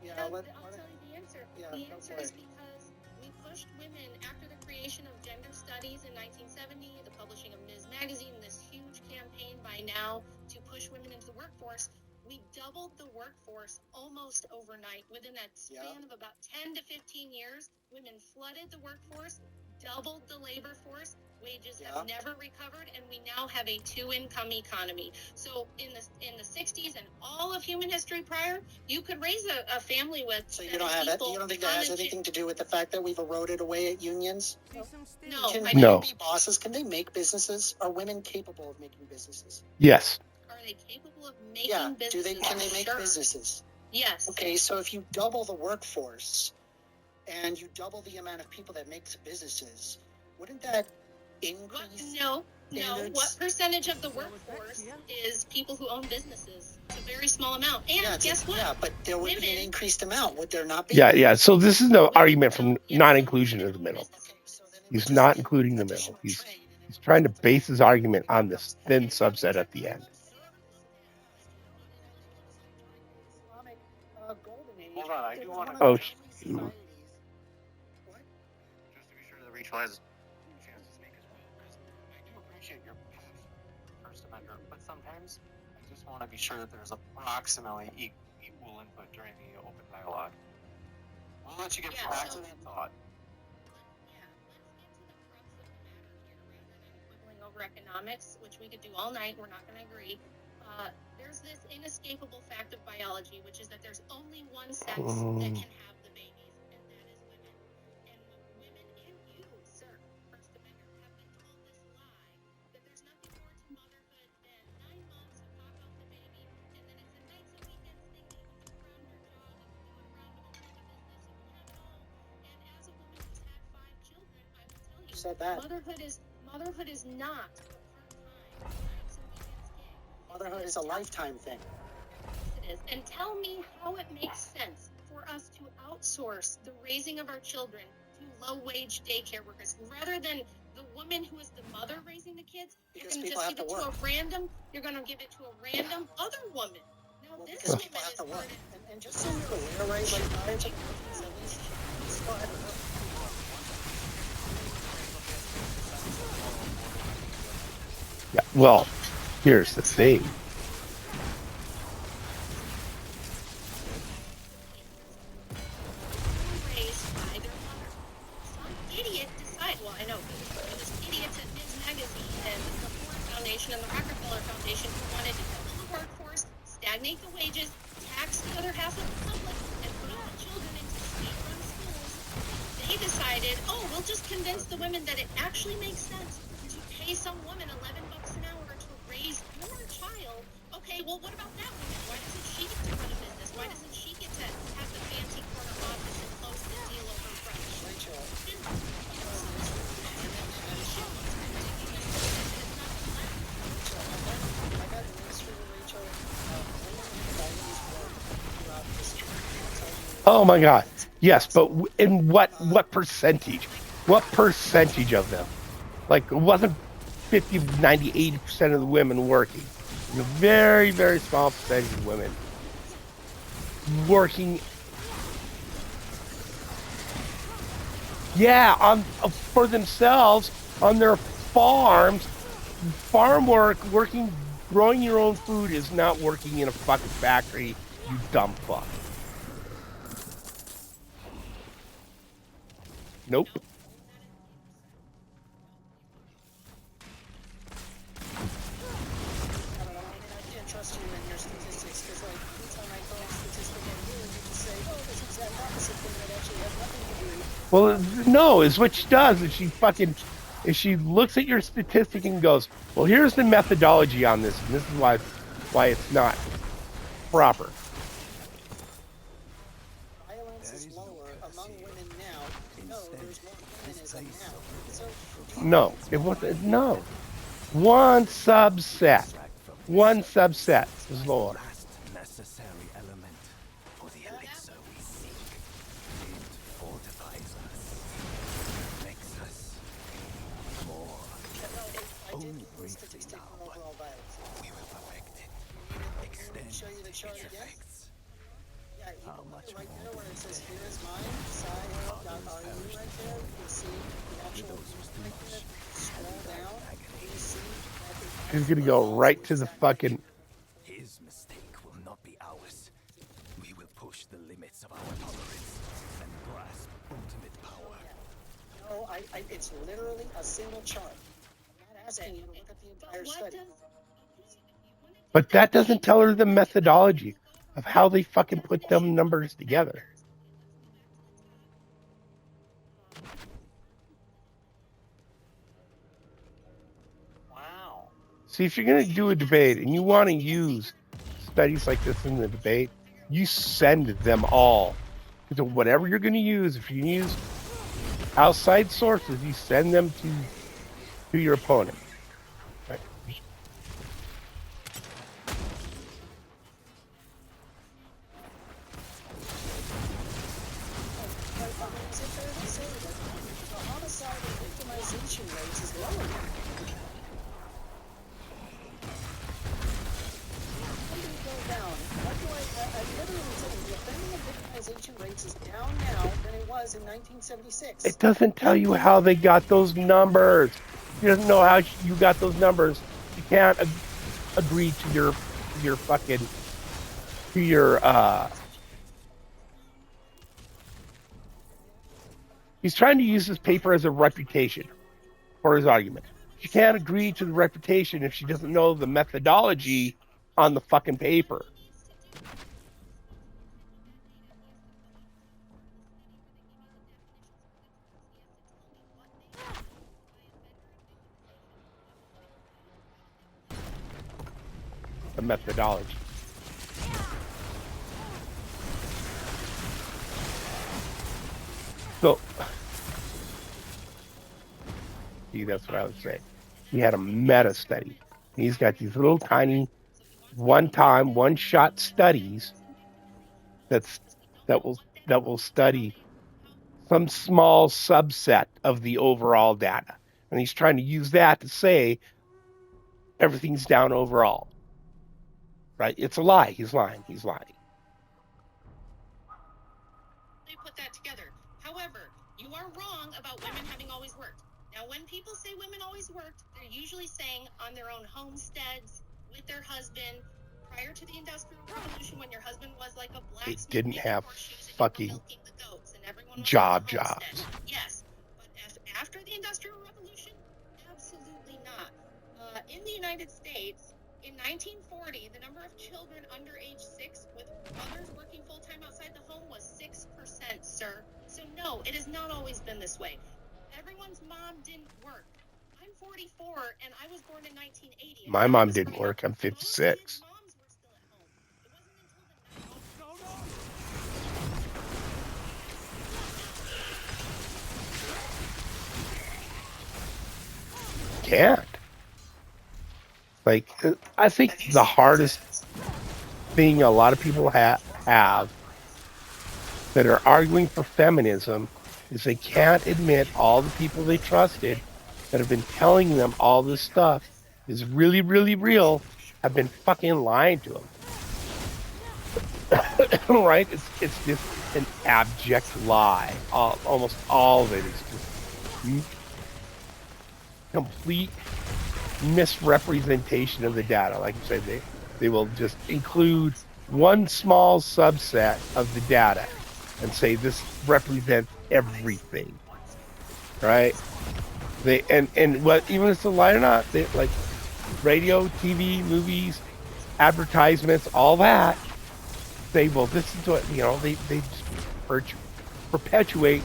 Yeah. I'll tell you the answer. Yeah, The go answer for is it. because we pushed women after the creation of gender studies in 1970, the publishing of Ms. Magazine, this huge campaign by now to push women into the workforce. We doubled the workforce almost overnight. Within that span of about 10 to 15 years, women flooded the workforce, doubled the labor force. Wages have never recovered, and we now have a 2-income economy. So in the 60s and all of human history prior, you could raise a family with. So you don't have it. You don't think that has anything to do with the fact that we've eroded away at unions? No. Can No. women be bosses? Can they make businesses? Are women capable of making businesses? Yes. Are they capable of making businesses? Can they make businesses? Yes. Okay, so if you double the workforce and you double the amount of people that make businesses, wouldn't that increase? No. What percentage of the workforce is people who own businesses? It's a very small amount. And guess what? Yeah, but there would be an increased amount, would there not be? Yeah. So this is no argument from non-inclusion in the middle. He's not including the middle. He's trying to base his argument on this thin subset at the end. Hold on, I do want to. Oh, Just to be sure that Rachel has a chance to speak as well, because I do appreciate your passion for First Amendment, but sometimes I just want to be sure that there's approximately equal input during the open dialogue. We'll let you get back to that thought. Over economics, which we could do all night, we're not going to agree. There's this inescapable fact of biology, which is that there's only one sex that can have the babies, and that is women. And women and you, sir, First Amendment, have been told this lie that there's nothing more to motherhood than 9 months to pop out the baby, and then it's a nights and weekends thing that you can do around your job, you can do it around a business, you can have it all. And as a woman who's had 5 children, I will tell you, motherhood is not a part-time, nights and weekends gig. Motherhood is a lifetime thing. It is. And tell me how it makes sense for us to outsource the raising of our children to low-wage daycare workers rather than the woman who is the mother raising the kids? Because you're going to people just have give to it to work. a random. You're going to give it to a random other woman. No, Well, this because woman people have is to work. burdened. And just so you're aware, right, like prior to the 1970s, people still had to work. Yeah. Well, here's the thing. Raised by their mother. Some idiot decide. Well, I know there's idiots at Ms. Magazine and the Ford Foundation and the Rockefeller Foundation who wanted to double the workforce, stagnate the wages, tax the other half of the public, and put all the children into state-run schools. They decided, oh, we'll just convince the women that it actually makes sense to pay some woman $11 an hour to raise your child. Okay, well, what about that woman? Why doesn't she get to run a business? Why doesn't she get to have the fancy corner office and close the deal over brunch? Rachel, I got news for you, Rachel. Women have always worked throughout history. I'll tell you. Oh my God. Yes, but in what percentage? What percentage of them? Like, it wasn't 50, 90, 80% of the women working. It was a very, very small percentage of women working. Yeah, for themselves on their farms. Farm work, working, growing your own food is not working in a fucking factory, you dumb fuck. Nope. I don't know, I can't trust you in your statistics because, like, anytime I throw a statistic at you, you just say, oh, this exact opposite thing that actually has nothing to do. Well, no, is what she does is she looks at your statistic and goes, well, here's the methodology on this, and this is why it's not proper. Violence is lower among women now. No, there's more feminism now. So, No, it wasn't. No, one subset is lower. Necessary element for the elixir we seek. It fortifies us, makes us more. I did give you a statistic for overall violence. We will perfect it. Let me Extend show you the chart its again. effects. Yeah, you can look right there where it says, here is mine, SciHub.ru right there. You'll see the actual right there. Scroll down, and you see that She's gonna go right to the fucking. His mistake will not be ours. We will push the limits of our tolerance and grasp ultimate power. No, it's literally a single chart. I'm not asking you to look at the entire study. But that doesn't tell her the methodology of how they fucking put them numbers together. Wow. See, if you're going to do a debate and you want to use studies like this in the debate, you send them all. So whatever you're going to use, if you use outside sources, you send them to your opponent. Right? Is it fair to say that the homicide and victimization rates is lower now? How do we go down? What do I literally saying the offending and victimization rates is down now than it was in 1976. It doesn't tell you how they got those numbers. You doesn't know how you got those numbers. You can't agree to your fucking to your He's trying to use this paper as a reputation for his argument. She can't agree to the reputation if she doesn't know the methodology on the fucking paper. The methodology. So, see, that's what I would say. He had a meta study. He's got these little tiny one-time, one-shot studies that will study some small subset of the overall data. And he's trying to use that to say everything's down overall. Right? It's a lie. He's lying. He's lying. They put that together. However, you are wrong about women having always worked. Now, when people say women always worked, they're usually saying on their own homesteads, with their husband, prior to the Industrial Revolution, when your husband was like a blacksmith. Didn't making have horseshoes and you were fucking milking the goats and everyone was jobs. on the homestead. Yes, but after the Industrial Revolution, absolutely not. In the United States, in 1940, the number of children under age 6 with mothers working full-time outside the home was 6%, sir. So no, it has not always been this way. Everyone's mom didn't work. I'm 44 and I was born in 1980. And My when I mom was didn't growing work. up, I'm most 56. kids' moms were still at home. It wasn't until the 90s. Can't. Like, I think the hardest thing a lot of people have that are arguing for feminism is they can't admit all the people they trusted that have been telling them all this stuff is really, really real have been fucking lying to them. Right? It's just an abject lie. Almost all of it is just complete misrepresentation of the data. Like I said, they will just include one small subset of the data and say this represents everything, right? They and what, even if it's a lie or not, they like radio, TV, movies, advertisements, all that. They will listen to it. You know, they just perpetuate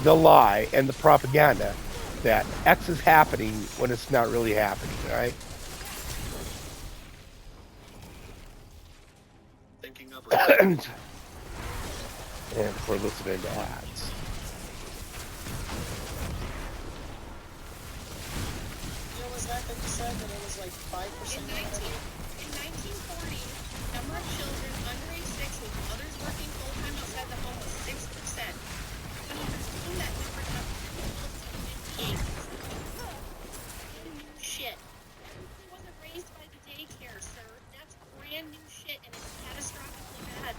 the lie and the propaganda that X is happening when it's not really happening, right? Thinking of And we're listening to ads. What was that you said? That it was like 5%? In 1940, the number of children under age 6 with mothers working full-time outside the home was 6%. When you assume that number up to 58%. Shit. Everything wasn't raised by the daycare, sir. That's brand new shit, and it's catastrophically bad.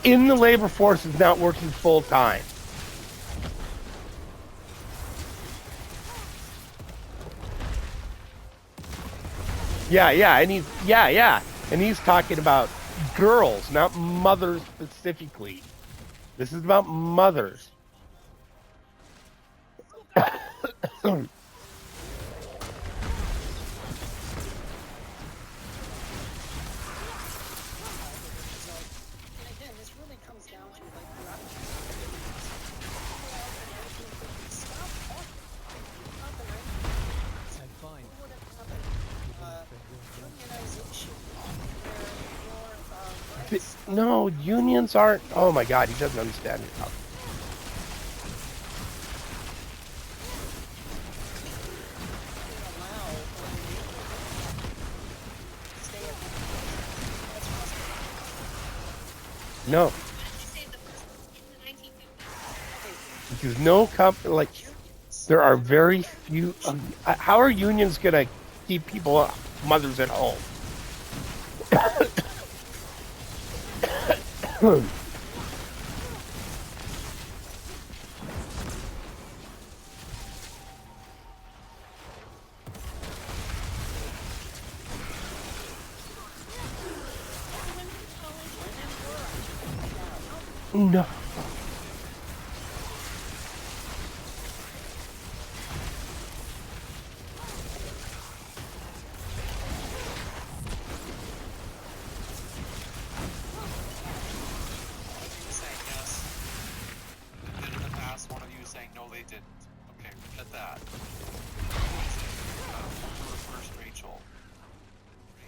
In the labor force is not working full time. And he's talking about girls, not mothers specifically. This is about mothers. No, unions aren't. Oh my God, he doesn't understand it. No, because no company, like, there are very few. How are unions gonna keep people, mothers at home? No. One of you is saying no, they didn't. Okay, we get that. First, Rachel.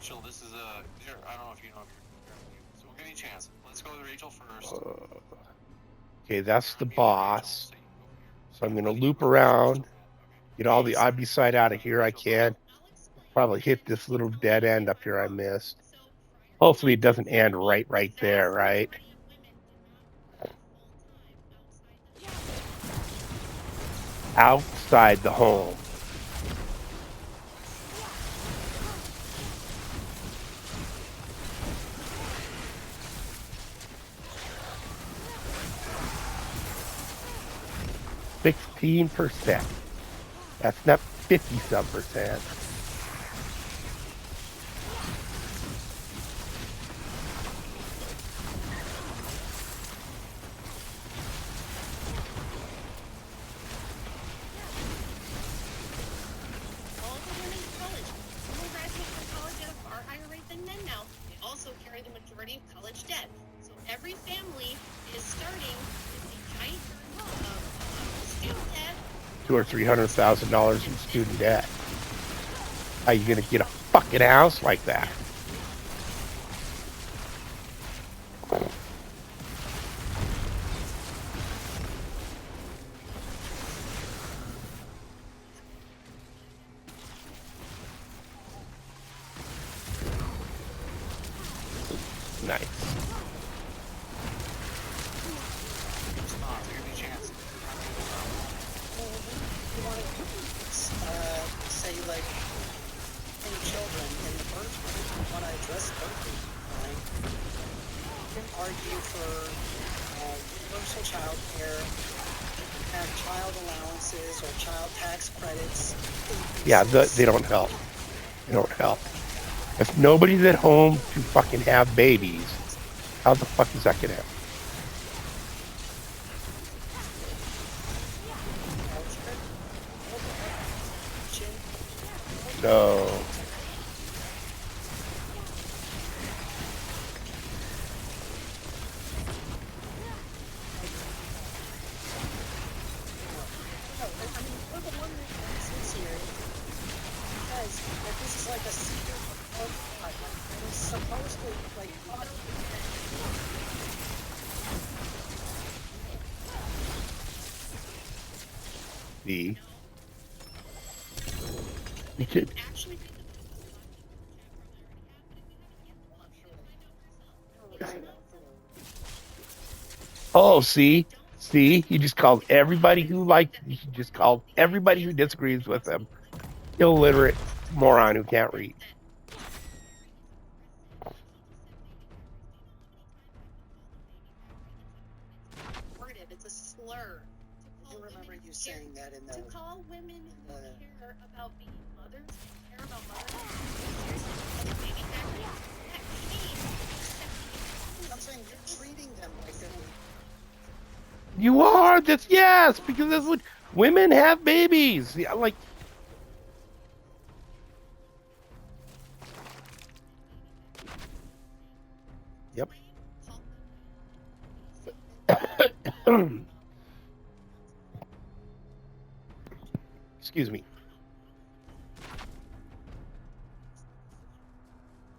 Rachel, this is a. Here, I don't know if you know. So we'll give you a chance. Let's go with Rachel first. Okay, that's the boss. So I'm gonna loop around, get all the IB side out of here I can. Probably hit this little dead end up here I missed. Hopefully it doesn't end right there, right? Outside the home. %. That's not 50-some%. All the women in college. Women graduate from college at a far higher rate than men now. They also carry the majority of college debt. So every family is starting with a giant burden of student debt. $200,000 or $300,000 in student debt. How you gonna get a fucking house like that? Nice. You want to say like any children in the birth rate, you want to address birth rate, right? You can argue for universal child care, have child allowances or child tax credits. Yeah, they don't help. They don't help. If nobody's at home to fucking have babies, how the fuck is that gonna happen? No. This is like a secret it's supposed to like The you could, Actually, oh, see, you just called everybody who you just called everybody who disagrees with them illiterate moron who can't read. it's a slur. I do remember you saying that in the To call women who care about being mothers and care about mothers baby factory, that means I'm saying you're treating them like they're You are that's yes, because that's what women have babies. Yeah, like yep. Excuse me.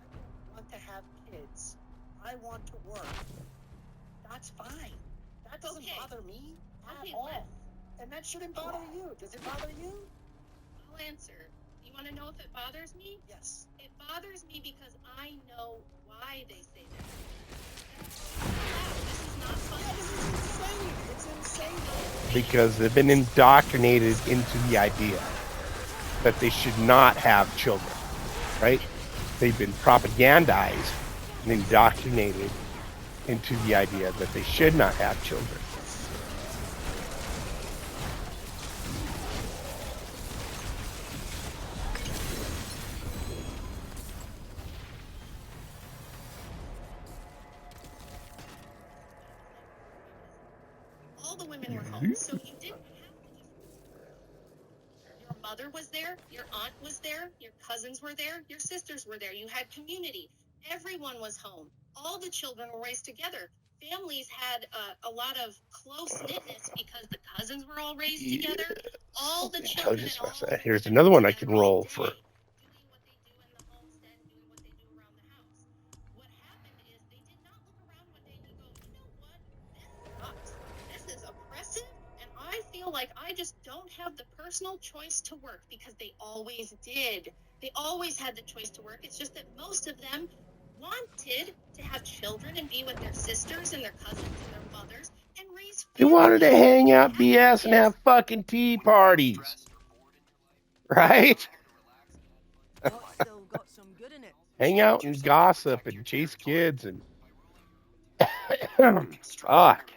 I want to have kids. I want to work. That's fine. That doesn't Okay. bother me at Okay, all. Les. And that shouldn't bother you. Does it bother you? I'll answer. You want to know if it bothers me? Yes. It bothers me because I know why they say that. This is not fun. Yeah, this is insane. It's insane. Because they've been indoctrinated into the idea that they should not have children, right? They've been propagandized and indoctrinated into the idea that they should not have children. All the women were home, so you didn't have to just. Your mother was there, your aunt was there, your cousins were there, your sisters were there. You had community. Everyone was home. All the children were raised together. Families had a lot of close-knitness because the cousins were all raised together. All the children. Here's another one I can roll for. Doing what they do in the homestead, doing what they just don't have the personal choice to work because they always did. They always had the choice to work. It's just that most of them wanted to have children and be with their sisters and their cousins and their mothers and raise They families. wanted to hang out, That's BS, and it. have fucking tea parties, right? Still got some good in it. Hang out and gossip and chase kids and fuck.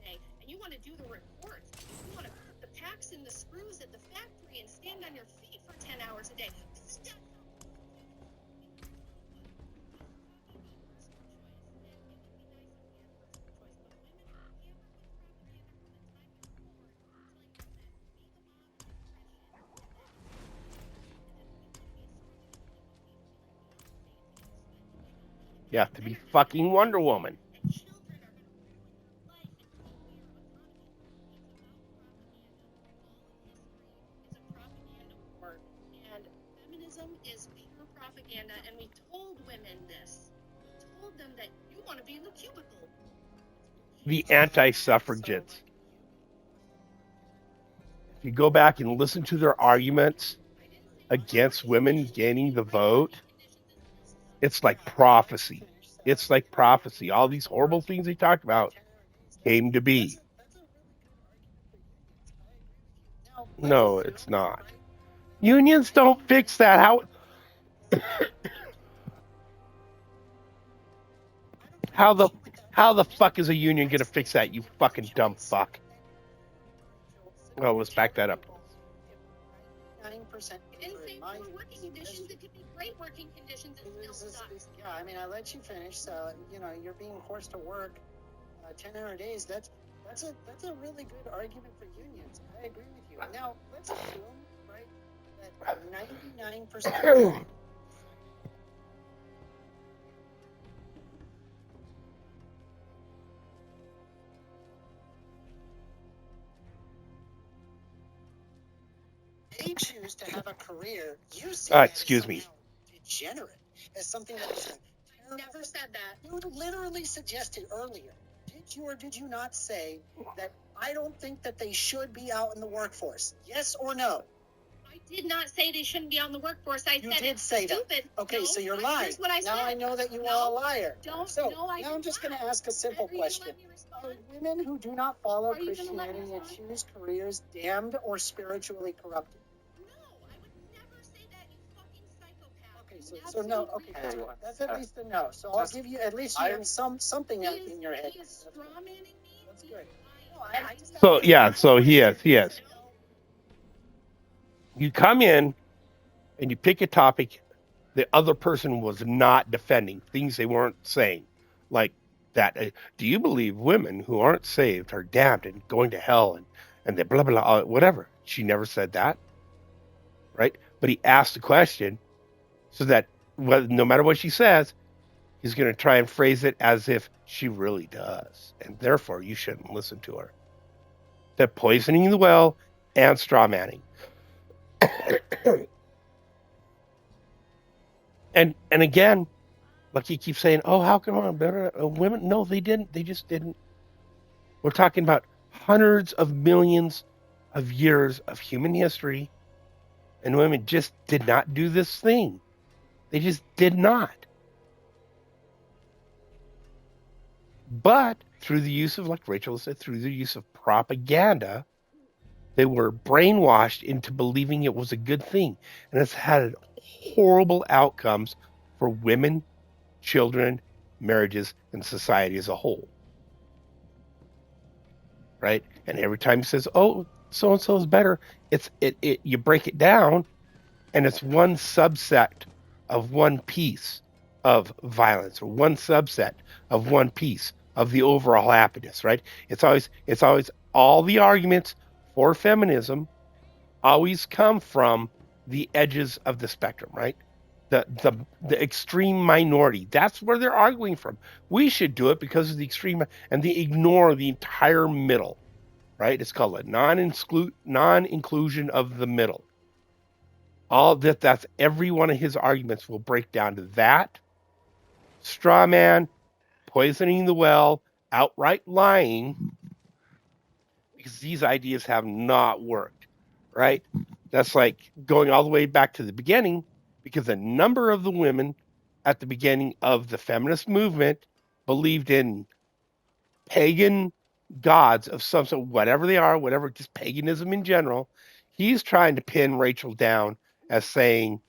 And you want to do the reports. You want to put the packs and the screws at the factory and stand on your feet for 10 hours a day. You have to be fucking Wonder Woman. And feminism is pure propaganda, and we told women this. We told them that you want to be in the cubicle. The anti-suffragettes. If you go back and listen to their arguments against women gaining the vote, it's like prophecy. It's like prophecy. All these horrible things they talked about came to be. No, it's not. Unions don't fix that. How the fuck is a union gonna fix that, you fucking dumb fuck? Well, let's back that up. 9%. It didn't say poor working conditions. It could be great working conditions. It still sucks. Yeah, I mean, I let you finish. So you're being forced to work 10-hour days. That's a really good argument for unions. I agree with you. Now let's assume, right, that 99%. They choose to have a career. You see that Excuse as me. degenerate, as something that is Never said that. You literally suggested earlier. Did you or did you not say that I don't think that they should be out in the workforce? Yes or no? I did not say they shouldn't be on the workforce. I You said did it's say that. stupid. Okay, No, so you're I- lying. Here's what I Now said. I know that you No, are a liar. don't- So no, I now I'm did just going to not. ask a simple Are you gonna question. let me respond? Are women who do not follow Are you gonna let me Christianity and respond? choose careers damned or spiritually corrupted? No, I would never say that, you fucking psychopath. Okay, You so no. absolutely Okay, don't. that's at least a no. So I'll give you at least you have something He in your head. He is straw-manning me. That's good. No, I just So yeah, so he is. You come in and you pick a topic the other person was not defending, things they weren't saying, like that. Do you believe women who aren't saved are damned and going to hell and they blah blah whatever? She never said that, right? But he asked the question so that no matter what she says, he's going to try and phrase it as if she really does, and therefore you shouldn't listen to her. They're poisoning the well and straw manning. And again, like he keeps saying, oh, how come women? No, they didn't. They just didn't. We're talking about hundreds of millions of years of human history, and women just did not do this thing. They just did not. But through the use of, like Rachel said, through the use of propaganda, they were brainwashed into believing it was a good thing. And it's had horrible outcomes for women, children, marriages, and society as a whole. Right? And every time he says, oh, so-and-so is better, you break it down, and it's one subset of one piece of violence, or one subset of one piece of the overall happiness, right? It's always all the arguments for feminism always come from the edges of the spectrum, right? The extreme minority. That's where they're arguing from. We should do it because of the extreme, and they ignore the entire middle. right? It's called a non-inclusion of the middle. All that's every one of his arguments will break down to that. Straw man, poisoning the well, outright lying, because these ideas have not worked, right? That's like going all the way back to the beginning, because a number of the women at the beginning of the feminist movement believed in pagan gods of some sort, whatever they are, whatever, just paganism in general. He's trying to pin Rachel down as saying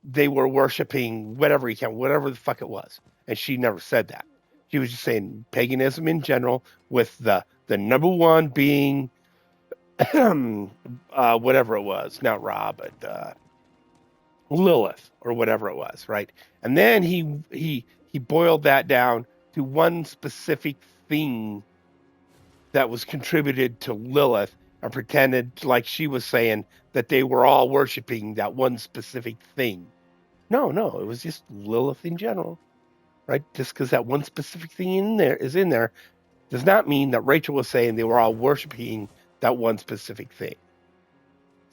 they were worshiping whatever he can, whatever the fuck it was. And she never said that. She was just saying paganism in general, with the number one being whatever it was, not Ra, but Lilith or whatever it was, right? And then he boiled that down to one specific thing that was contributed to Lilith, and pretended like she was saying that they were all worshiping that one specific thing. No, it was just Lilith in general, right? Just because that one specific thing is in there does not mean that Rachel was saying they were all worshiping that one specific thing.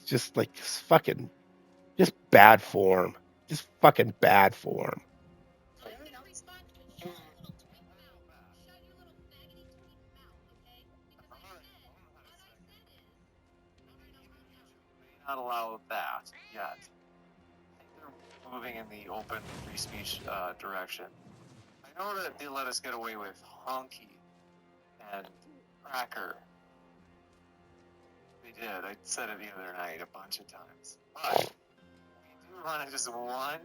It's just like just bad form. Just fucking bad form. I can respond to it. Shut your little twink mouth. Shut your little faggoty twink mouth, okay? Because I said, what I said is, May not allow that yet. I think they're moving in the open free speech direction. I know that they let us get away with honky and cracker. They did. I said it the other night a bunch of times. But we do want to just redirect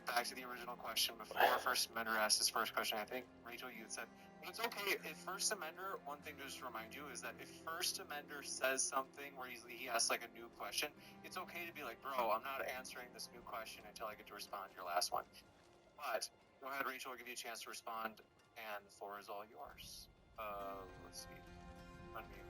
back to the original question before First Amender asked his first question. I think, Rachel, you had said, but it's okay. If First Amender, one thing to just remind you is that if First Amender says something where he asks like a new question, it's okay to be like, bro, I'm not answering this new question until I get to respond to your last one. But go ahead, Rachel, I'll give you a chance to respond, and the floor is all yours. Let's see. Unmute.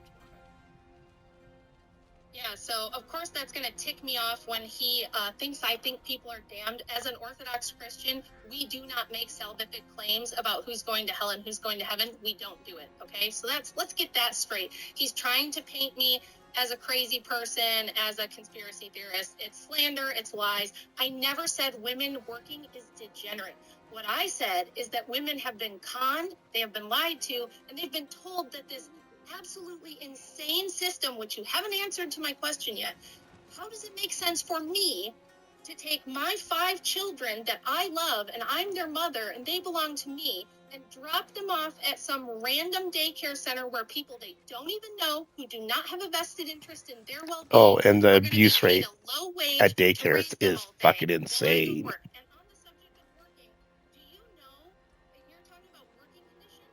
Yeah, so of course that's going to tick me off when he thinks I think people are damned. As an Orthodox Christian, we do not make salvific claims about who's going to hell and who's going to heaven. We don't do it, okay? So let's get that straight. He's trying to paint me as a crazy person, as a conspiracy theorist. It's slander, it's lies. I never said women working is degenerate. What I said is that women have been conned, they have been lied to, and they've been told that this absolutely insane system, which you haven't answered to my question yet, how does it make sense for me to take my 5 children that I love and I'm their mother and they belong to me and drop them off at some random daycare center where people they don't even know, who do not have a vested interest in their well-being, Oh, and the are gonna be abuse paid rate a low wage at to daycare raise them is all day fucking while I go insane. work. And on the subject of working, do you know, if you're talking about working conditions,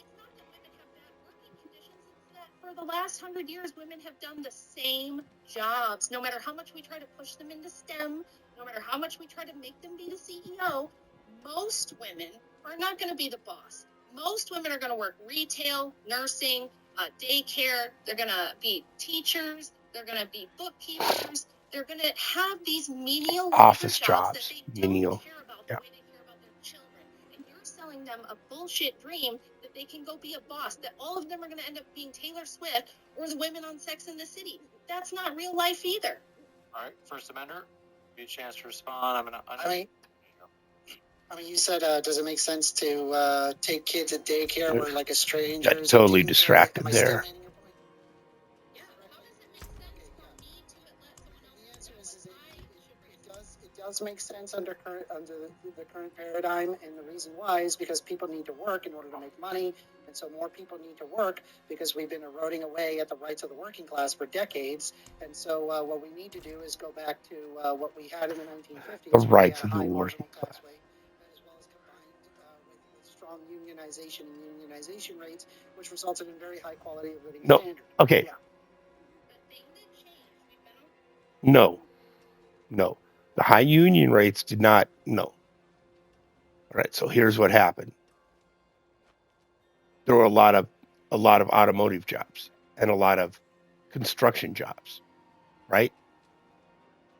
it's not that women have bad working conditions, it's that for the last 100 years, women have done the same jobs. No matter how much we try to push them into STEM, no matter how much we try to make them be the CEO, most women are not going to be the boss. Most women are going to work retail, nursing, daycare. They're going to be teachers. They're going to be bookkeepers. They're going to have these menial Office jobs that jobs, they don't menial. care about Yeah. the way they care about their children. And you're selling them a bullshit dream that they can go be a boss, that all of them are going to end up being Taylor Swift or the women on Sex and the City. That's not real life either. All right, First Amender, give you a chance to respond. I'm gonna. I mean, you said, does it make sense to take kids at daycare where like a stranger? Got totally distracted there. Yeah, how does it make sense for me to let someone else The answer is it it does make sense under the current paradigm, and the reason why is because people need to work in order to make money, and so more people need to work because we've been eroding away at the rights of the working class for decades, and so what we need to do is go back to what we had in the 1950s. The rights of the working class. As well as combined with strong unionization and unionization rates, which resulted in very high quality of living standards. Okay. Yeah. No. The high union rates did not. No. All right. So here's what happened. There were a lot of automotive jobs and a lot of construction jobs, right?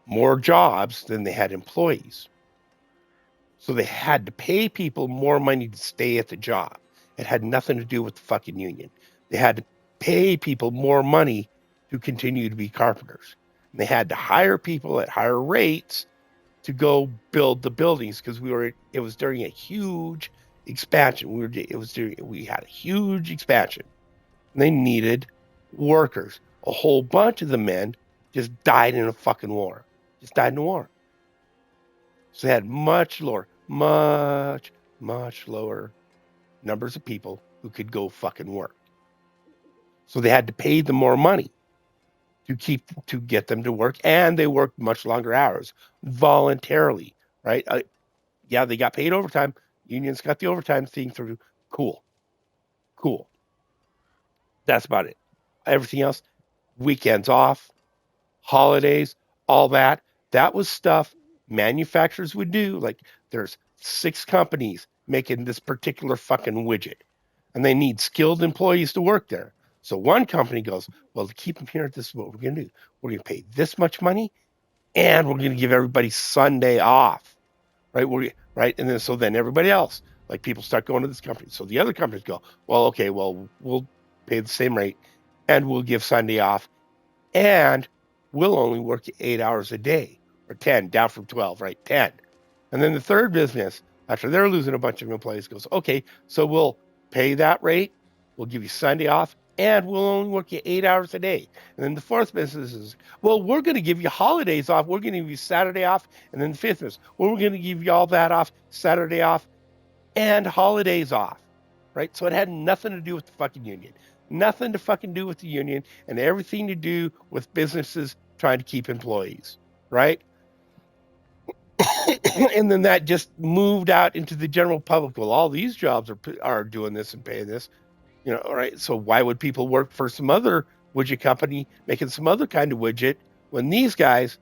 More jobs than they had employees. So they had to pay people more money to stay at the job. It had nothing to do with the fucking union. They had to pay people more money to continue to be carpenters. And they had to hire people at higher rates to go build the buildings because it was during a huge expansion. We had a huge expansion. And they needed workers. A whole bunch of the men just died in a fucking war. Just died in a war. So they had much lower numbers of people who could go fucking work. So they had to pay them more money to get them to work, and they worked much longer hours voluntarily, right? Yeah, they got paid overtime. Unions got the overtime thing through. Cool. That's about it. Everything else, weekends off, holidays, all that. That was stuff manufacturers would do. Like there's 6 companies making this particular fucking widget, and they need skilled employees to work there. So one company goes, well, to keep them here, this is what we're going to do. We're going to pay this much money, and we're going to give everybody Sunday off, right? Right, and then everybody else, like people start going to this company. So the other companies go, well, okay, well, we'll pay the same rate, and we'll give Sunday off, and we'll only work 8 hours a day, or 10, down from 12, right? 10. And then the third business, after they're losing a bunch of employees, goes, okay, so we'll pay that rate, we'll give you Sunday off, and we'll only work you 8 hours a day. And then the fourth business is, well, we're going to give you holidays off. We're going to give you Saturday off. And then the fifth business, well, we're going to give you all that off, Saturday off, and holidays off, right? So it had nothing to do with the fucking union. Nothing to fucking do with the union, and everything to do with businesses trying to keep employees, right? And then that just moved out into the general public. Well, all these jobs are doing this and paying this. Right? So why would people work for some other widget company making some other kind of widget when these guys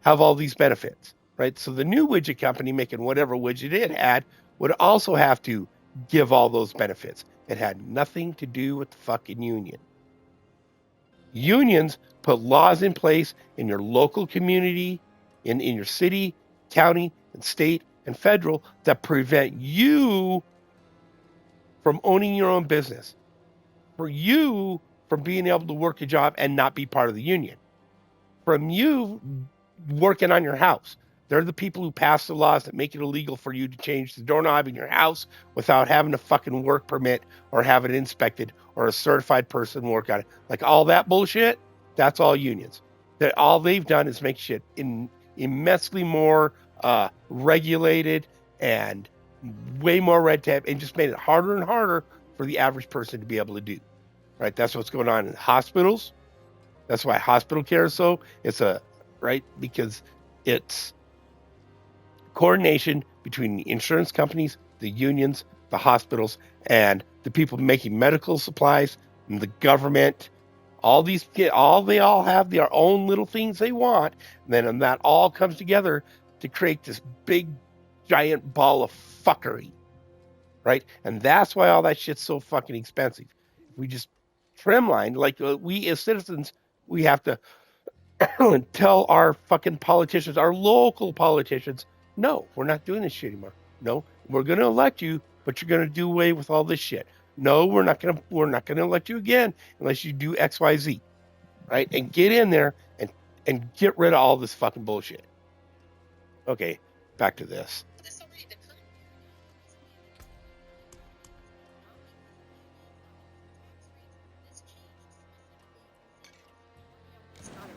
have all these benefits, right? So the new widget company making whatever widget it had would also have to give all those benefits. It had nothing to do with the fucking union. Unions put laws in place in your local community, in your city, county, and state, and federal that prevent you from owning your own business, for you from being able to work a job and not be part of the union, from you working on your house. They're the people who pass the laws that make it illegal for you to change the doorknob in your house without having a fucking work permit or have it inspected or a certified person work on it. Like all that bullshit, that's all unions. All they've done is make shit immensely more regulated and way more red tape, and just made it harder and harder for the average person to be able to do. Right? That's what's going on in hospitals. That's why hospital care is so. Because it's coordination between the insurance companies, the unions, the hospitals, and the people making medical supplies, and the government. They all have their own little things they want, and that all comes together to create this big, giant ball of fuckery, right? And that's why all that shit's so fucking expensive. If we just trimline, like we as citizens, we have to tell our fucking politicians, our local politicians, no, we're not doing this shit anymore. No, we're going to elect you, but you're going to do away with all this shit. No, we're not going to elect you again unless you do X, Y, Z, right? And get in there and get rid of all this fucking bullshit. Okay, back to this.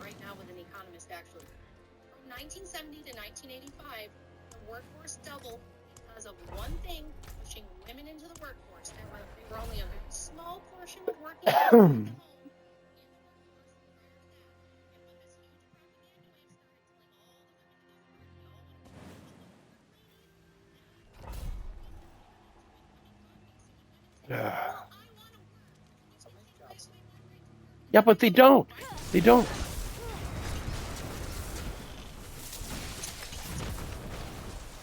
Right now with an economist, actually. From 1970 to 1985, the workforce doubled because of one thing, pushing women into the workforce. They were only a very small portion of working at home. Yeah, but they don't. They don't.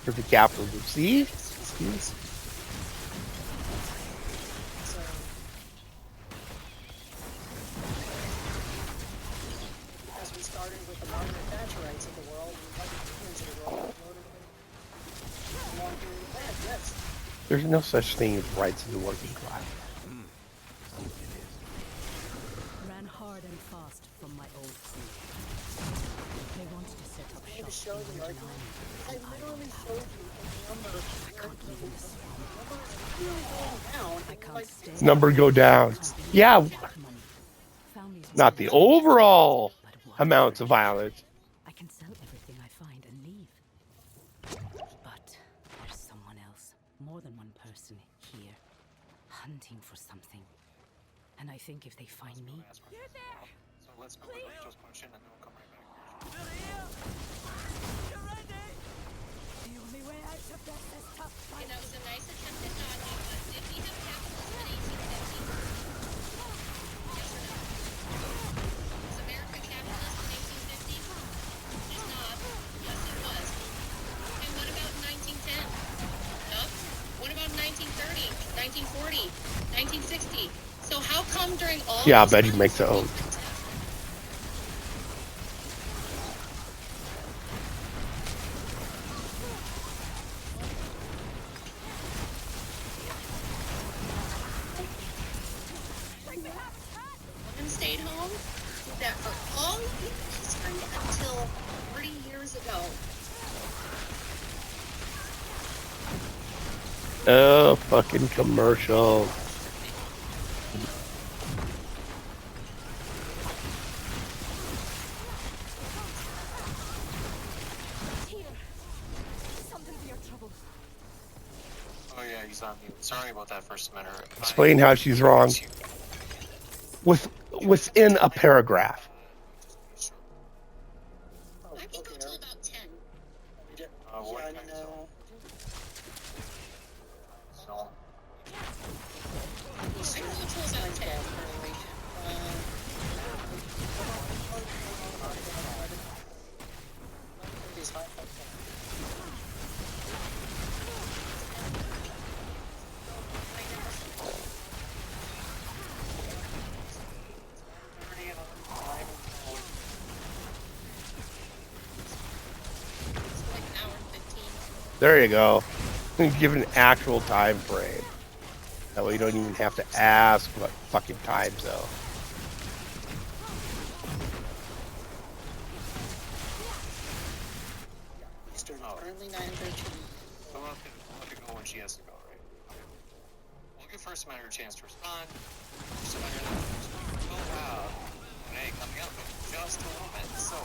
For the capitalism. See? As we started with the Margaret Thatcherites of the world, and Republicans of the world, voted a long period of time, yes. There's no such thing as rights of the working class. hard and fast from my old crew. They wanted to set up To shop show in the Red argument, Island, I and I literally don't showed have. you a number I can't live in the swamp. really going down. I can't Like, stay. Number go down. I can't live Yeah, without money. Family's not been the through it, overall but what amounts for of me? violence. I can sell everything I find and leave. But there's someone else, more than one person here, hunting for something. And I think if they find me, So let's go with Rachel's question and then we'll come right back. the only way out of this is to fight. That was a nice attempt at dodging, but did we have capitalism in 1850? Yes or no? Was America capitalist in 1850? It's not. Yes, it was. And what about 1910? No. What about 1930, 1940, 1960? So how come during all Yeah, I those bet he times makes it we out. protect- Women stayed home, did that for all of human history until 30 years ago. Oh, fucking commercial. Here. Something for your trouble. Oh yeah, he's on mute. Sorry about that, First Minute. Explain how she's wrong. Within a paragraph. oh, I can go okay, till about 10. yeah, What and, kind of song? So, I can go till about 10. these high five. It's like an hour and 15. There you go. Give an actual time frame. That way you don't even have to ask what fucking time zone. Eastern, currently 9:13. I'm not gonna go when she has to go, right? Okay. We'll give First Minute a chance to respond. First Minute will have an A coming up in just a little bit. So,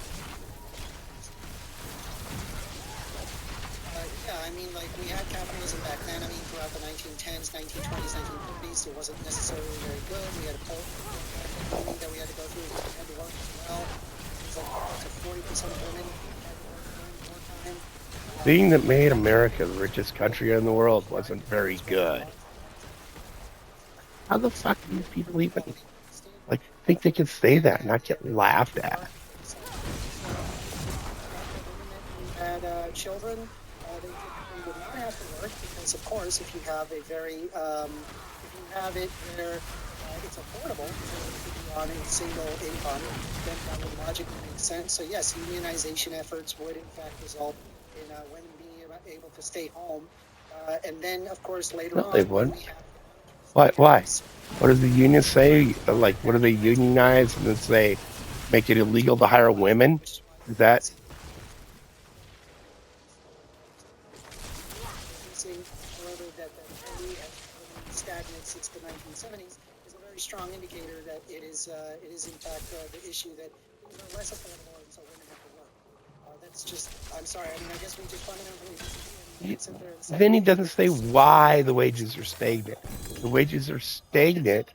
Yeah, I mean, like, we had capitalism back then. I mean, throughout the 1910s, 1920s, 1930s, it wasn't necessarily very good. We had a poll that we had to go through. We had to work as well. It was like up to 40% of women had to work during wartime. Being that made America the richest country in the world wasn't very good. How the fuck do these people even think they can say that and not get laughed at? Had children, they typically would not have to work because, of course, if you have a very, if you have it where it's affordable to be on a single income, then that would logically make sense. So yes, unionization efforts would in fact result in women being able to stay home, and then of course later No, on they when wouldn't. we have Why? What does the union say? Like, what do they unionize and then say, make it illegal to hire women? Is that However, that the has been stagnant since the 1970s is a very strong indicator that it is in fact the issue that things are less affordable and so women have to work. That's just, I'm sorry, I mean, I guess we just fundamentally disagree and we can sit there and say, then he doesn't say why the wages are stagnant. The wages are stagnant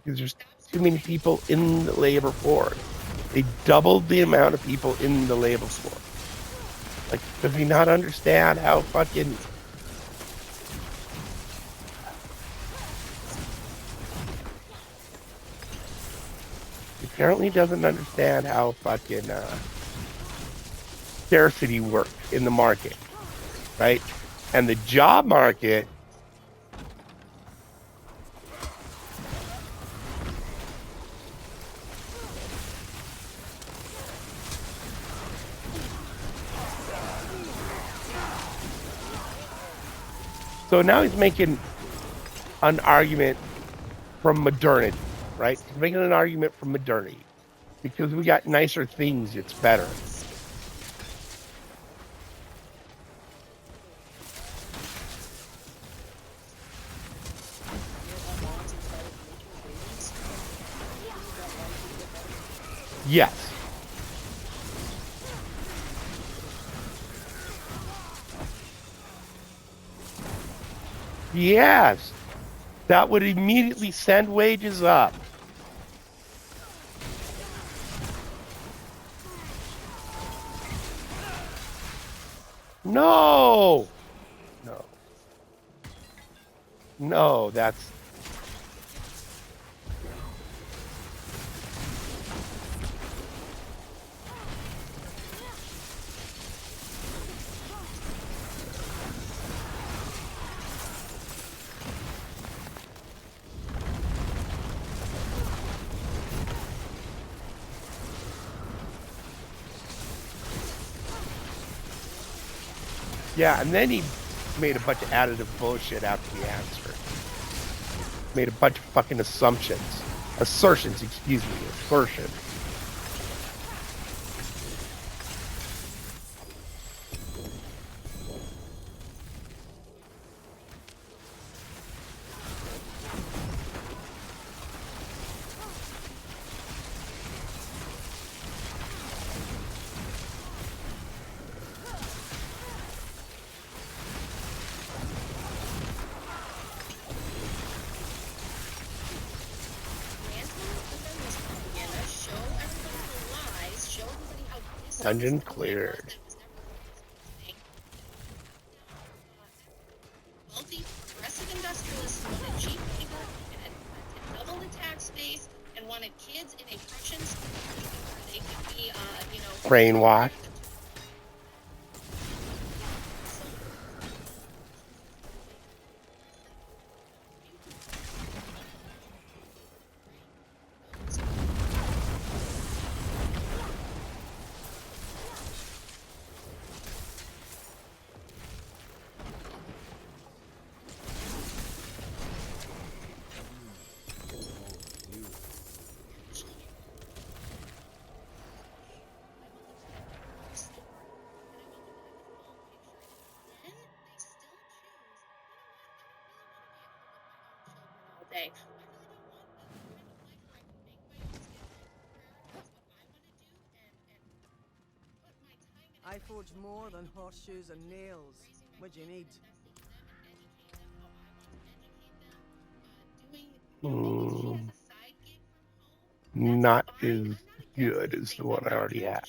because there's too many people in the labor force. They doubled the amount of people in the labor force. Like, does he not understand how fucking apparently doesn't understand how fucking scarcity works in the market, right? And the job market so now he's making an argument from modernity, right? He's making an argument from modernity. Because we got nicer things, it's better. Yes. Yes. That would immediately send wages up. No. No. No, that's yeah, and then he made a bunch of additive bullshit after the answer. Made a bunch of fucking assertions, excuse me, assertions. Dungeon cleared. Wealthy, progressive industrialists wanted cheap labor and had to double the tax base and wanted kids in a Prussian school where they could be, Brainwashed. day. I really don't want the kind of life where I can make my own schedule and prioritize what I want to do and put my time and I forge more than horseshoes and nails. What do you need? Not as good as the one I already have.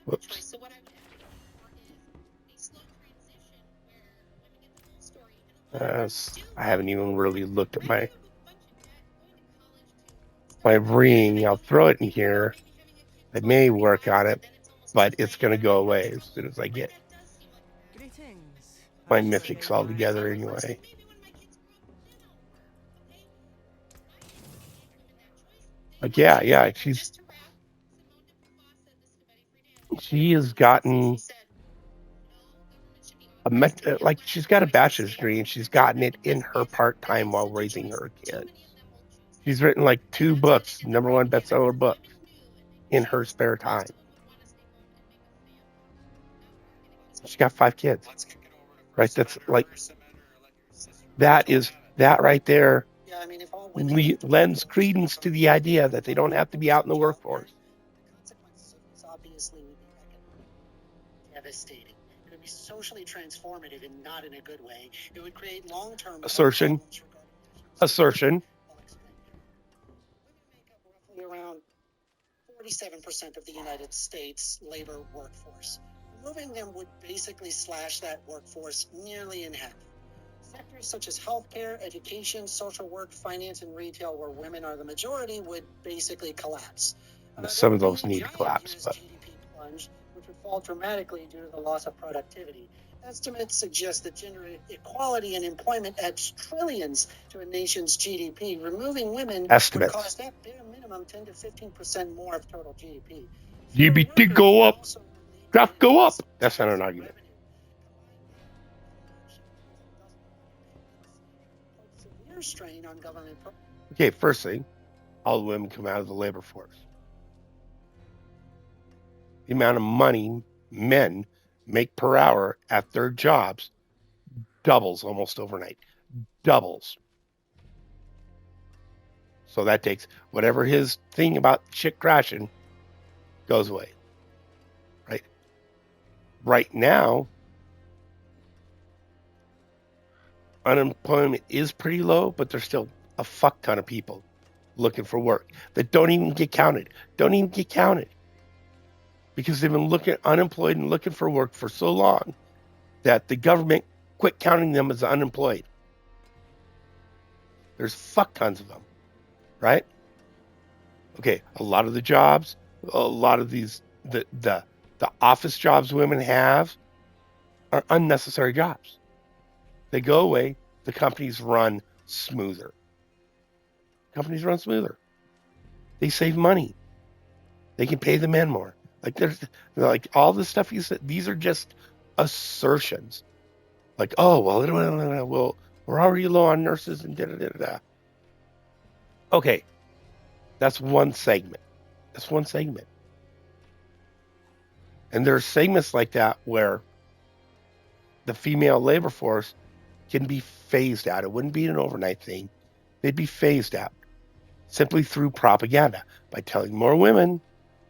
Whoops. So what I would advocate for is a slow transition where women get the full story and a lot of I haven't even really looked at my ring. I'll throw it in here. I may work on it, but it's going to go away as soon as I get Greetings. my mythics all together anyway. Like, yeah, she has gotten she's got a bachelor's degree and she's gotten it in her part-time while raising her kids. She's written like 2 books, #1 bestseller books in her spare time. She's got 5 kids. Right? That's like, that right there lends credence to the idea that they don't have to be out in the workforce. The consequences of this obviously would be economically devastating. It would be socially transformative and not in a good way. It would create long-term Assertion. Women make up roughly around 47% of the United States labor workforce. Removing them would basically slash that workforce nearly in half. Sectors such as healthcare, education, social work, finance, and retail, where women are the majority, would basically collapse. Some of those need to collapse, but GDP plunge, which would fall dramatically due to the loss of productivity. Estimates suggest that gender equality and employment adds trillions to a nation's GDP. Removing women would cost at bare minimum 10 to 15% more of total GDP. GDP go up, graph go up. That's not an argument. Severe strain on government Okay, first thing, all the women come out of the labor force. The amount of money men make per hour at their jobs doubles almost overnight. Doubles. So that takes whatever his thing about shit crashing goes away. Right? Right now, unemployment is pretty low, but there's still a fuck ton of people looking for work that don't even get counted. Don't even get counted. Because they've been looking unemployed and looking for work for so long that the government quit counting them as unemployed. There's fuck tons of them, right? Okay, a lot of the jobs, a lot of these the office jobs women have are unnecessary jobs. They go away, the companies run smoother. Companies run smoother. They save money. They can pay the men more. Like there's like all the stuff you said, these are just assertions. Like, oh well, we're already low on nurses and da da da da. Okay, that's one segment. That's one segment. And there's segments like that where the female labor force can be phased out. It wouldn't be an overnight thing. They'd be phased out simply through propaganda by telling more women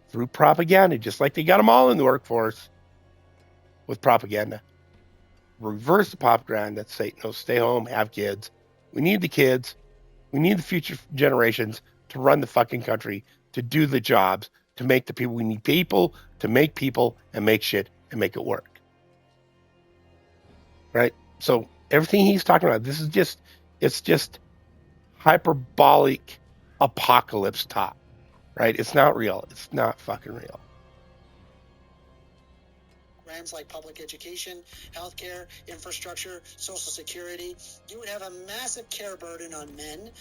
through propaganda, just like they got them all in the workforce with propaganda. Reverse the propaganda, say, no, stay home, have kids. We need the kids. We need the future generations to run the fucking country, to do the jobs, to make the people. We need people to make people and make shit and make it work. Right? So everything he's talking about, it's just hyperbolic apocalypse talk. Right? It's not real. It's not fucking real. Programs like public education, healthcare, infrastructure, social security, you would have a massive care burden on men.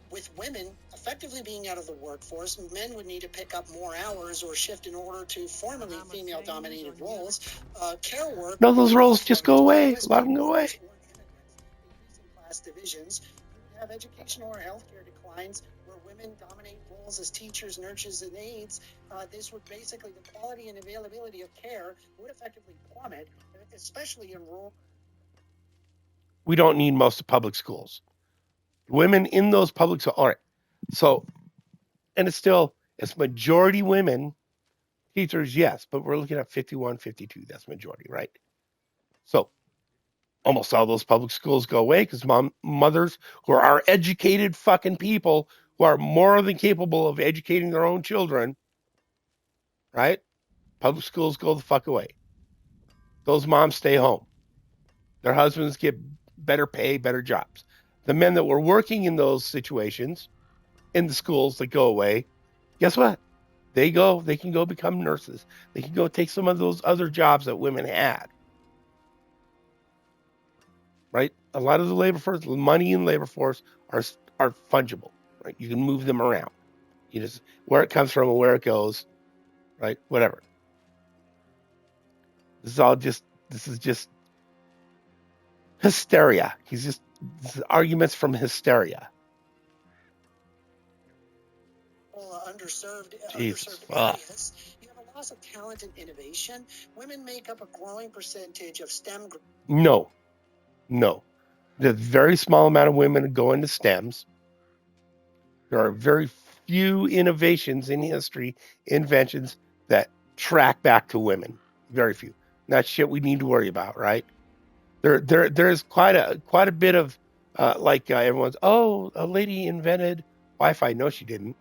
With women effectively being out of the workforce, men would need to pick up more hours or shift in order to formerly female-dominated roles. Care work. No, those roles just go away. A lot of them go away. Increasing class divisions. You would have educational or healthcare declines where women dominate roles as teachers, nurses, and aides. This would basically, the quality and availability of care would effectively plummet, especially in rural. We don't need most of public schools. Women in those public schools. All right. So, and it's majority women teachers, yes, but we're looking at 51, 52. That's majority, right? So, almost all those public schools go away because mothers who are educated fucking people who are more than capable of educating their own children, right? Public schools go the fuck away. Those moms stay home. Their husbands get better pay, better jobs. The men that were working in those situations in the schools that go away, guess what? They can go become nurses. They can go take some of those other jobs that women had. Right? A lot of the labor force, money in labor force are fungible, right? You can move them around. You just where it comes from and where it goes, right? Whatever. This is just hysteria. This is arguments from hysteria. Underserved Jesus, areas. You have a loss of talent and innovation. Women make up a growing percentage of STEM. No. There's a very small amount of women go into STEMs. There are very few innovations in history, inventions that track back to women. Very few. Not shit we need to worry about, right? There's quite a bit of everyone's, oh, a lady invented Wi-Fi. No, she didn't.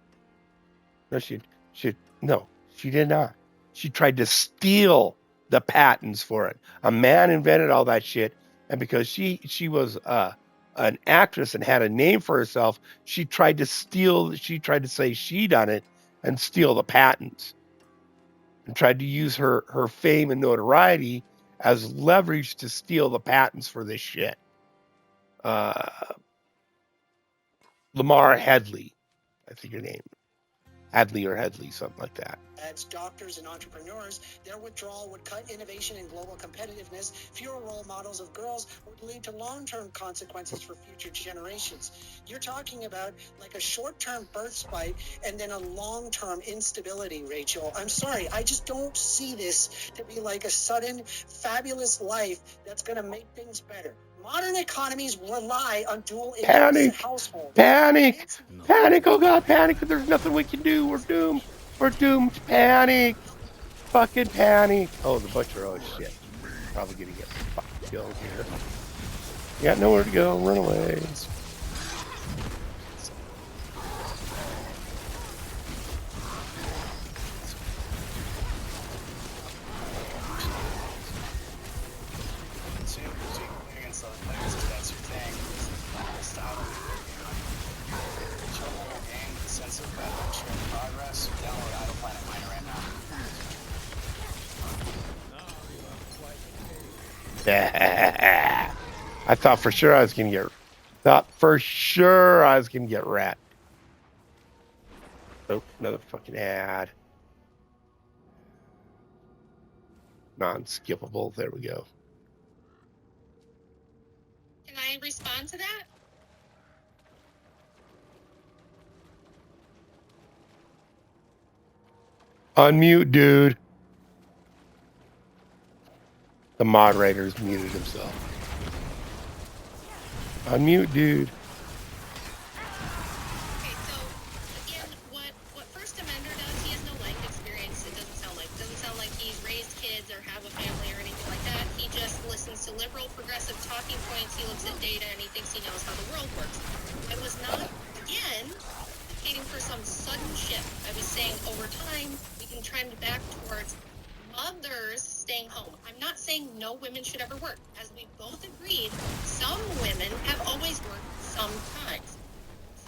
No, she did not. She tried to steal the patents for it. A man invented all that shit, and because she was an actress and had a name for herself, she tried to say she done it and steal the patents, and tried to use her fame and notoriety as leverage to steal the patents for this shit. Lamar Headley, I think her name. Hadley or Headley, something like that. As doctors and entrepreneurs, their withdrawal would cut innovation and global competitiveness. Fewer role models of girls would lead to long-term consequences for future generations. You're talking about like a short-term birth spike and then a long-term instability, Rachel. I'm sorry, I just don't see this to be like a sudden, fabulous life that's going to make things better. Modern economies rely on dual Panic! households. Panic! Panic! Oh God, panic! There's nothing we can do. We're doomed. We're doomed. Panic! Fucking panic! Oh, the butcher. Oh shit. Probably gonna get fucking killed here. You got nowhere to go. Run away. I thought for sure I was gonna get. Thought for sure I was gonna get rat. Oh, another fucking ad. Non-skippable. There we go. Can I respond to that? Unmute, dude. The moderator's muted himself. Unmute, dude. Okay, so again, what First Amender does, he has no life experience. It doesn't sound like he's raised kids or have a family or anything like that. He just listens to liberal, progressive talking points. He looks at data and he thinks he knows how the world works. I was not, again, advocating for some sudden shift. I was saying over time we can trend back towards mothers staying home. I'm not saying no women should ever work. As we both agreed, some women have always worked sometimes.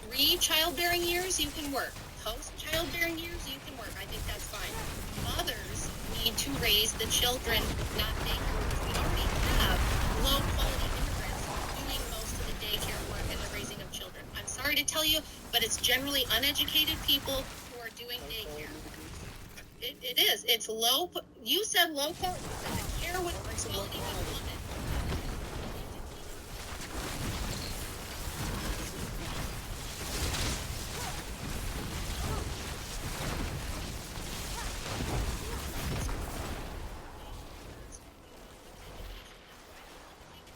3 childbearing years, you can work. Post-childbearing years, you can work. I think that's fine. Mothers need to raise the children, not daycare. We already have low-quality immigrants doing most of the daycare work and the raising of children. I'm sorry to tell you, but it's generally uneducated people who are doing daycare. It is. It's low. You said low quality. The care with quality development.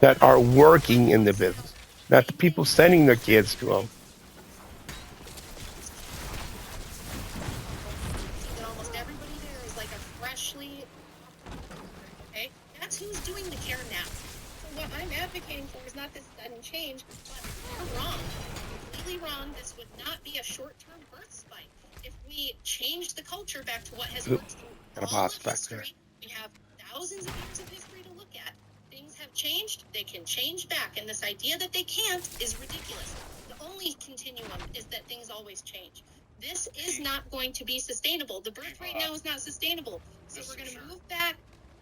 That are working in the business, not the people sending their kids to them. Almost everybody there is like a freshly. Okay, that's who's doing the care now. So what I'm advocating for is not this sudden change, but you're wrong. Completely wrong. This would not be a short-term birth spike. If we change the culture back to what has worked through all of history, we have thousands of years of history to look at. Things have changed, they can change back, and this idea that they can't is ridiculous. The only continuum is that things always change. This is not going to be sustainable. The birth rate now is not sustainable. So we're going to move back.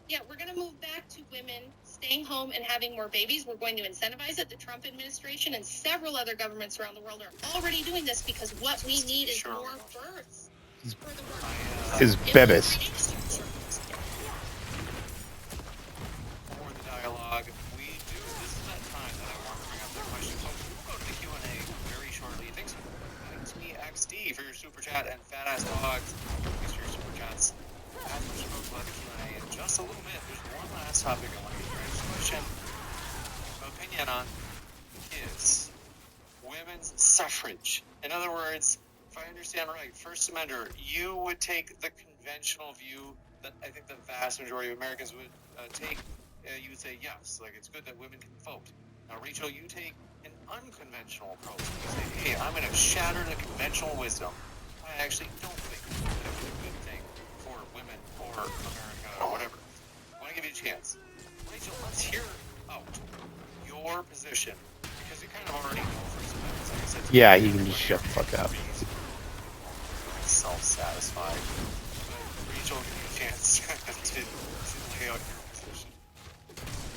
Yeah, we're going to move back to women staying home and having more babies. We're going to incentivize it. The Trump administration and several other governments around the world are already doing this because what we need is more births for the world. His babies. Dialogue. We do. This is that time that I want to bring up that question. So we'll go to the Q&A very shortly. Thanks XD for your super chat and Fat Ass Dogs. Thanks for your super chats. As we spoke about the Q&A in just a little bit, there's one last topic I want to get your guys' question. Opinion on is women's suffrage. In other words, if I understand right, First Amender, you would take the conventional view that I think the vast majority of Americans would take. You would say yes, like it's good that women can vote. Now, Rachel, you take an unconventional approach. You say, hey, I'm going to shatter the conventional wisdom. I actually don't think that it's a good thing for women or America or whatever. I want to give you a chance. Rachel, let's hear out your position, because you kind of already know First Amendment. Like I said, yeah, you can just shut the fuck up. Self-satisfied. But Rachel, give you a chance to lay out your position.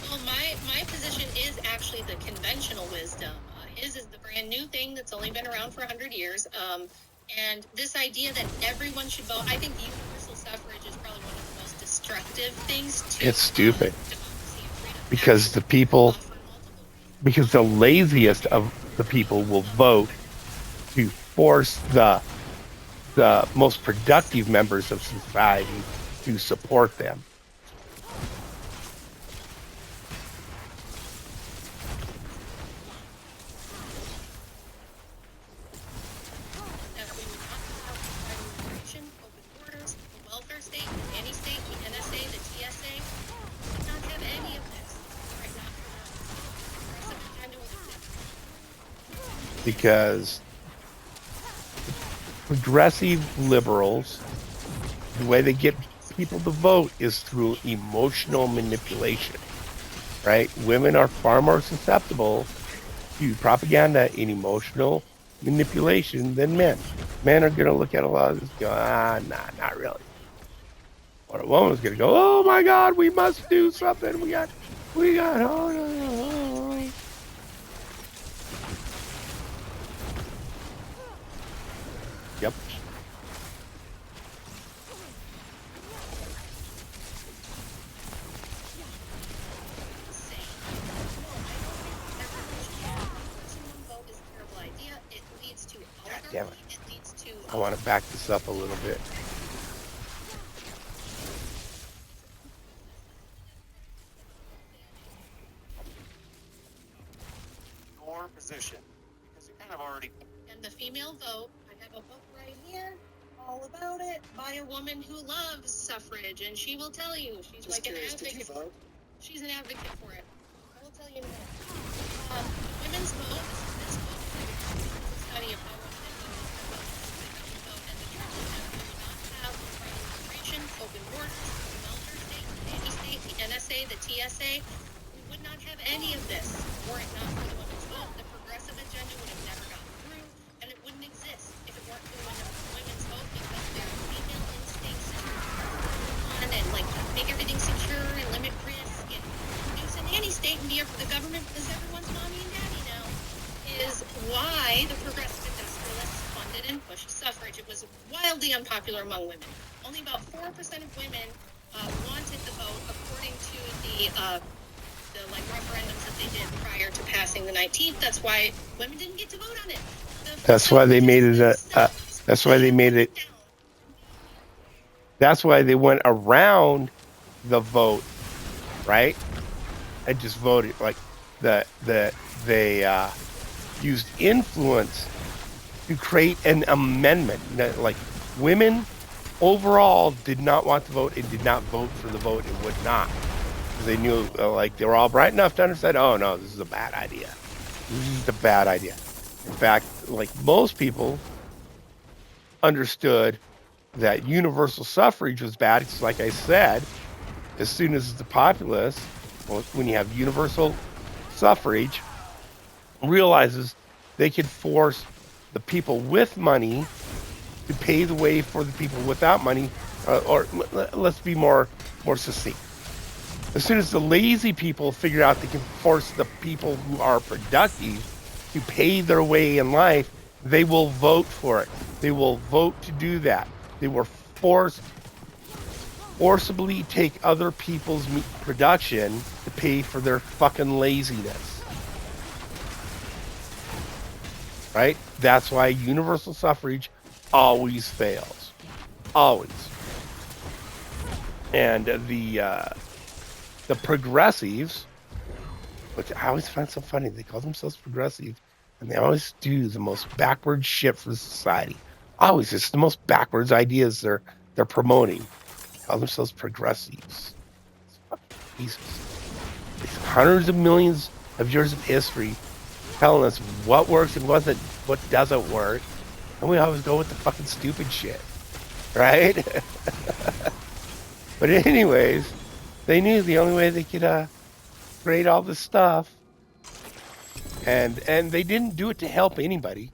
Well, my position is actually the conventional wisdom. His is the brand new thing that's only been around for 100 years. And this idea that everyone should vote, I think universal suffrage is probably one of the most destructive things to It's stupid democracy and freedom. because the people, For multiple reasons. because the laziest of the people will vote to force the most productive members of society to support them. That we would not allow private immigration, open borders, the welfare state, the nanny state, the NSA, the TSA. We would not have any of this. Right now, progressive agenda will accept. Because progressive liberals, the way they get people to vote is through emotional manipulation, right? Women are far more susceptible to propaganda and emotional manipulation than men. Men are going to look at a lot of this and go, nah, not really. Or a woman's going to go, oh my God, we must do something. We got, oh. Yep. Vote is a terrible idea. It leads to Damn it. oligarchy. It leads to I want to back this up a little bit. Your position, because you kind of already. and the female vote. I have a book right here, all about it, by a woman who loves suffrage, and she will tell you. She's Just like an curious, did you advocate. vote? She's an advocate for it. I will tell you in a minute. Women's vote. This book is a study of how women vote, and the truth is that we would not have private immigration, open borders, the welfare state, the nanny state, the NSA, the TSA. We would not have any of this were it not for the women's vote. The progressive agenda would have never gotten through, and it wouldn't exist if it weren't for the women's vote, because their female instincts and like make everything secure and limit risk and produce a nanny state and be for the government because everyone's mommy and daddy now is why the progressive industrialists funded and pushed suffrage. It was wildly unpopular among women. Only about 4% of women wanted the vote, according to the like referendums that they did prior to passing the 19th. That's why women didn't get to vote on it. That's why they made it that's why they made it. That's why they went around the vote, right? And just voted like they used influence to create an amendment. Like women overall did not want to vote and did not vote for the vote and would not. They knew like they were all bright enough to understand, oh no, this is a bad idea. This is a bad idea. In fact, like most people understood that universal suffrage was bad because, like I said, as soon as the populace, when you have universal suffrage, realizes they could force the people with money to pay the way for the people without money, or let's be more succinct. As soon as the lazy people figure out they can force the people who are productive to pay their way in life, they will vote for it. They will vote to do that. They will forcibly take other people's production to pay for their fucking laziness. Right? That's why universal suffrage always fails. Always. And the progressives, which I always find so funny, they call themselves progressive, and they always do the most backward shit for society. Always, it's the most backwards ideas they're promoting. They call themselves progressives. Jesus. It's hundreds of millions of years of history telling us what works and what doesn't work, and we always go with the fucking stupid shit, right? But anyways, they knew the only way they could create all this stuff, and they didn't do it to help anybody.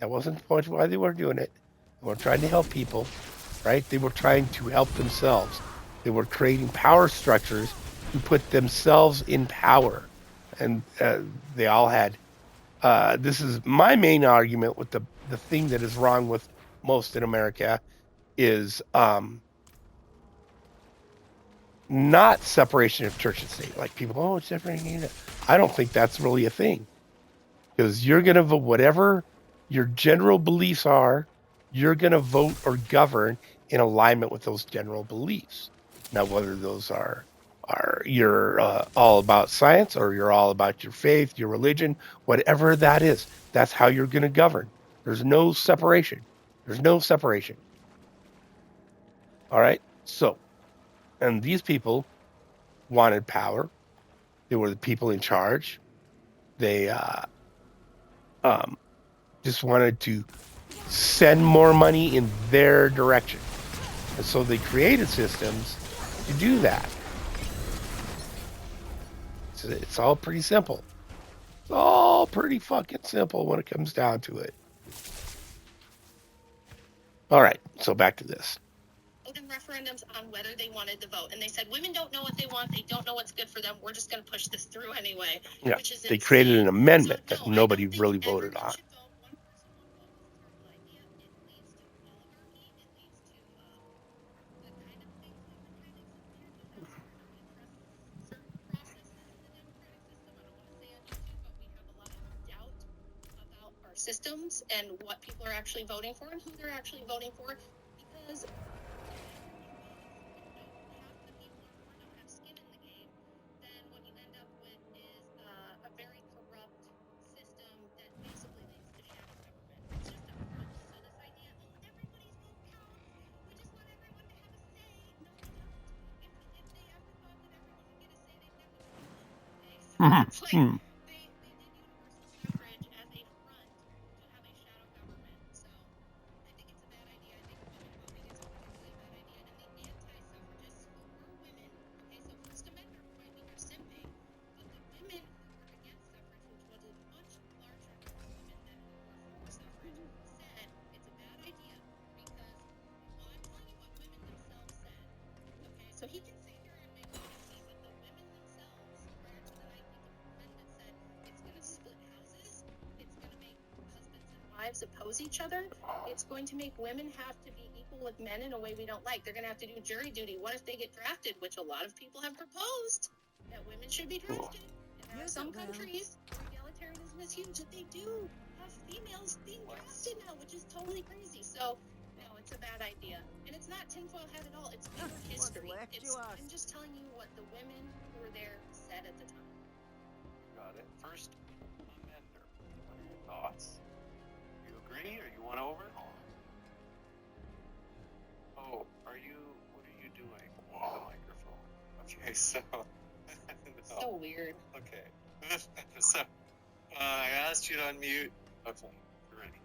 That wasn't the point of why they were doing it. They were trying to help people, right? They were trying to help themselves. They were creating power structures to put themselves in power, and they all had. This is my main argument with the thing that is wrong with most in America is not separation of church and state. Like people, oh, it's different. I don't think that's really a thing, because you're going to vote whatever your general beliefs are. You're going to vote or govern in alignment with those general beliefs. Now, whether those are you're all about science, or you're all about your faith, your religion, whatever that is, that's how you're going to govern. There's no separation. There's no separation. All right. So, and these people wanted power. They were the people in charge. They just wanted to send more money in their direction. And so they created systems to do that. So it's all pretty simple. It's all pretty fucking simple when it comes down to it. All right, so back to this. Referendums on whether they wanted to vote, and they said women don't know what they want, they don't know what's good for them, we're just going to push this through anyway. Yeah, which is they insane. created an amendment So, that no, nobody really voted on. Systems and what people are actually voting for and who they're actually voting for, because half the people don't have skin in the game, then what you end up with is a very corrupt system that basically leads to shadow government. It's just a front. So this idea, oh, everybody's vote counts, we just want everyone to have a say. No, we don't. If they ever thought that everyone would get a say, they'd never vote. Okay, so it's like they did universal suffrage as a front to have a shadow government. So I think it's a bad idea. I think women voting is a particularly bad idea. And the anti-suffragists who were women, okay, so First Amendment might be their simping, but the women who were against suffrage, which was a much larger group of women than who were for suffrage, said it's a bad idea because, well, I'm telling you what women themselves said. Okay, so he can sit here and make fun of me, but the women themselves, prior to the 19th Amendment, said it's going to split houses, it's going to make husbands and wives oppose each other, it's going to make women have to be equal with men in a way we don't like. They're going to have to do jury duty. What if they get drafted, which a lot of people have proposed, that women should be drafted. And there are some countries where egalitarianism is huge, that they do have females being drafted now, which is totally crazy. So, no, it's a bad idea. And it's not tinfoil hat at all. It's pure history. I'm just telling you what the women who were there said at the time. Got it. First Amender. What are your thoughts? You agree or you want over? Oh, what are you doing with the microphone? Okay, so. No. So weird. Okay. So, I asked you to unmute. Okay, you're ready.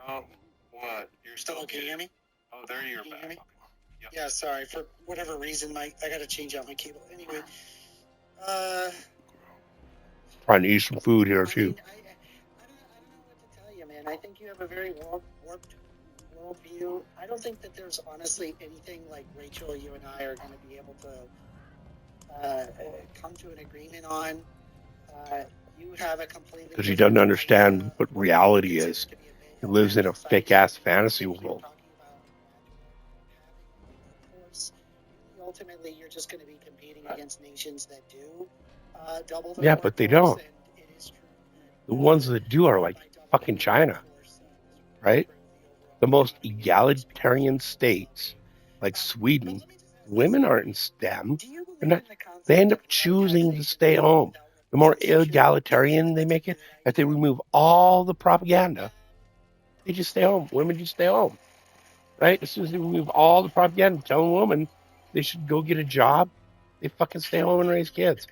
Oh, what? You're still Can you hear me? Oh, there you're Can you back. hear me? Okay. Yep. Yeah, sorry. For whatever reason, I got to change out my cable. Anyway, Trying to eat some food here too. I don't know what to tell you, man. I think you have a very warped worldview. I don't think that there's honestly anything like Rachel, you and I are going to be able to come to an agreement on. You have a completely Because he doesn't understand what reality is. He lives in a fake ass fantasy world. Ultimately, you're just going to be competing against nations that do double the Yeah, but they don't. and it is true The ones that do are like fucking China, right? The most egalitarian states, like Sweden, women aren't in STEM. They end up choosing to stay home. The more egalitarian they make it, if they remove all the propaganda, they just stay home. Women just stay home, right? As soon as they remove all the propaganda, telling women they should go get a job, they fucking stay home and raise kids.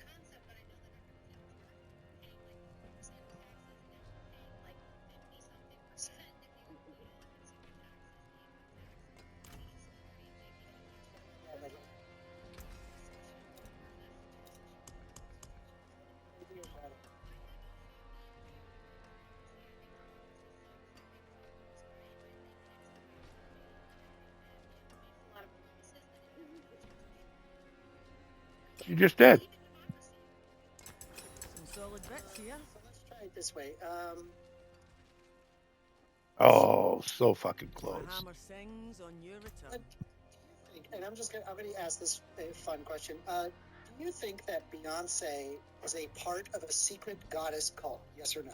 You just did. Some solid bits here. So let's try it this way. Oh, so fucking The close. hammer sings on your return. And I'm going to ask this fun question. Do you think that Beyonce is a part of a secret goddess cult? Yes or no?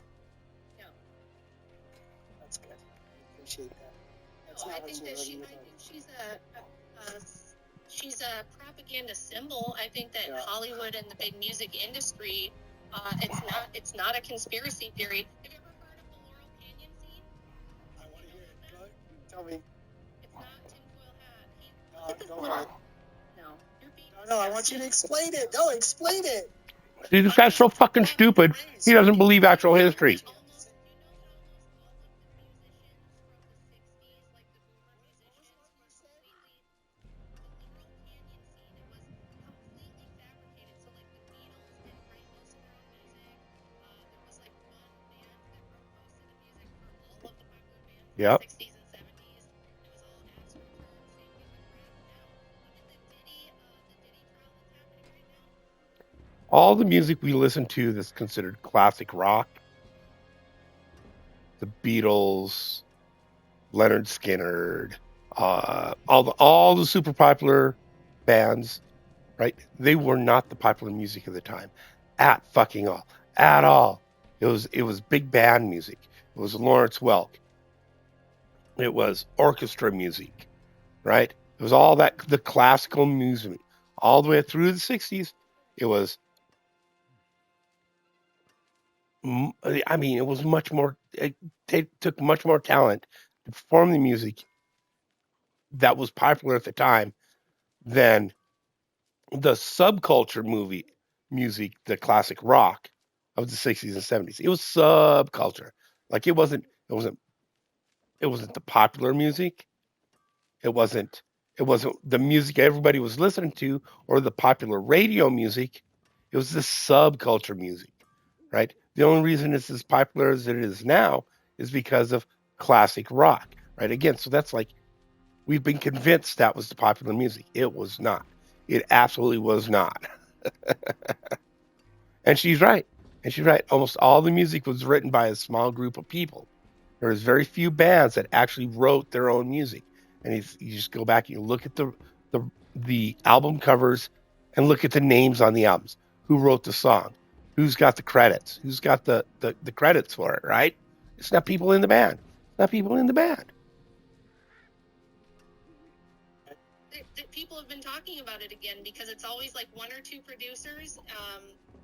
No. That's good. I appreciate that. That's No, not I what think you that really she's a propaganda symbol. I think that Hollywood and the big music industry, it's not a conspiracy theory. Have you ever heard of the Laurel Canyon scene? I want to hear it. Go, tell me. It's not tinfoil hat. Go ahead. No, you're being No, I want you to explain it. No, explain it. See, this guy's so fucking stupid. He doesn't believe actual history. Yep. All the music we listen to that's considered classic rock, the Beatles, Leonard Skinner, all the super popular bands, right? They were not the popular music of the time, at all. It was big band music. It was Lawrence Welk. It was orchestra music, right? It was all that the classical music all the way through the 60s. It was. I mean, it was much more. It took much more talent to perform the music that was popular at the time than the subculture music, the classic rock of the 60s and 70s. It was subculture. Like it wasn't the popular music. It wasn't the music everybody was listening to or the popular radio music. It was the subculture music, right? The only reason it's as popular as it is now is because of classic rock, right? Again, so that's like we've been convinced that was the popular music. It was not. It absolutely was not. And she's right. Almost all the music was written by a small group of people. There was very few bands that actually wrote their own music. And you just go back and you look at the album covers and look at the names on the albums. Who wrote the song? Who's got the credits? Who's got the credits for it, right? It's not people in the band. People have been talking about it again because it's always like one or two producers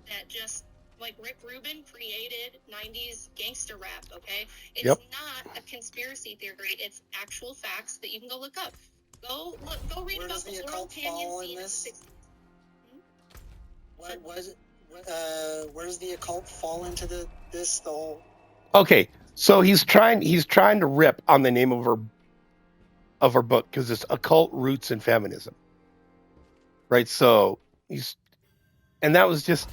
that just like Rick Rubin created 90s gangster rap, okay? It's not a conspiracy theory. It's actual facts that you can go look up. Go read about the Laurel Canyon scene in the 60s. Where does the occult fall into the whole? Okay, so he's trying to rip on the name of her book because it's Occult Roots in Feminism, right? So and that was just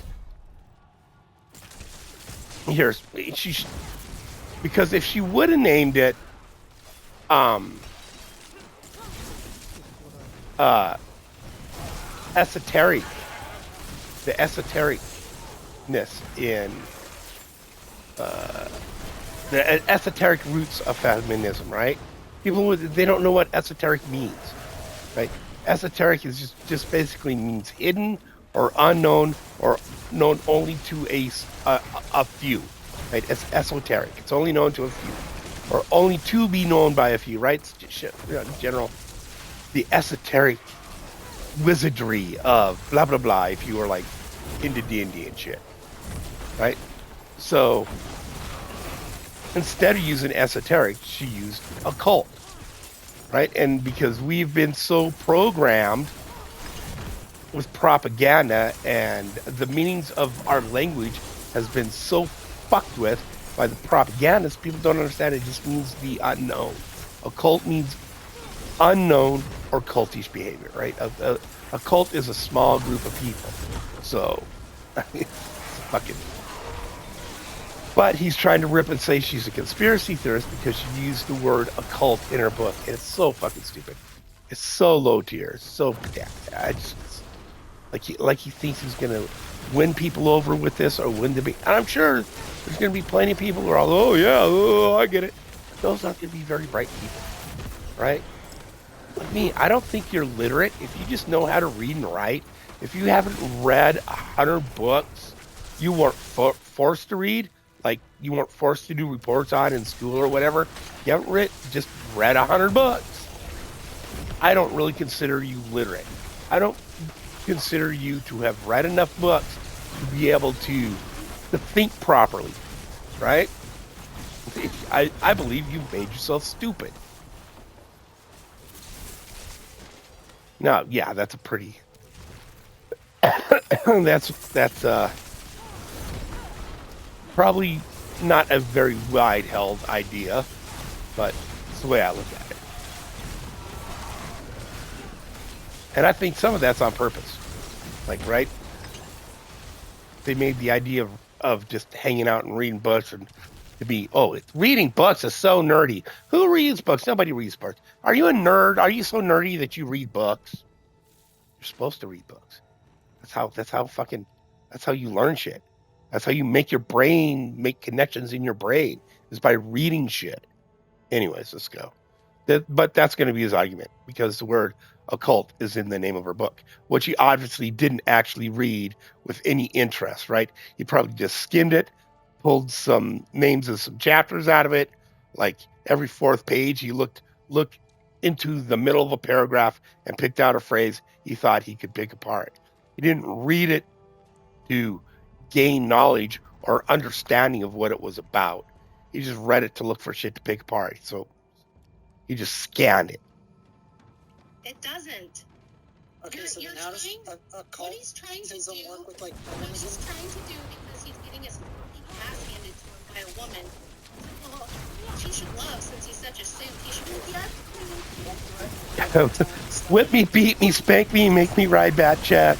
because if she would have named it esoteric, the esotericness in the esoteric roots of feminism, right? People they don't know what esoteric means, right? Esoteric is just basically means hidden or unknown or known only to a few, right? It's esoteric. It's only known to a few, or only to be known by a few, right? It's just, in general, the esoteric wizardry of blah blah blah. If you were like into D&D and shit, right? So instead of using esoteric, she used occult, right? And because we've been so programmed with propaganda and the meanings of our language has been so fucked with by the propagandists, people don't understand it just means the unknown. Occult means unknown or cultish behavior, right? A cult is a small group of people. So, it's fucking... But he's trying to rip and say she's a conspiracy theorist because she used the word occult in her book. And it's so fucking stupid. It's so low tier. It's so pedantic. I just... Like he thinks he's going to win people over with this or win the... And I'm sure there's going to be plenty of people who are all, I get it. those aren't going to be very bright people, right? Like me, I don't think you're literate if you just know how to read and write. If you haven't read 100 books, you weren't forced to read, like you weren't forced to do reports on in school or whatever. You haven't just read 100 books. I don't really consider you literate. I don't consider you to have read enough books to be able to think properly, right? I believe you made yourself stupid. No, yeah, that's a pretty. that's probably not a very wide-held idea, but it's the way I look at it. And I think some of that's on purpose. Like, right? They made the idea of just hanging out and reading books and to be, reading books is so nerdy. Who reads books? Nobody reads books. Are you a nerd? Are you so nerdy that you read books? You're supposed to read books. That's how you learn shit. That's how you make your brain make connections in your brain, is by reading shit. Anyways, let's go. But that's going to be his argument, because the word occult is in the name of her book, which he obviously didn't actually read with any interest, right? He probably just skimmed it, pulled some names of some chapters out of it. Like every fourth page, he looked into the middle of a paragraph and picked out a phrase he thought he could pick apart. He didn't read it to gain knowledge or understanding of what it was about. He just read it to look for shit to pick apart. So he just scanned it. It doesn't. Okay, so now a cult what he's trying to doesn't do, work with like what he's feminism. trying to do, because he's getting his fucking ass handed to him by a woman. Well, she should love, since he's such a simp. He should Whip me, beat me, spank me, make me ride bad chat.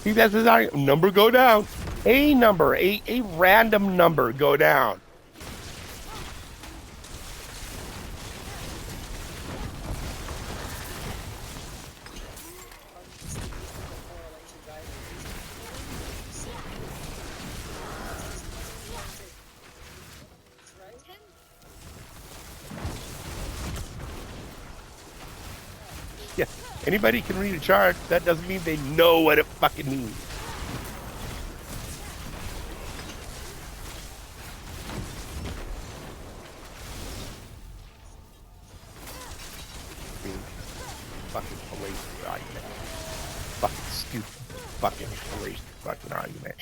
See, that's his argument. Number go down. A number, a random number go down. Yeah, anybody can read a chart. That doesn't mean they know what it fucking means. Fucking fallacious argument. Fucking stupid. Fucking fallacious fucking argument.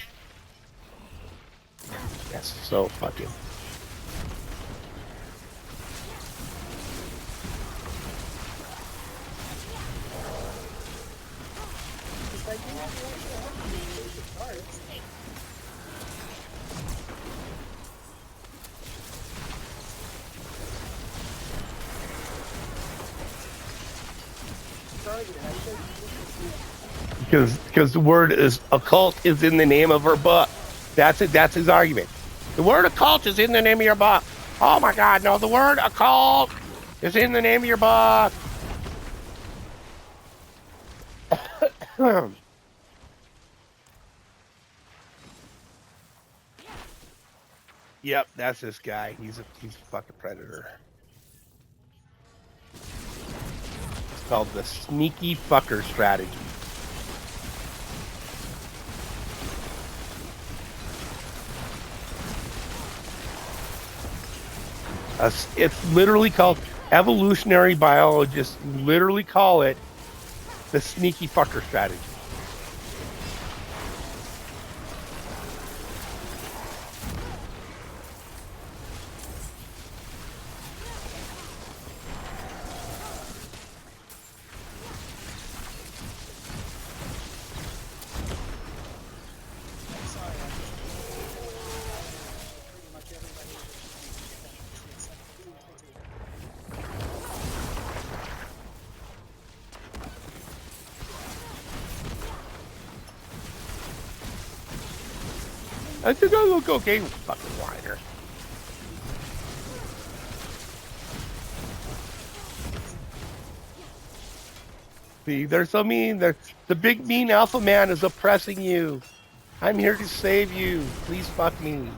That's so fucking. Because the word is occult is in the name of her book. That's it. That's his argument. The word occult is in the name of your book. Oh my God, no! The word occult is in the name of your book. Yep, that's this guy. He's a fucking predator. It's called the sneaky fucker strategy. It's literally called, evolutionary biologists literally call it the sneaky fucker strategy. I think I look okay with fucking whiner. See, they're so mean. The big mean alpha man is oppressing you. I'm here to save you. Please fuck me.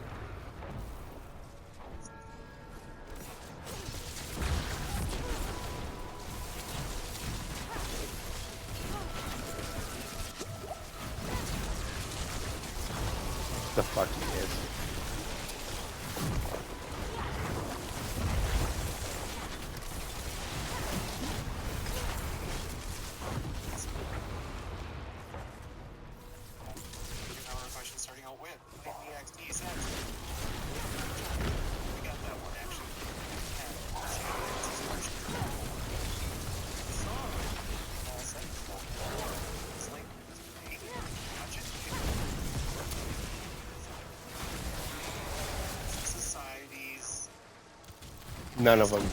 The fuck he is. Our question starting out with like the XD says. We got that one actually. Societies. None of them.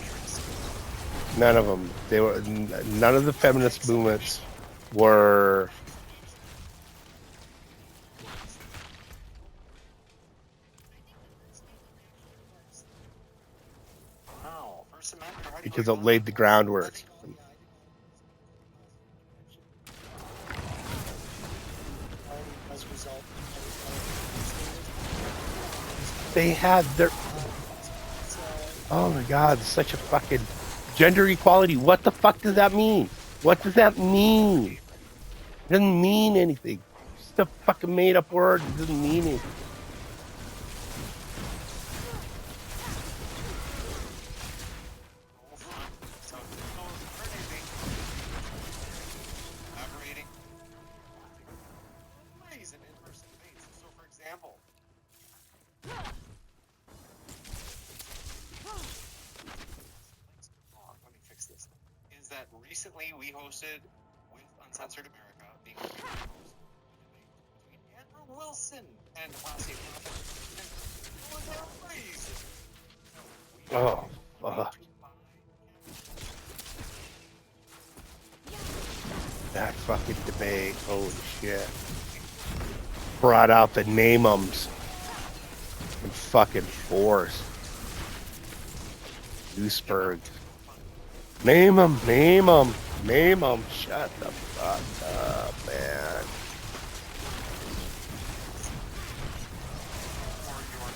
None of them. They were none of the feminist movements were. Wow. First Amendment already Because going it on. laid the groundwork. As a result, They had their. Oh my God! Such a fucking gender equality. What the fuck does that mean? What does that mean? It doesn't mean anything. It's just a fucking made up word. It doesn't mean anything. So, collaborating. Amazing in-person debates. So, for example, let me fix this. Is that recently we hosted with Uncensored America, being the host, between Andrew Wilson and Lassie Prophet. And it was amazing. Oh fuck! That fucking debate. Holy shit! Brought out the name-ums in fucking force. Duisburg. Name 'em, name 'em, name 'em. Shut the fuck up, man. For your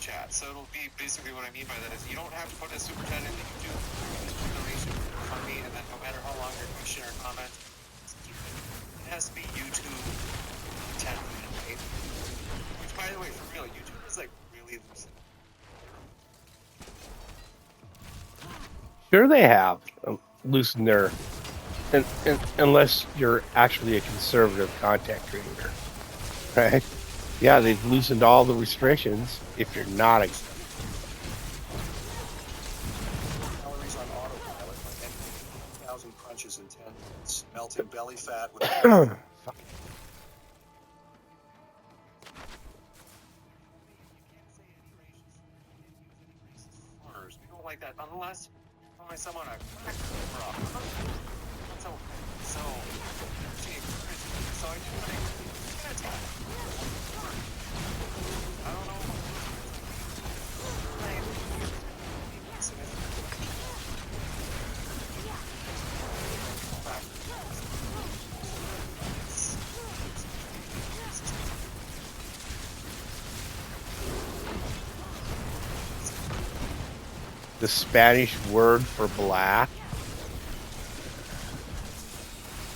chat. So it'll be basically what I mean by that is you don't have to put a super chat into YouTube. Just put a donation from me, and then no matter how long your question or comment, it has to be YouTube content, right? Which, by the way, for real, YouTube is like really loosening. Sure, they have loosened their, unless you're actually a conservative content creator, right? Yeah, they've loosened all the restrictions if you're not a. Calories on autopilot, like 1,000 crunches in 10 minutes, melting belly fat with. Fuck. Slurs. We don't like that unless calling someone a crack or a so so I do think I don't know. The Spanish word for black.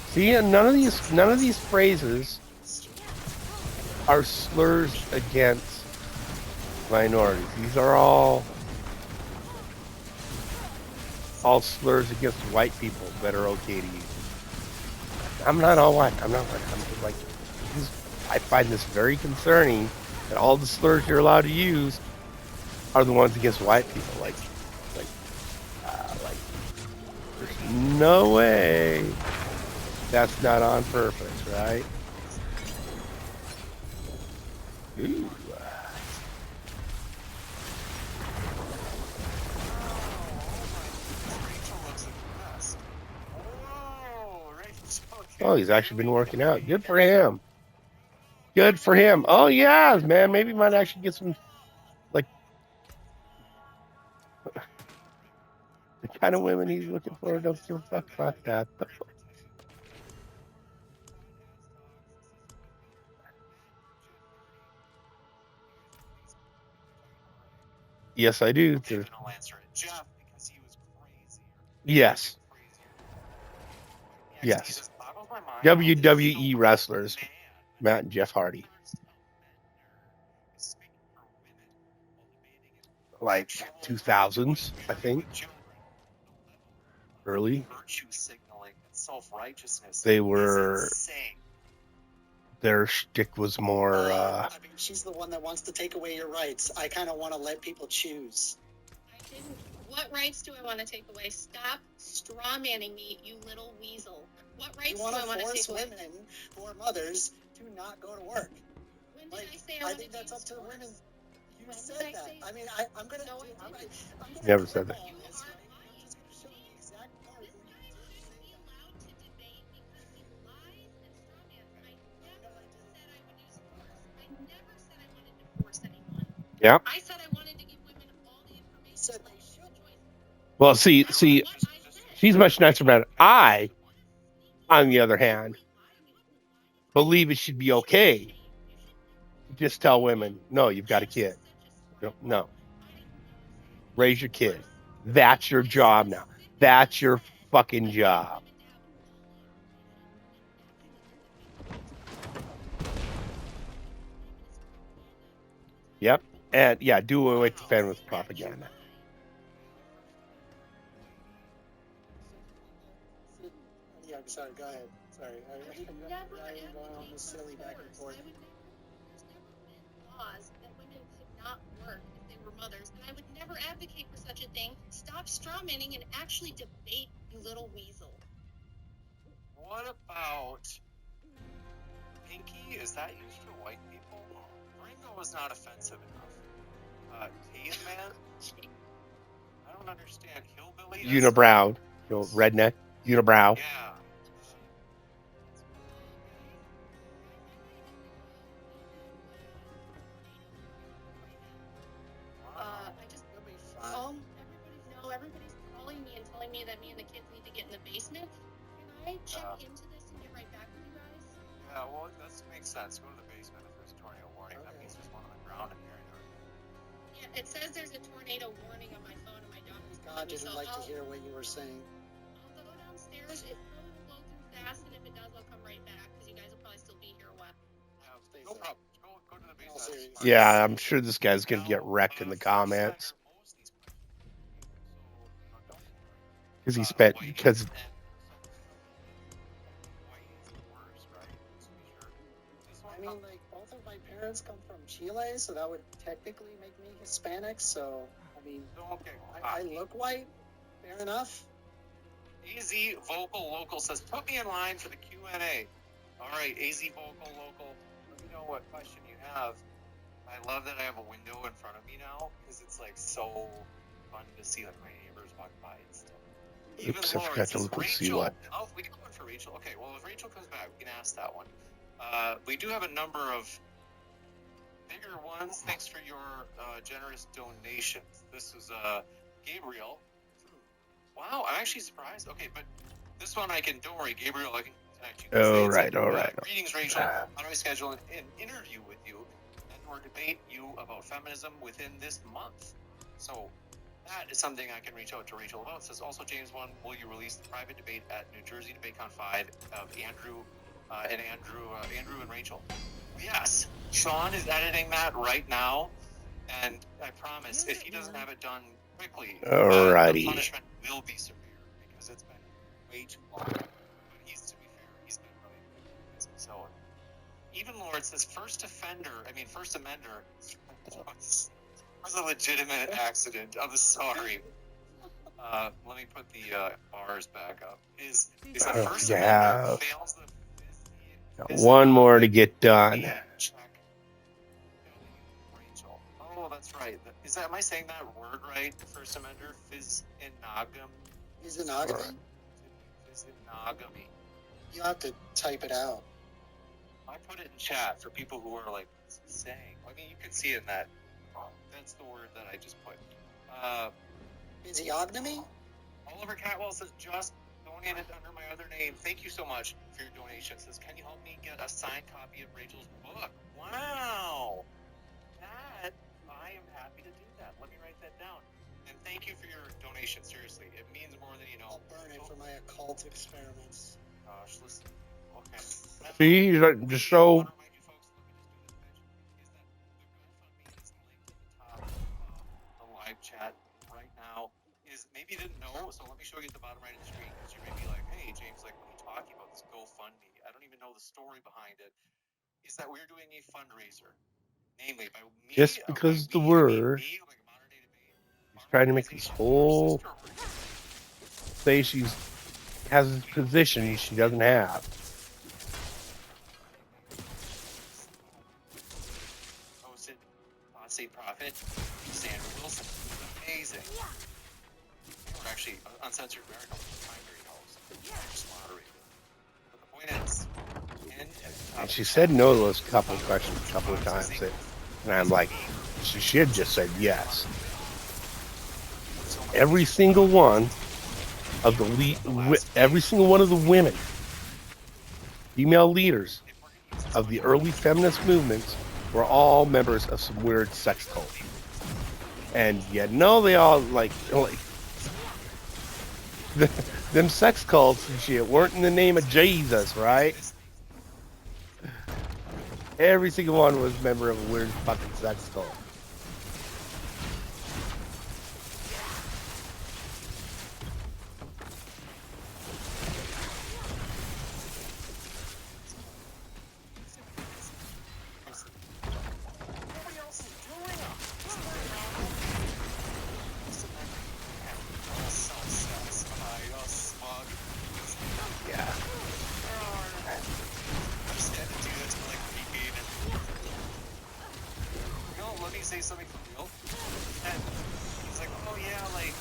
See, and none of these phrases are slurs against minorities. These are all slurs against white people that are okay to use. I'm not all white. I'm not white. I'm just like, I find this very concerning that all the slurs you're allowed to use are the ones against white people. Like, there's no way that's not on purpose, right? Ooh. Oh, he's actually been working out. Good for him. Good for him. Oh, yeah, man. Maybe he might actually get some, like, the kind of women he's looking for. Don't give a fuck about that. Yes, I do. Okay, then I'll answer it. Jeff, because he was crazier. Yes. Crazier. Yes. Just boggles my mind. WWE wrestlers, Matt and Jeff Hardy. Like 2000s, I think. Early. Virtue signaling and self-righteousness. They were. Is insane. Their shtick was more. I mean, she's the one that wants to take away your rights. I kind of want to let people choose. I didn't. What rights do I want to take away? Stop strawmanning me, you little weasel. What rights You do I want to want to force take away? women who are mothers to not go to work. When did Like, I say I I wanted think to that's up use to force? women. You When said did I that. say- I mean, I'm gonna. No, I I'm didn't. gonna Never said that. all You this, are right? lying. I'm just gonna show you the exact part This where guy you did shouldn't say be that. allowed to debate because he lies and strawmans. And I never said I would use force. I never said I wanted to force anyone. Yeah. I said I wanted to give women all the information. said so they make should. the choice. Well, see, That's what I said. she's much nicer about it. I, on the other hand, believe it should be okay to just tell women, no, you've got a kid. No. Raise your kid. That's your job now. That's your fucking job. Yep. And yeah, do away with the fan with propaganda. Yeah, I'm sorry. Go ahead. Sorry. I would never I'm going on advocate this for silly back and force. forth. There's never been laws that women could not work if they were mothers, and I would never advocate for such a thing. Stop strawmanning and actually debate, you little weasel. What about Pinky? Is that used for white people? Ringo was not offensive enough. Caveman? I don't understand. Hillbilly? Unibrow. You know, redneck. Unibrow. Yeah. I just everybody's calling me and telling me that me and the kids need to get in the basement. Can I check into this and get right back with you guys? Yeah, well, that makes sense. Go to the basement if there's a tornado warning. That means there's one on the ground in here. Yeah, it says there's a tornado warning on my phone, and my daughter's God didn't like to hear what you were saying. I'll go downstairs. It probably will blow through fast, and if it does, I'll come right back because you guys will probably still be here a while. No problem. Go to the basement. Yeah, I'm sure this guy's gonna get wrecked in the comments. Because he spent because I mean, like, both of my parents come from Chile, so that would technically make me Hispanic. So, I mean, I look white. Fair enough. AZ Vocal Local says, put me in line for the Q&A. All right, AZ Vocal Local, let me know what question you have. I love that I have a window in front of me now, because it's, like, so fun to see, like, my neighbors walk by and stuff. Oops, I forgot to look and see what. Oh, we can go in for Rachel. Okay, well, if Rachel comes back, we can ask that one. We do have a number of bigger ones. Thanks for your generous donations. This is Gabriel. Wow, I'm actually surprised. Okay, but this one don't worry, Gabriel, I can connect you. All right. Greetings, Rachel. How do I schedule an interview with you and or debate you about feminism within this month? So that is something I can reach out to Rachel about. It says also, James 1, will you release the private debate at New Jersey DebateCon 5 of Andrew and Rachel? Yes. Sean is editing that right now, and I promise if he doesn't have it done quickly, the punishment will be severe because it's been way too long. But to be fair, he's been really busy. So even Lord says first amender was a legitimate accident. I'm sorry. Let me put the bars back up. Is the first amender fails the one more to get done. Check. Rachel. Oh, that's right. Am I saying that word right? First amender, physiognomy. Physiognomy? Physiognomy. You have to type it out. I put it in chat for people who are like, what's he saying? I mean, you can see it in that. That's the word that I just put. Physiognomy? Oliver Catwell says, just donated under my other name. Thank you so much for your donation. Says, can you help me get a signed copy of Rachel's book? Wow. That, I am happy to do that. Let me write that thank you for your donation. Seriously, it means more than you know. I'll burn it for my occult experiments. Gosh, listen. Okay. See, he's like, just so. I want to remind you folks, let me just do this, bitch, is that the GoFundMe is linked at the top of the live chat right now. Is maybe you didn't know, so let me show you at the bottom right of the screen, because you may be like, hey, James, like, what are you talking about, this GoFundMe? I don't even know the story behind it. Is that we're doing a fundraiser. Namely, by me, Just because the word, me, like a modern day debate, he's trying to make this whole say she's has this position she doesn't have. Hosted on St. Prophet, Sandra Wilson. Amazing. We're actually Uncensored America, primary host. Just moderator. But the point is, And she said no to those couple questions a couple of times, and I'm like, she should just said yes. Every single one of every single one of the women, female leaders of the early feminist movements, were all members of some weird sex cult. And yet, no, they all like them sex cults and shit weren't in the name of Jesus, right? Every single one was a member of a weird fucking sex cult. Say something for real, and he's like, oh yeah, like,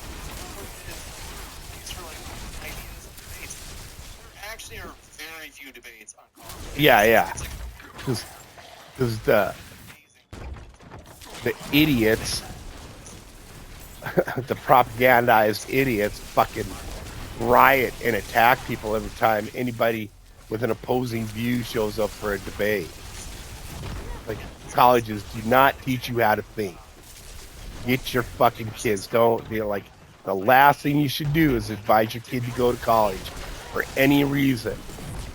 thanks for like ideas and debates. There actually are very few debates on college. Yeah. Because the idiots, the propagandized idiots, fucking riot and attack people every time anybody with an opposing view shows up for a debate. Like, colleges do not teach you how to think. Get your fucking kids. Don't, like, the last thing you should do is advise your kid to go to college for any reason.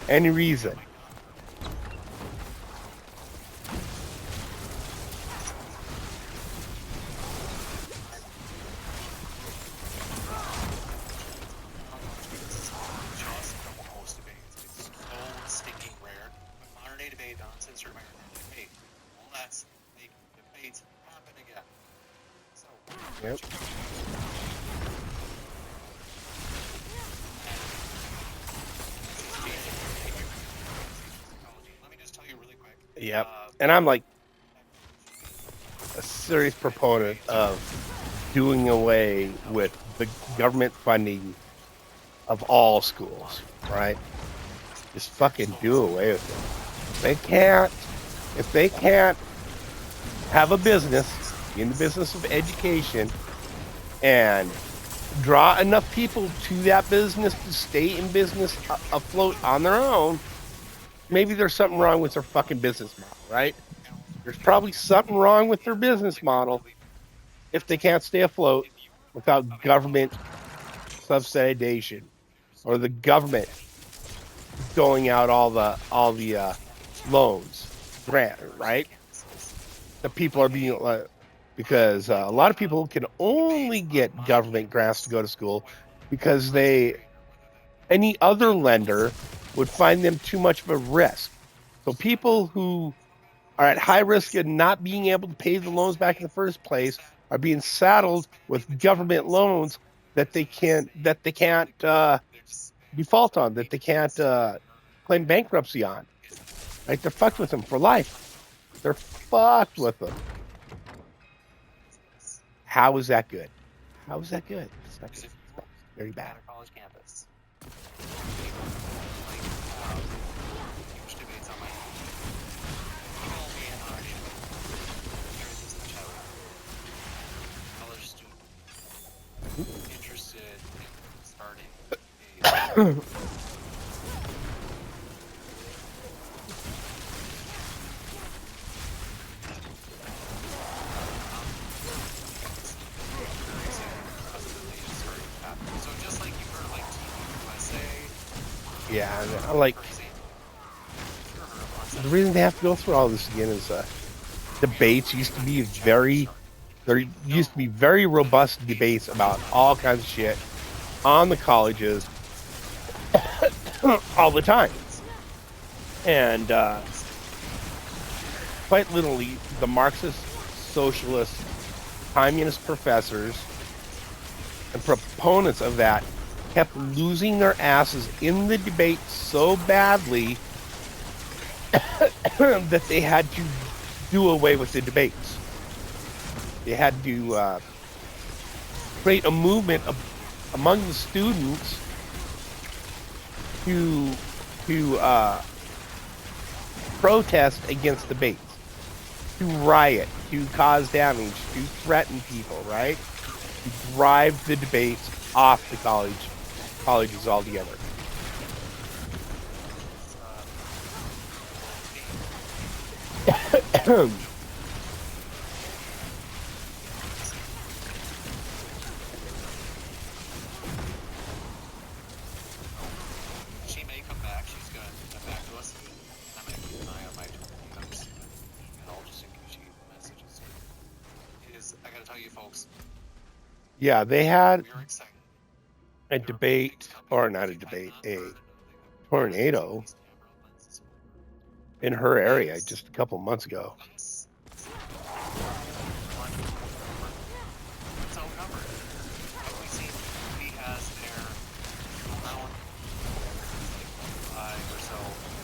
Any reason. Yep. Yep. And I'm like a serious proponent of doing away with the government funding of all schools, right? Just fucking do away with it. If they can't have a business in the business of education and draw enough people to that business to stay in business afloat on their own, maybe there's something wrong with their fucking business model, right? There's probably something wrong with their business model if they can't stay afloat without government subsidization or the government doling out all the loans, grant, right? The people are being because a lot of people can only get government grants to go to school because any other lender would find them too much of a risk. So people who are at high risk of not being able to pay the loans back in the first place are being saddled with government loans that they can't default on, that they can't claim bankruptcy on. Right? They're fucked with them for life. They're fucked with them. How is that good? How is that good? It's not good. It's very bad. College campus. Interested in starting a Yeah, and I like the reason they have to go through all this again is debates used to be there used to be very robust debates about all kinds of shit on the colleges all the time. And quite literally, the Marxist, socialist, communist professors and proponents of that kept losing their asses in the debate so badly that they had to do away with the debates. They had to create a movement among the students to protest against debates, to riot, to cause damage, to threaten people, right? To drive the debates off the colleges altogether. She may come back. She's going to come back to us. I'm going to keep an eye on my email just in case she messages her. I got to tell you, folks. Yeah, they had We're excited. a debate, or not a debate, a tornado in her area just a couple months ago.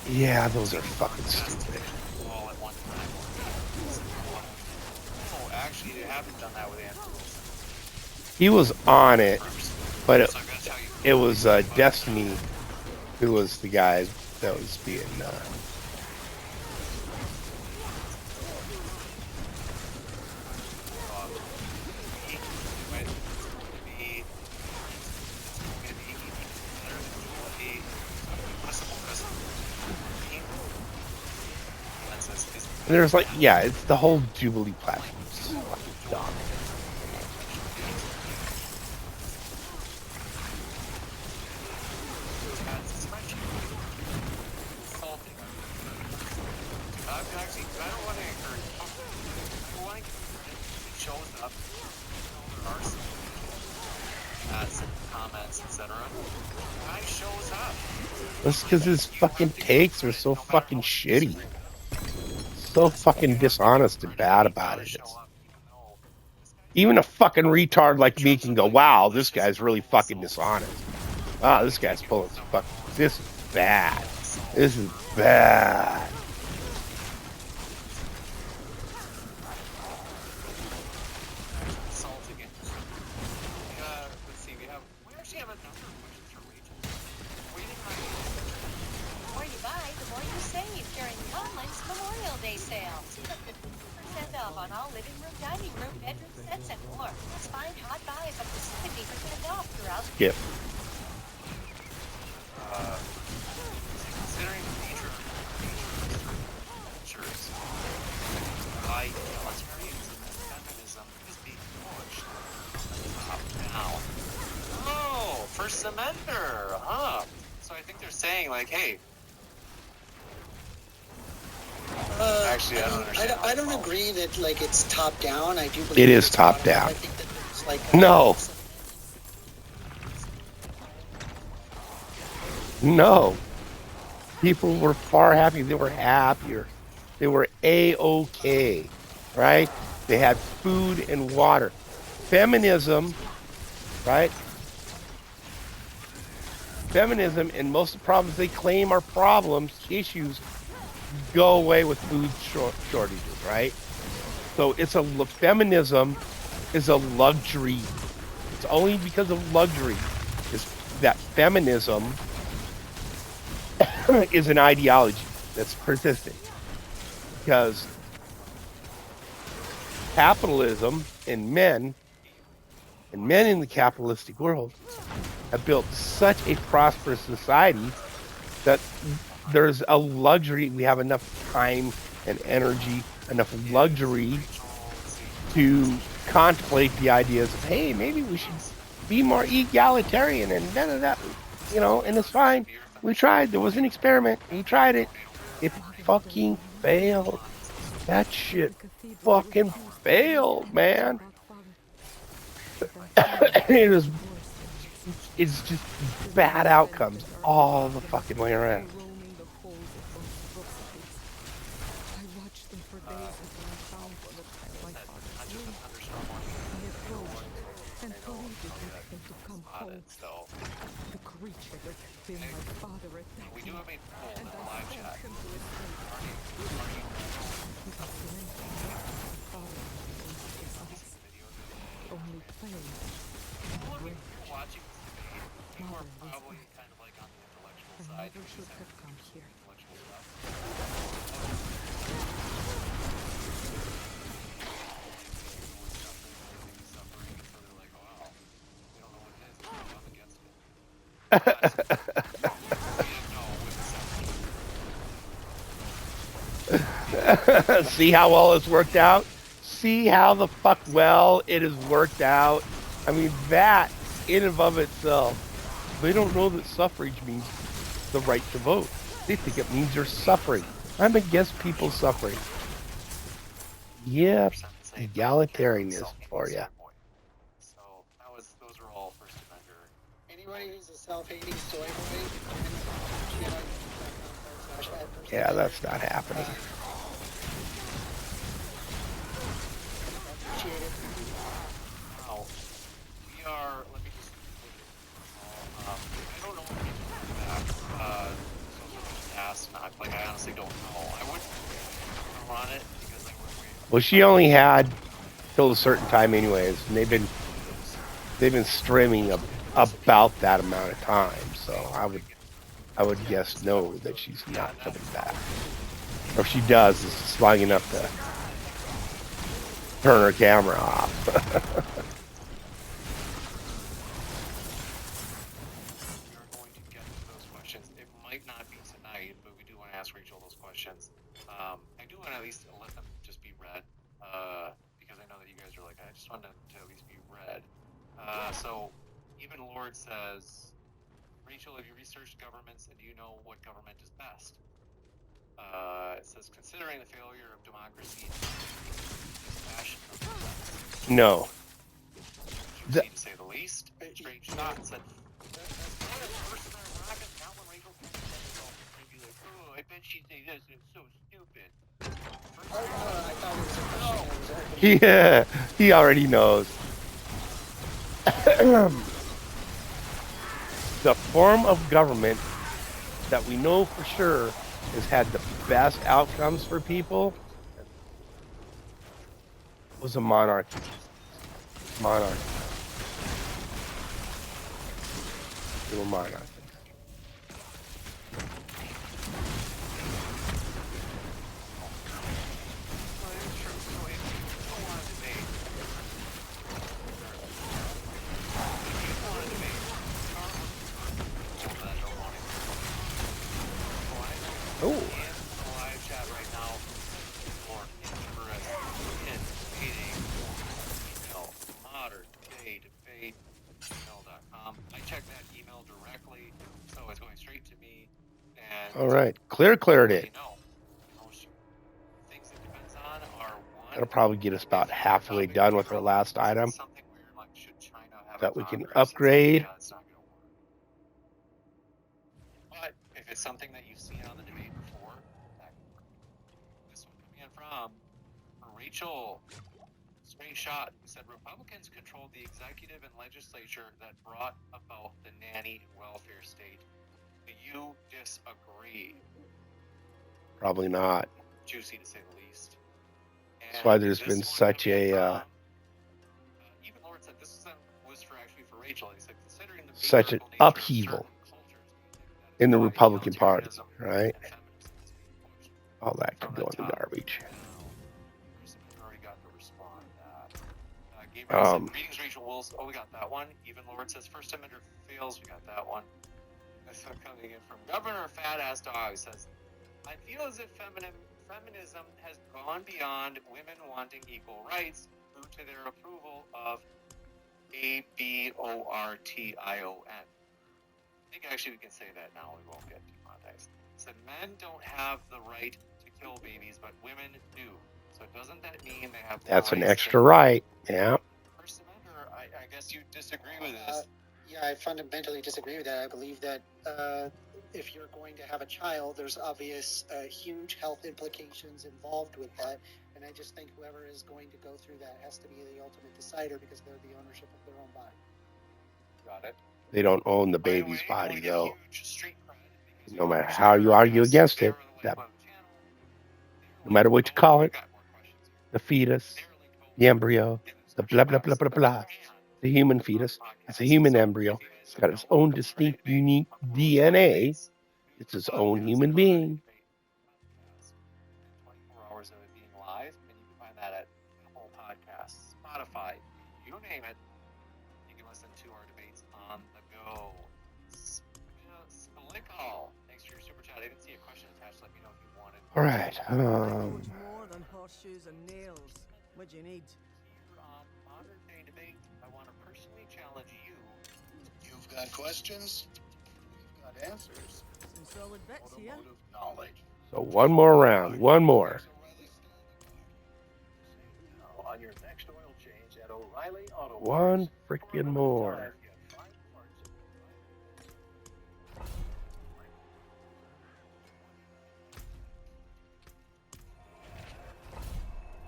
Yeah, those are fucking stupid. All at one time. Oh, actually, they haven't done that with Andrew Wilson. He was on it, but it was Destiny who was the guy that was being and there's like, yeah, it's the whole Jubilee platform. It's fucking dumb. That's because his fucking takes are so fucking shitty. So fucking dishonest and bad about it. Even a fucking retard like me can go, wow, this guy's really fucking dishonest. Wow, this guy's pulling some fucking... This is bad. This is bad. On all living room, dining room, bedroom sets, and more. Plus, find hot buys up to 70% off throughout. Yep. Considering the nature of cultures, high egalitarianism and feminism is being pushed top down. Oh, First Amender, huh? So I think they're saying, like, hey. Actually, I don't understand. I don't agree that like it's top down. I do believe it is top down. I think that it's like no. People were far happy. They were happier. They were A-OK, right? They had food and water. Feminism, right? Feminism and most of the problems they claim are problems, issues, go away with food shortages, right? So feminism is a luxury. It's only because of luxury is that feminism is an ideology that's persistent. Because capitalism and men in the capitalistic world have built such a prosperous society that there's a luxury. We have enough time and energy, enough luxury to contemplate the ideas of, hey, maybe we should be more egalitarian and none of that, and it's fine. We tried. There was an experiment. We tried it. It fucking failed. That shit fucking failed, man. It's just bad outcomes all the fucking way around. So the creature that has been my father attacked we do have a poll in the live chat. Only playing. Watching this debate, you are probably kind of like on the intellectual side. You should have come here. Intellectual stuff. Suffering, so they're like, wow, we don't know what it is, but I'm against it. See how well it's worked out? See how the fuck well it has worked out? I mean, that in and of itself, they don't know that suffrage means the right to vote. They think it means you're suffering. I'm against people suffering. Yep, egalitarianism for you. So those are all First Amender. Anybody who's a self-hating soy boy, yeah, that's not happening. Now, we are, let me just I don't know what I honestly don't know. I wouldn't run it because I would wait. Well, she only had till a certain time anyways, and they've been streaming about that amount of time, so I would guess no, that she's not coming back. Or if she does, it's long enough to turn her camera off. We are going to get to those questions. It might not be tonight, but we do want to ask Rachel those questions. I do want to at least let them just be read, because I know that you guys are like, I just want them to at least be read. So, even Lord says, Rachel, have you researched governments and do you know what government is best? It says, considering the failure of democracy, no. To say the least, straight shot said, I bet she'd say this, it's so stupid. Yeah, he already knows. The form of government that we know for sure has had the best outcomes for people was a monarchy. Monarchy. Little monarchy. Oh. Live chat right now for modern-day-debate@gmail.com. I checked that email directly, so it's going straight to me. And all right, cleared it. Things it depends on are one. That'll probably get us about halfway done with our last item. That we can upgrade. But if it's something that you've seen on the debate before, that can work. This one coming in from Rachel. Straight shot. Who said Republicans controlled the executive and legislature that brought about the nanny welfare state. Do you disagree? Probably not. Juicy to say the least. And that's why there's been such a even Lord said this was for Rachel. He said considering the such an upheaval in the Republican Party, right? All that could go in the garbage. Greetings, Rachel Wills. Oh, we got that one. Even Lord says First Amendment fails. We got that one. This one coming in from Governor Fat Ass Dog says, I feel as if feminism has gone beyond women wanting equal rights due to their approval of ABORTION. I think actually we can say that now. We won't get demonetized. So men don't have the right to kill babies, but women do. So doesn't that mean they have more That's an rights extra than right. Yeah. First Amendment? I guess you disagree with this. Yeah, I fundamentally disagree with that. I believe that if you're going to have a child, there's obvious huge health implications involved with that. And I just think whoever is going to go through that has to be the ultimate decider because they're the ownership of their own body. Got it. They don't own the By the baby's way, body, you though. get huge street cred because No you're matter a how you street argue cred. against They're it, linked that, above the channel. no matter what you call it, Got more questions here. the fetus, They're linked over the embryo, in the the blah, blah, description blah, blah, box. blah, the human fetus, it's a human embryo. It's got its own distinct, unique DNA. It's its own human being. 24 hours of it being live, and you can find that at Apple Podcasts, Spotify, you name it. You can listen to our debates on the go. Splickall, thanks for your super chat. I didn't see a question attached. Let me know if you wanted. All right. I know it's more than horseshoes and nails. What do you need? Here on Modern Day Debate, I want to personally challenge you. You've got questions, we've got answers. Some solid bits here. Automotive knowledge. So one more round. One more. Now, on your next oil change at O'Reilly Auto One Parts, freaking more. get 5 parts.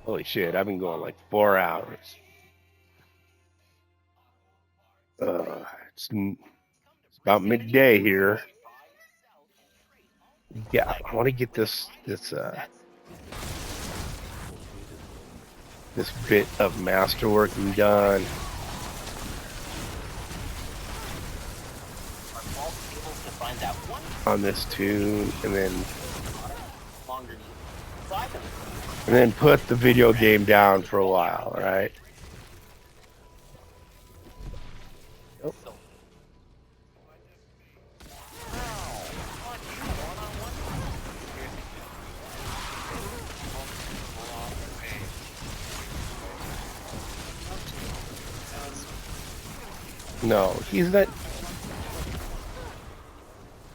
Holy shit, I've been going like 4 hours. It's about midday here. Yeah, I want to get this bit of masterworking done. On this tune, and then put the video game down for a while, right? Nope. No, he's not.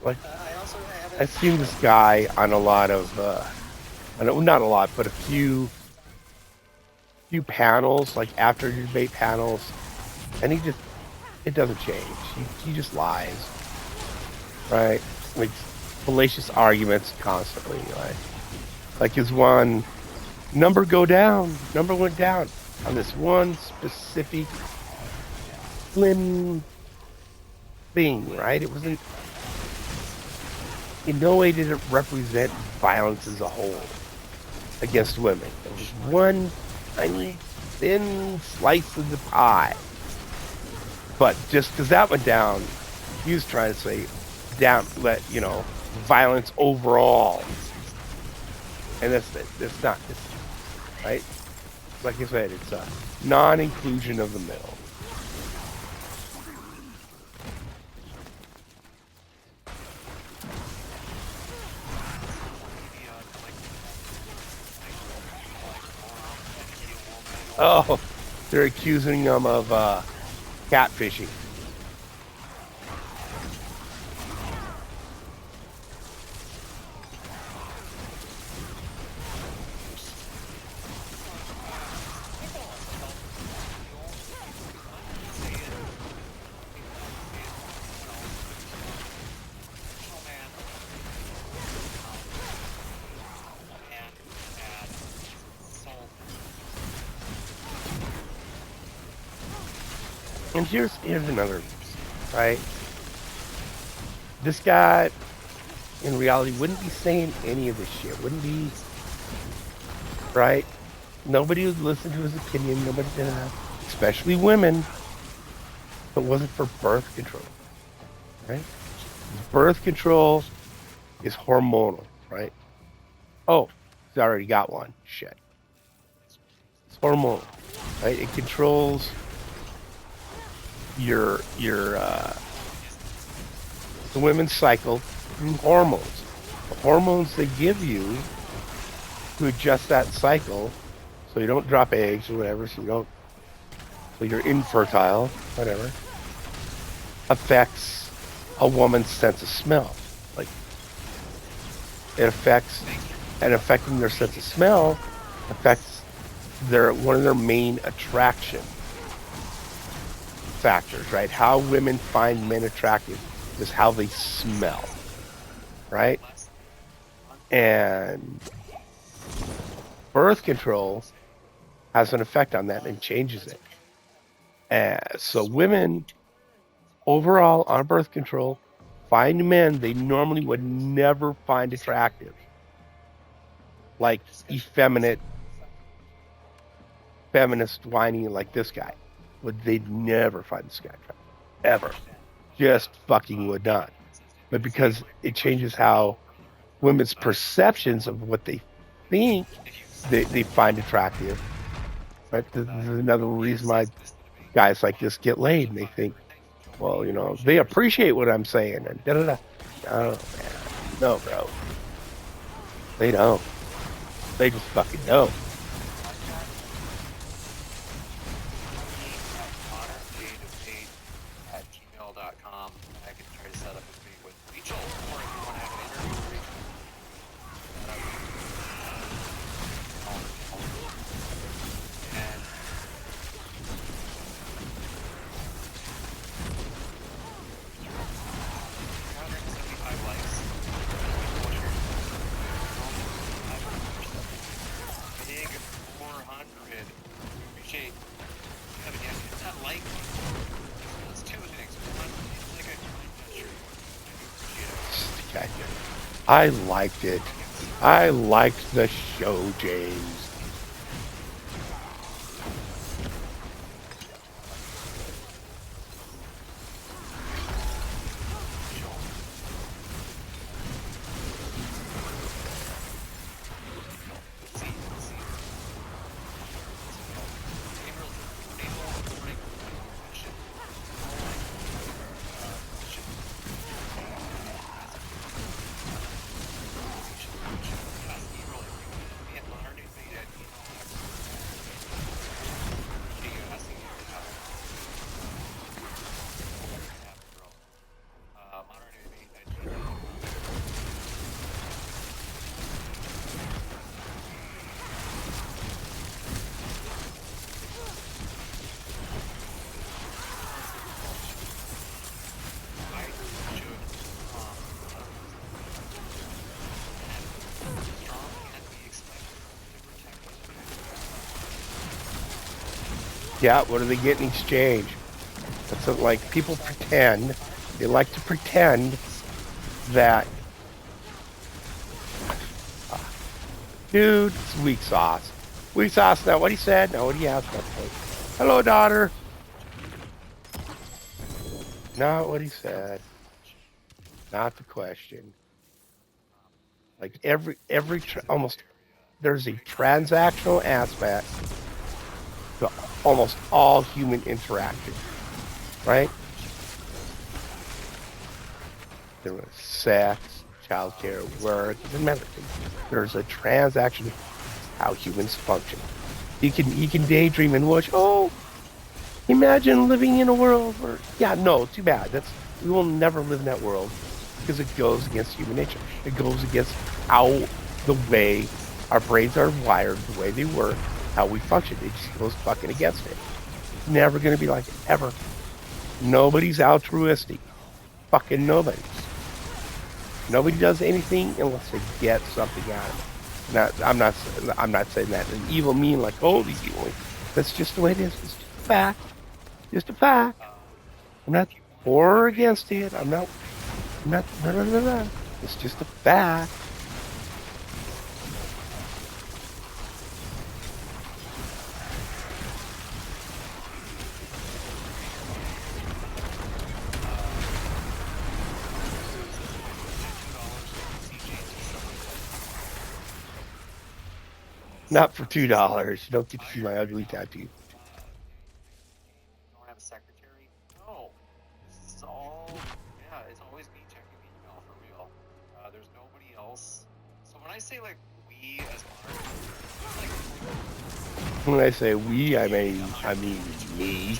Like, I've seen this guy on a lot of, not a lot, but a few panels, like after debate panels, and it doesn't change. He just lies, right? Like fallacious arguments constantly, like his one number went down on this one specific slim thing, right? It wasn't. In no way did it represent violence as a whole against women. It was one tiny, thin slice of the pie. But just because that went down, he was trying to say, violence overall. And that's not, right? Like I said, it's a non-inclusion of the middle. Oh, they're accusing him of catfishing. And here's another, right? This guy, in reality, wouldn't be saying any of this shit. Wouldn't be, right? Nobody would listen to his opinion. Nobody did that. Especially women. If it wasn't for birth control, right? Birth control is hormonal, right? Oh, he's already got one. Shit. It's hormonal, right? It controls your the women's cycle through hormones. The hormones they give you to adjust that cycle so you don't drop eggs or whatever, so you're infertile, whatever, affects a woman's sense of smell. Like it affects, and affecting their sense of smell affects one of their main attraction factors, right? How women find men attractive is how they smell, right? And birth control has an effect on that and changes it. So women overall on birth control find men they normally would never find attractive, like effeminate, feminist whiny like this guy. They'd never find this guy attractive, ever. Just fucking would not. But because it changes how women's perceptions of what they think they find attractive, right? This is another reason why guys like this get laid, and they think, well, they appreciate what I'm saying, and da da da. Oh man, no, bro, they don't. They just fucking don't. moderndaydebate@gmail.com. I can try to set up a meeting with Rachel, or if you want to have an interview with Rachel. And 175 likes. Big 400. Appreciate having you hit that like. That's two things. One, it's like a Okay. I liked it. I liked the show, James. Yeah, what do they get in exchange? That's what, like, people pretend. They like to pretend that, dude, it's weak sauce. Weak sauce. Now, what he said? Now, what he asked? Hello, daughter. Not what he said. Not the question. Like almost, there's a transactional aspect to almost all human interaction, right? There was sex, childcare, work, doesn't matter. There's a transaction, how humans function. You can daydream and watch. Oh, imagine living in a world where, yeah, no, too bad. We will never live in that world because it goes against human nature. It goes against how the way our brains are wired, the way they work, how we function. It just goes fucking against it. Never going to be like it, ever. Nobody's altruistic. Fucking nobody. Nobody does anything unless they get something out of it. Now, I'm not saying that in an evil mean, like, oh, these evil. That's just the way it is. It's just a fact. Just a fact. I'm not for or against it. I'm not, no. It's just a fact. Not for $2. You don't get to see my ugly tattoo. Don't have a secretary? No. This is all, yeah, it's always me checking the email for real. There's nobody else. So when I say, like, we as modern, like, when I say we, I mean me.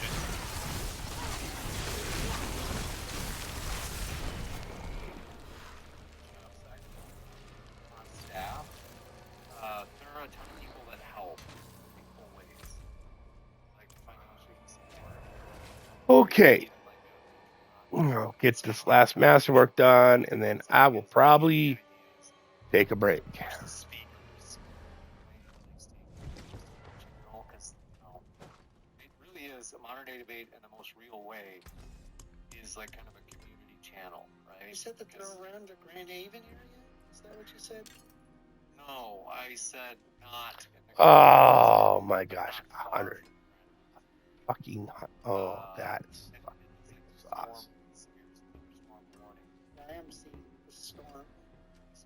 Okay. I'll get this last masterwork done, and then I will probably take a break. Speakers, because it really is a modern day debate, and the most real way is like kind of a community channel, right? You said that they're around the Grand Haven area? Is that what you said? No, I said not. Oh my gosh, 100. Fucking, oh, that's fucking sauce. I am seeing the storm. It's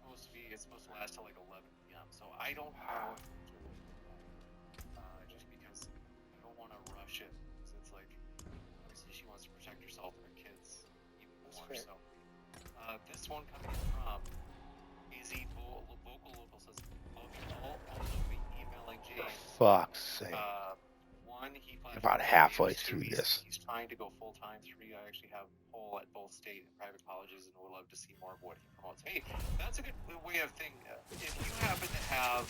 supposed to last till like 11 p.m. So I don't know if it's really just because I don't want to rush it. Because it's like, obviously she wants to protect herself and her kids even more. So this one coming from AZ Vocal says, I'll also be emailing James. Fuck's sake. One, he about halfway through this. He's trying to go full time. 3, I actually have Paul at both state and private colleges, and would love to see more of what he promotes. Hey, that's a good way of thinking. If you happen to have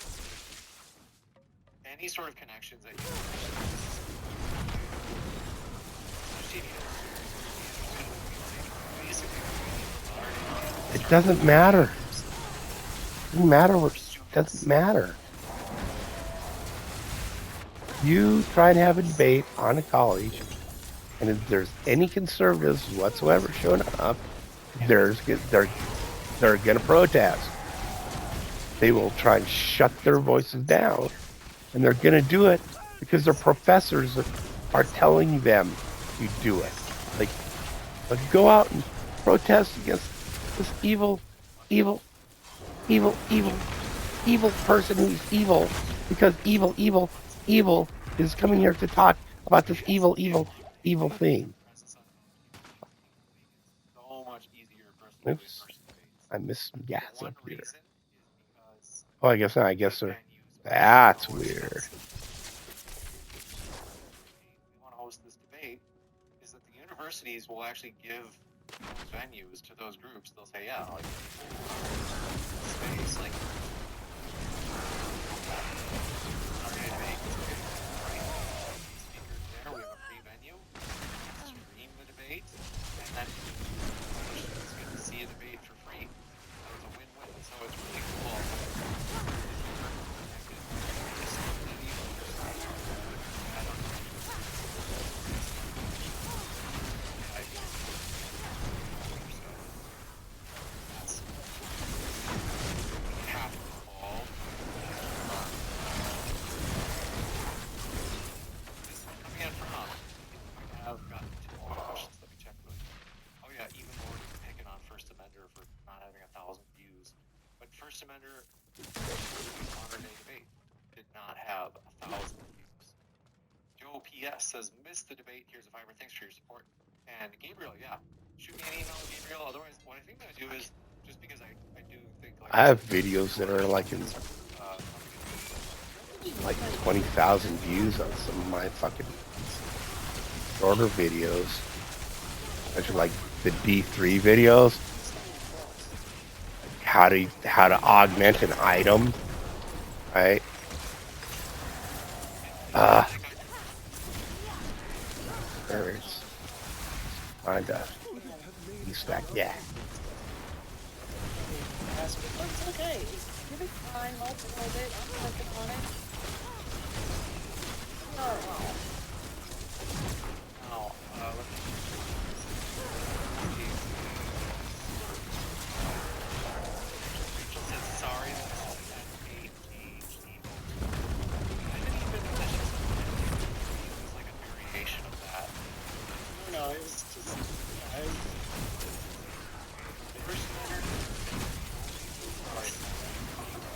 any sort of connections that you it doesn't matter. It doesn't matter what. Doesn't matter. You try and have a debate on a college, and if there's any conservatives whatsoever showing up, they're going to protest. They will try and shut their voices down, and they're going to do it because their professors are telling them to do it. Like go out and protest against this evil person who's evil, because evil is coming here to talk about this evil thing. so much easier Oops. I missed some gas up here. Oh, I guess not. I guess that's weird. We want to host this debate is that the universities will actually give those venues to those groups. They'll say, yeah, like space, like there we have a free venue, stream the debate, and then it's good to see a debate for free. So it's a win-win. So it's really cool. First Amender modern day debate did not have 1,000 views. Joe PS says, missed the debate. Here's a fiber. Thanks for your support. And Gabriel, yeah, shoot me an email, Gabriel. Otherwise, what I think I'm gonna do is just because I do think like I have videos that are like in like 20,000 views on some of my fucking shorter videos. Actually, like the D3 videos. How to augment an item, right? There's find a stack, yeah. It's okay. Give it time. I'll build it. I'm working on it.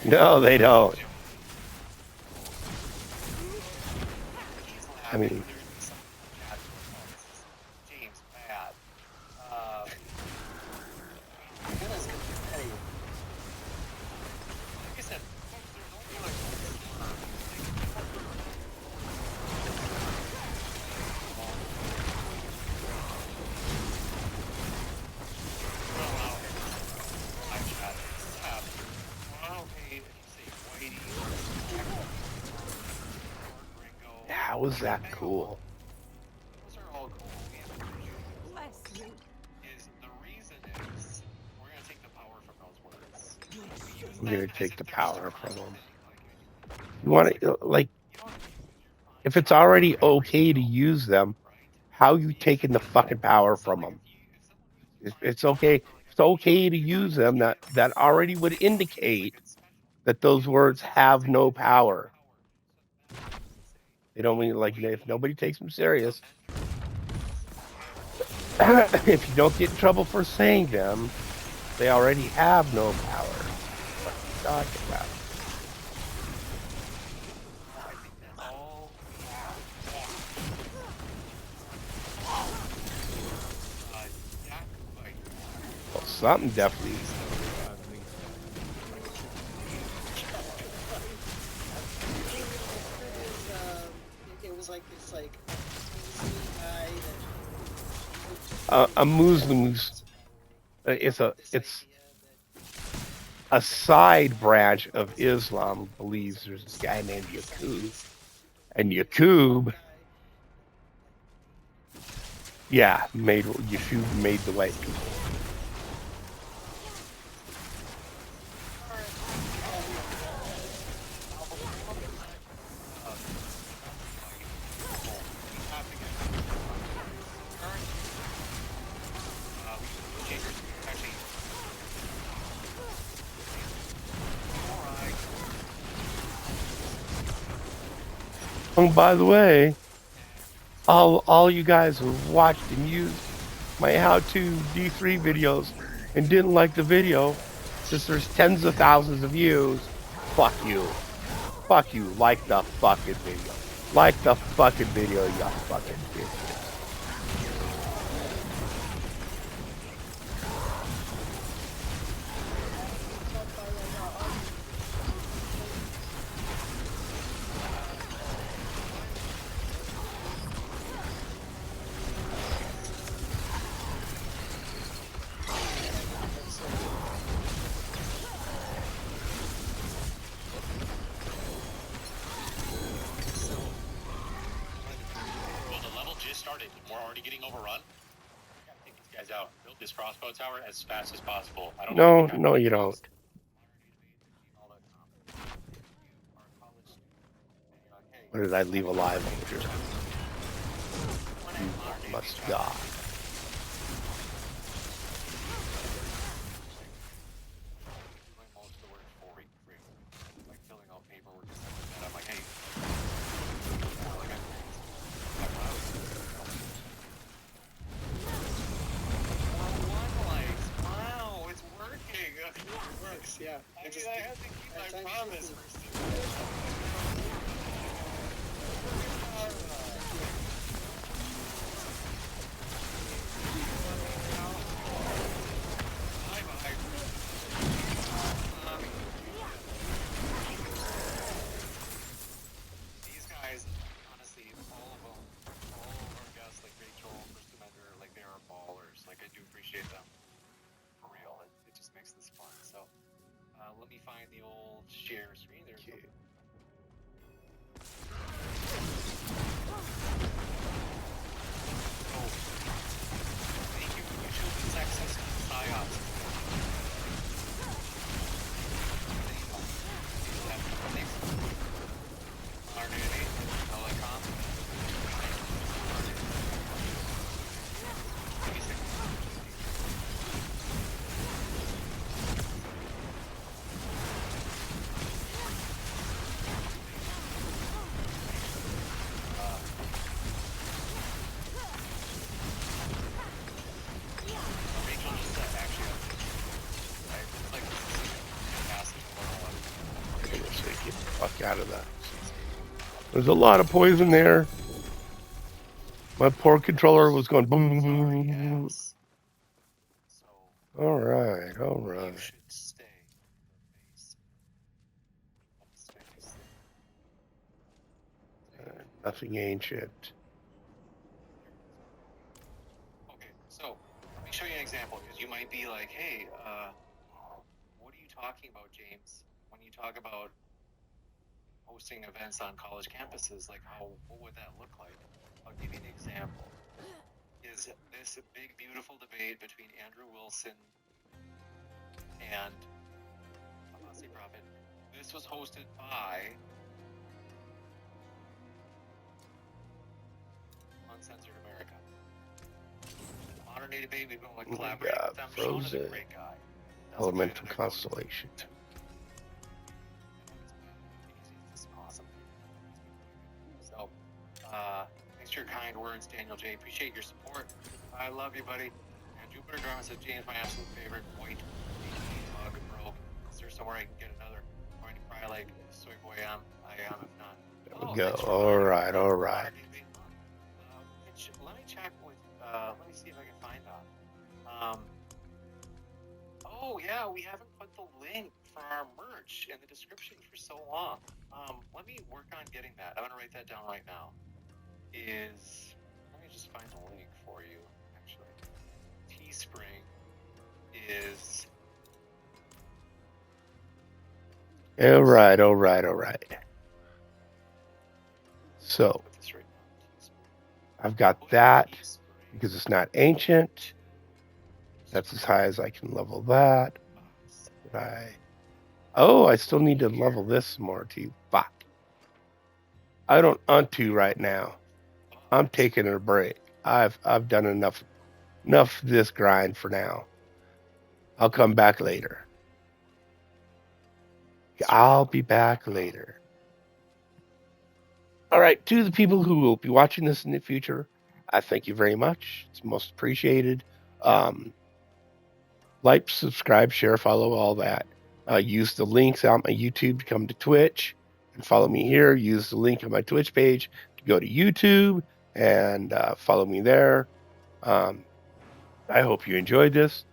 No, they don't. I mean, James, bad. Like I said, there's only like how was that cool? those are all cool. We have I'm gonna take the power from them. You want to like, if it's already okay to use them, how you taking the fucking power from them? It's okay. It's okay to use them. That already would indicate that those words have no power. They don't mean like if nobody takes them serious. If you don't get in trouble for saying them, they already have no power. What are you talking about? Well, something definitely. It was like this like guy A Muslim. It's a side branch of Islam believes there's this guy named Yaqub, and Yaqub, yeah, Yeshua made the white people. Oh, by the way, all you guys who watched and used my how-to D3 videos and didn't like the video, since there's tens of thousands of views, fuck you. Fuck you. Like the fucking video. Like the fucking video, you fucking bitch. We're already getting overrun. Take these guys out. Build this crossbow tower as fast as possible. I don't No, you don't. What did I leave alive over here? You must die. yeah. I had to keep my promise. These guys, honestly, all of our guests, like Rachel, First Commander, like they are ballers. Like I do appreciate them. For real, it just makes this fun. So let me find the old share screen. There's okay. Thank you for YouTube Texas PsyOps. Out of that. There's a lot of poison there. My poor controller was going boom, boom, boom. All right. Nothing ancient. Okay, so let me show you an example because you might be like, hey, what are you talking about, James? When you talk about hosting events on college campuses, like what would that look like? I'll give you an example. Is this a big, beautiful debate between Andrew Wilson and, I'm not saying This was hosted by Uncensored America. Modern Day Debate, we've been like collaborating with them. Sean is a Frozen. great guy. Elemental Constellation. It's awesome. So, thanks for your kind words, Daniel J. Appreciate your support. I love you, buddy. And Jupiter Garment says James, my absolute favorite. White, mug, broke. Is there somewhere I can get another? I'm going to cry like Soy Boy am. I am, if not. There we go. All right, all right. Let me check with, let me see if I can find that. Oh yeah, we haven't put the link for our merch in the description for so long. Let me work on getting that. I'm gonna write that down right now. Let me just find the link for you, actually. Teespring is... All right, all right, all right. So, I've got that because it's not ancient. That's as high as I can level that. I still need to level this more too. Fuck. I don't want to right now. I'm taking a break. I've done enough of this grind for now. I'll come back later. I'll be back later. All right, to the people who will be watching this in the future, I thank you very much. It's most appreciated. Like, subscribe, share, follow, all that. Use the links out my YouTube to come to Twitch and follow me here. Use the link on my Twitch page to go to YouTube and follow me there. I hope you enjoyed this.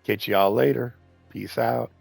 Catch you all later. Peace out.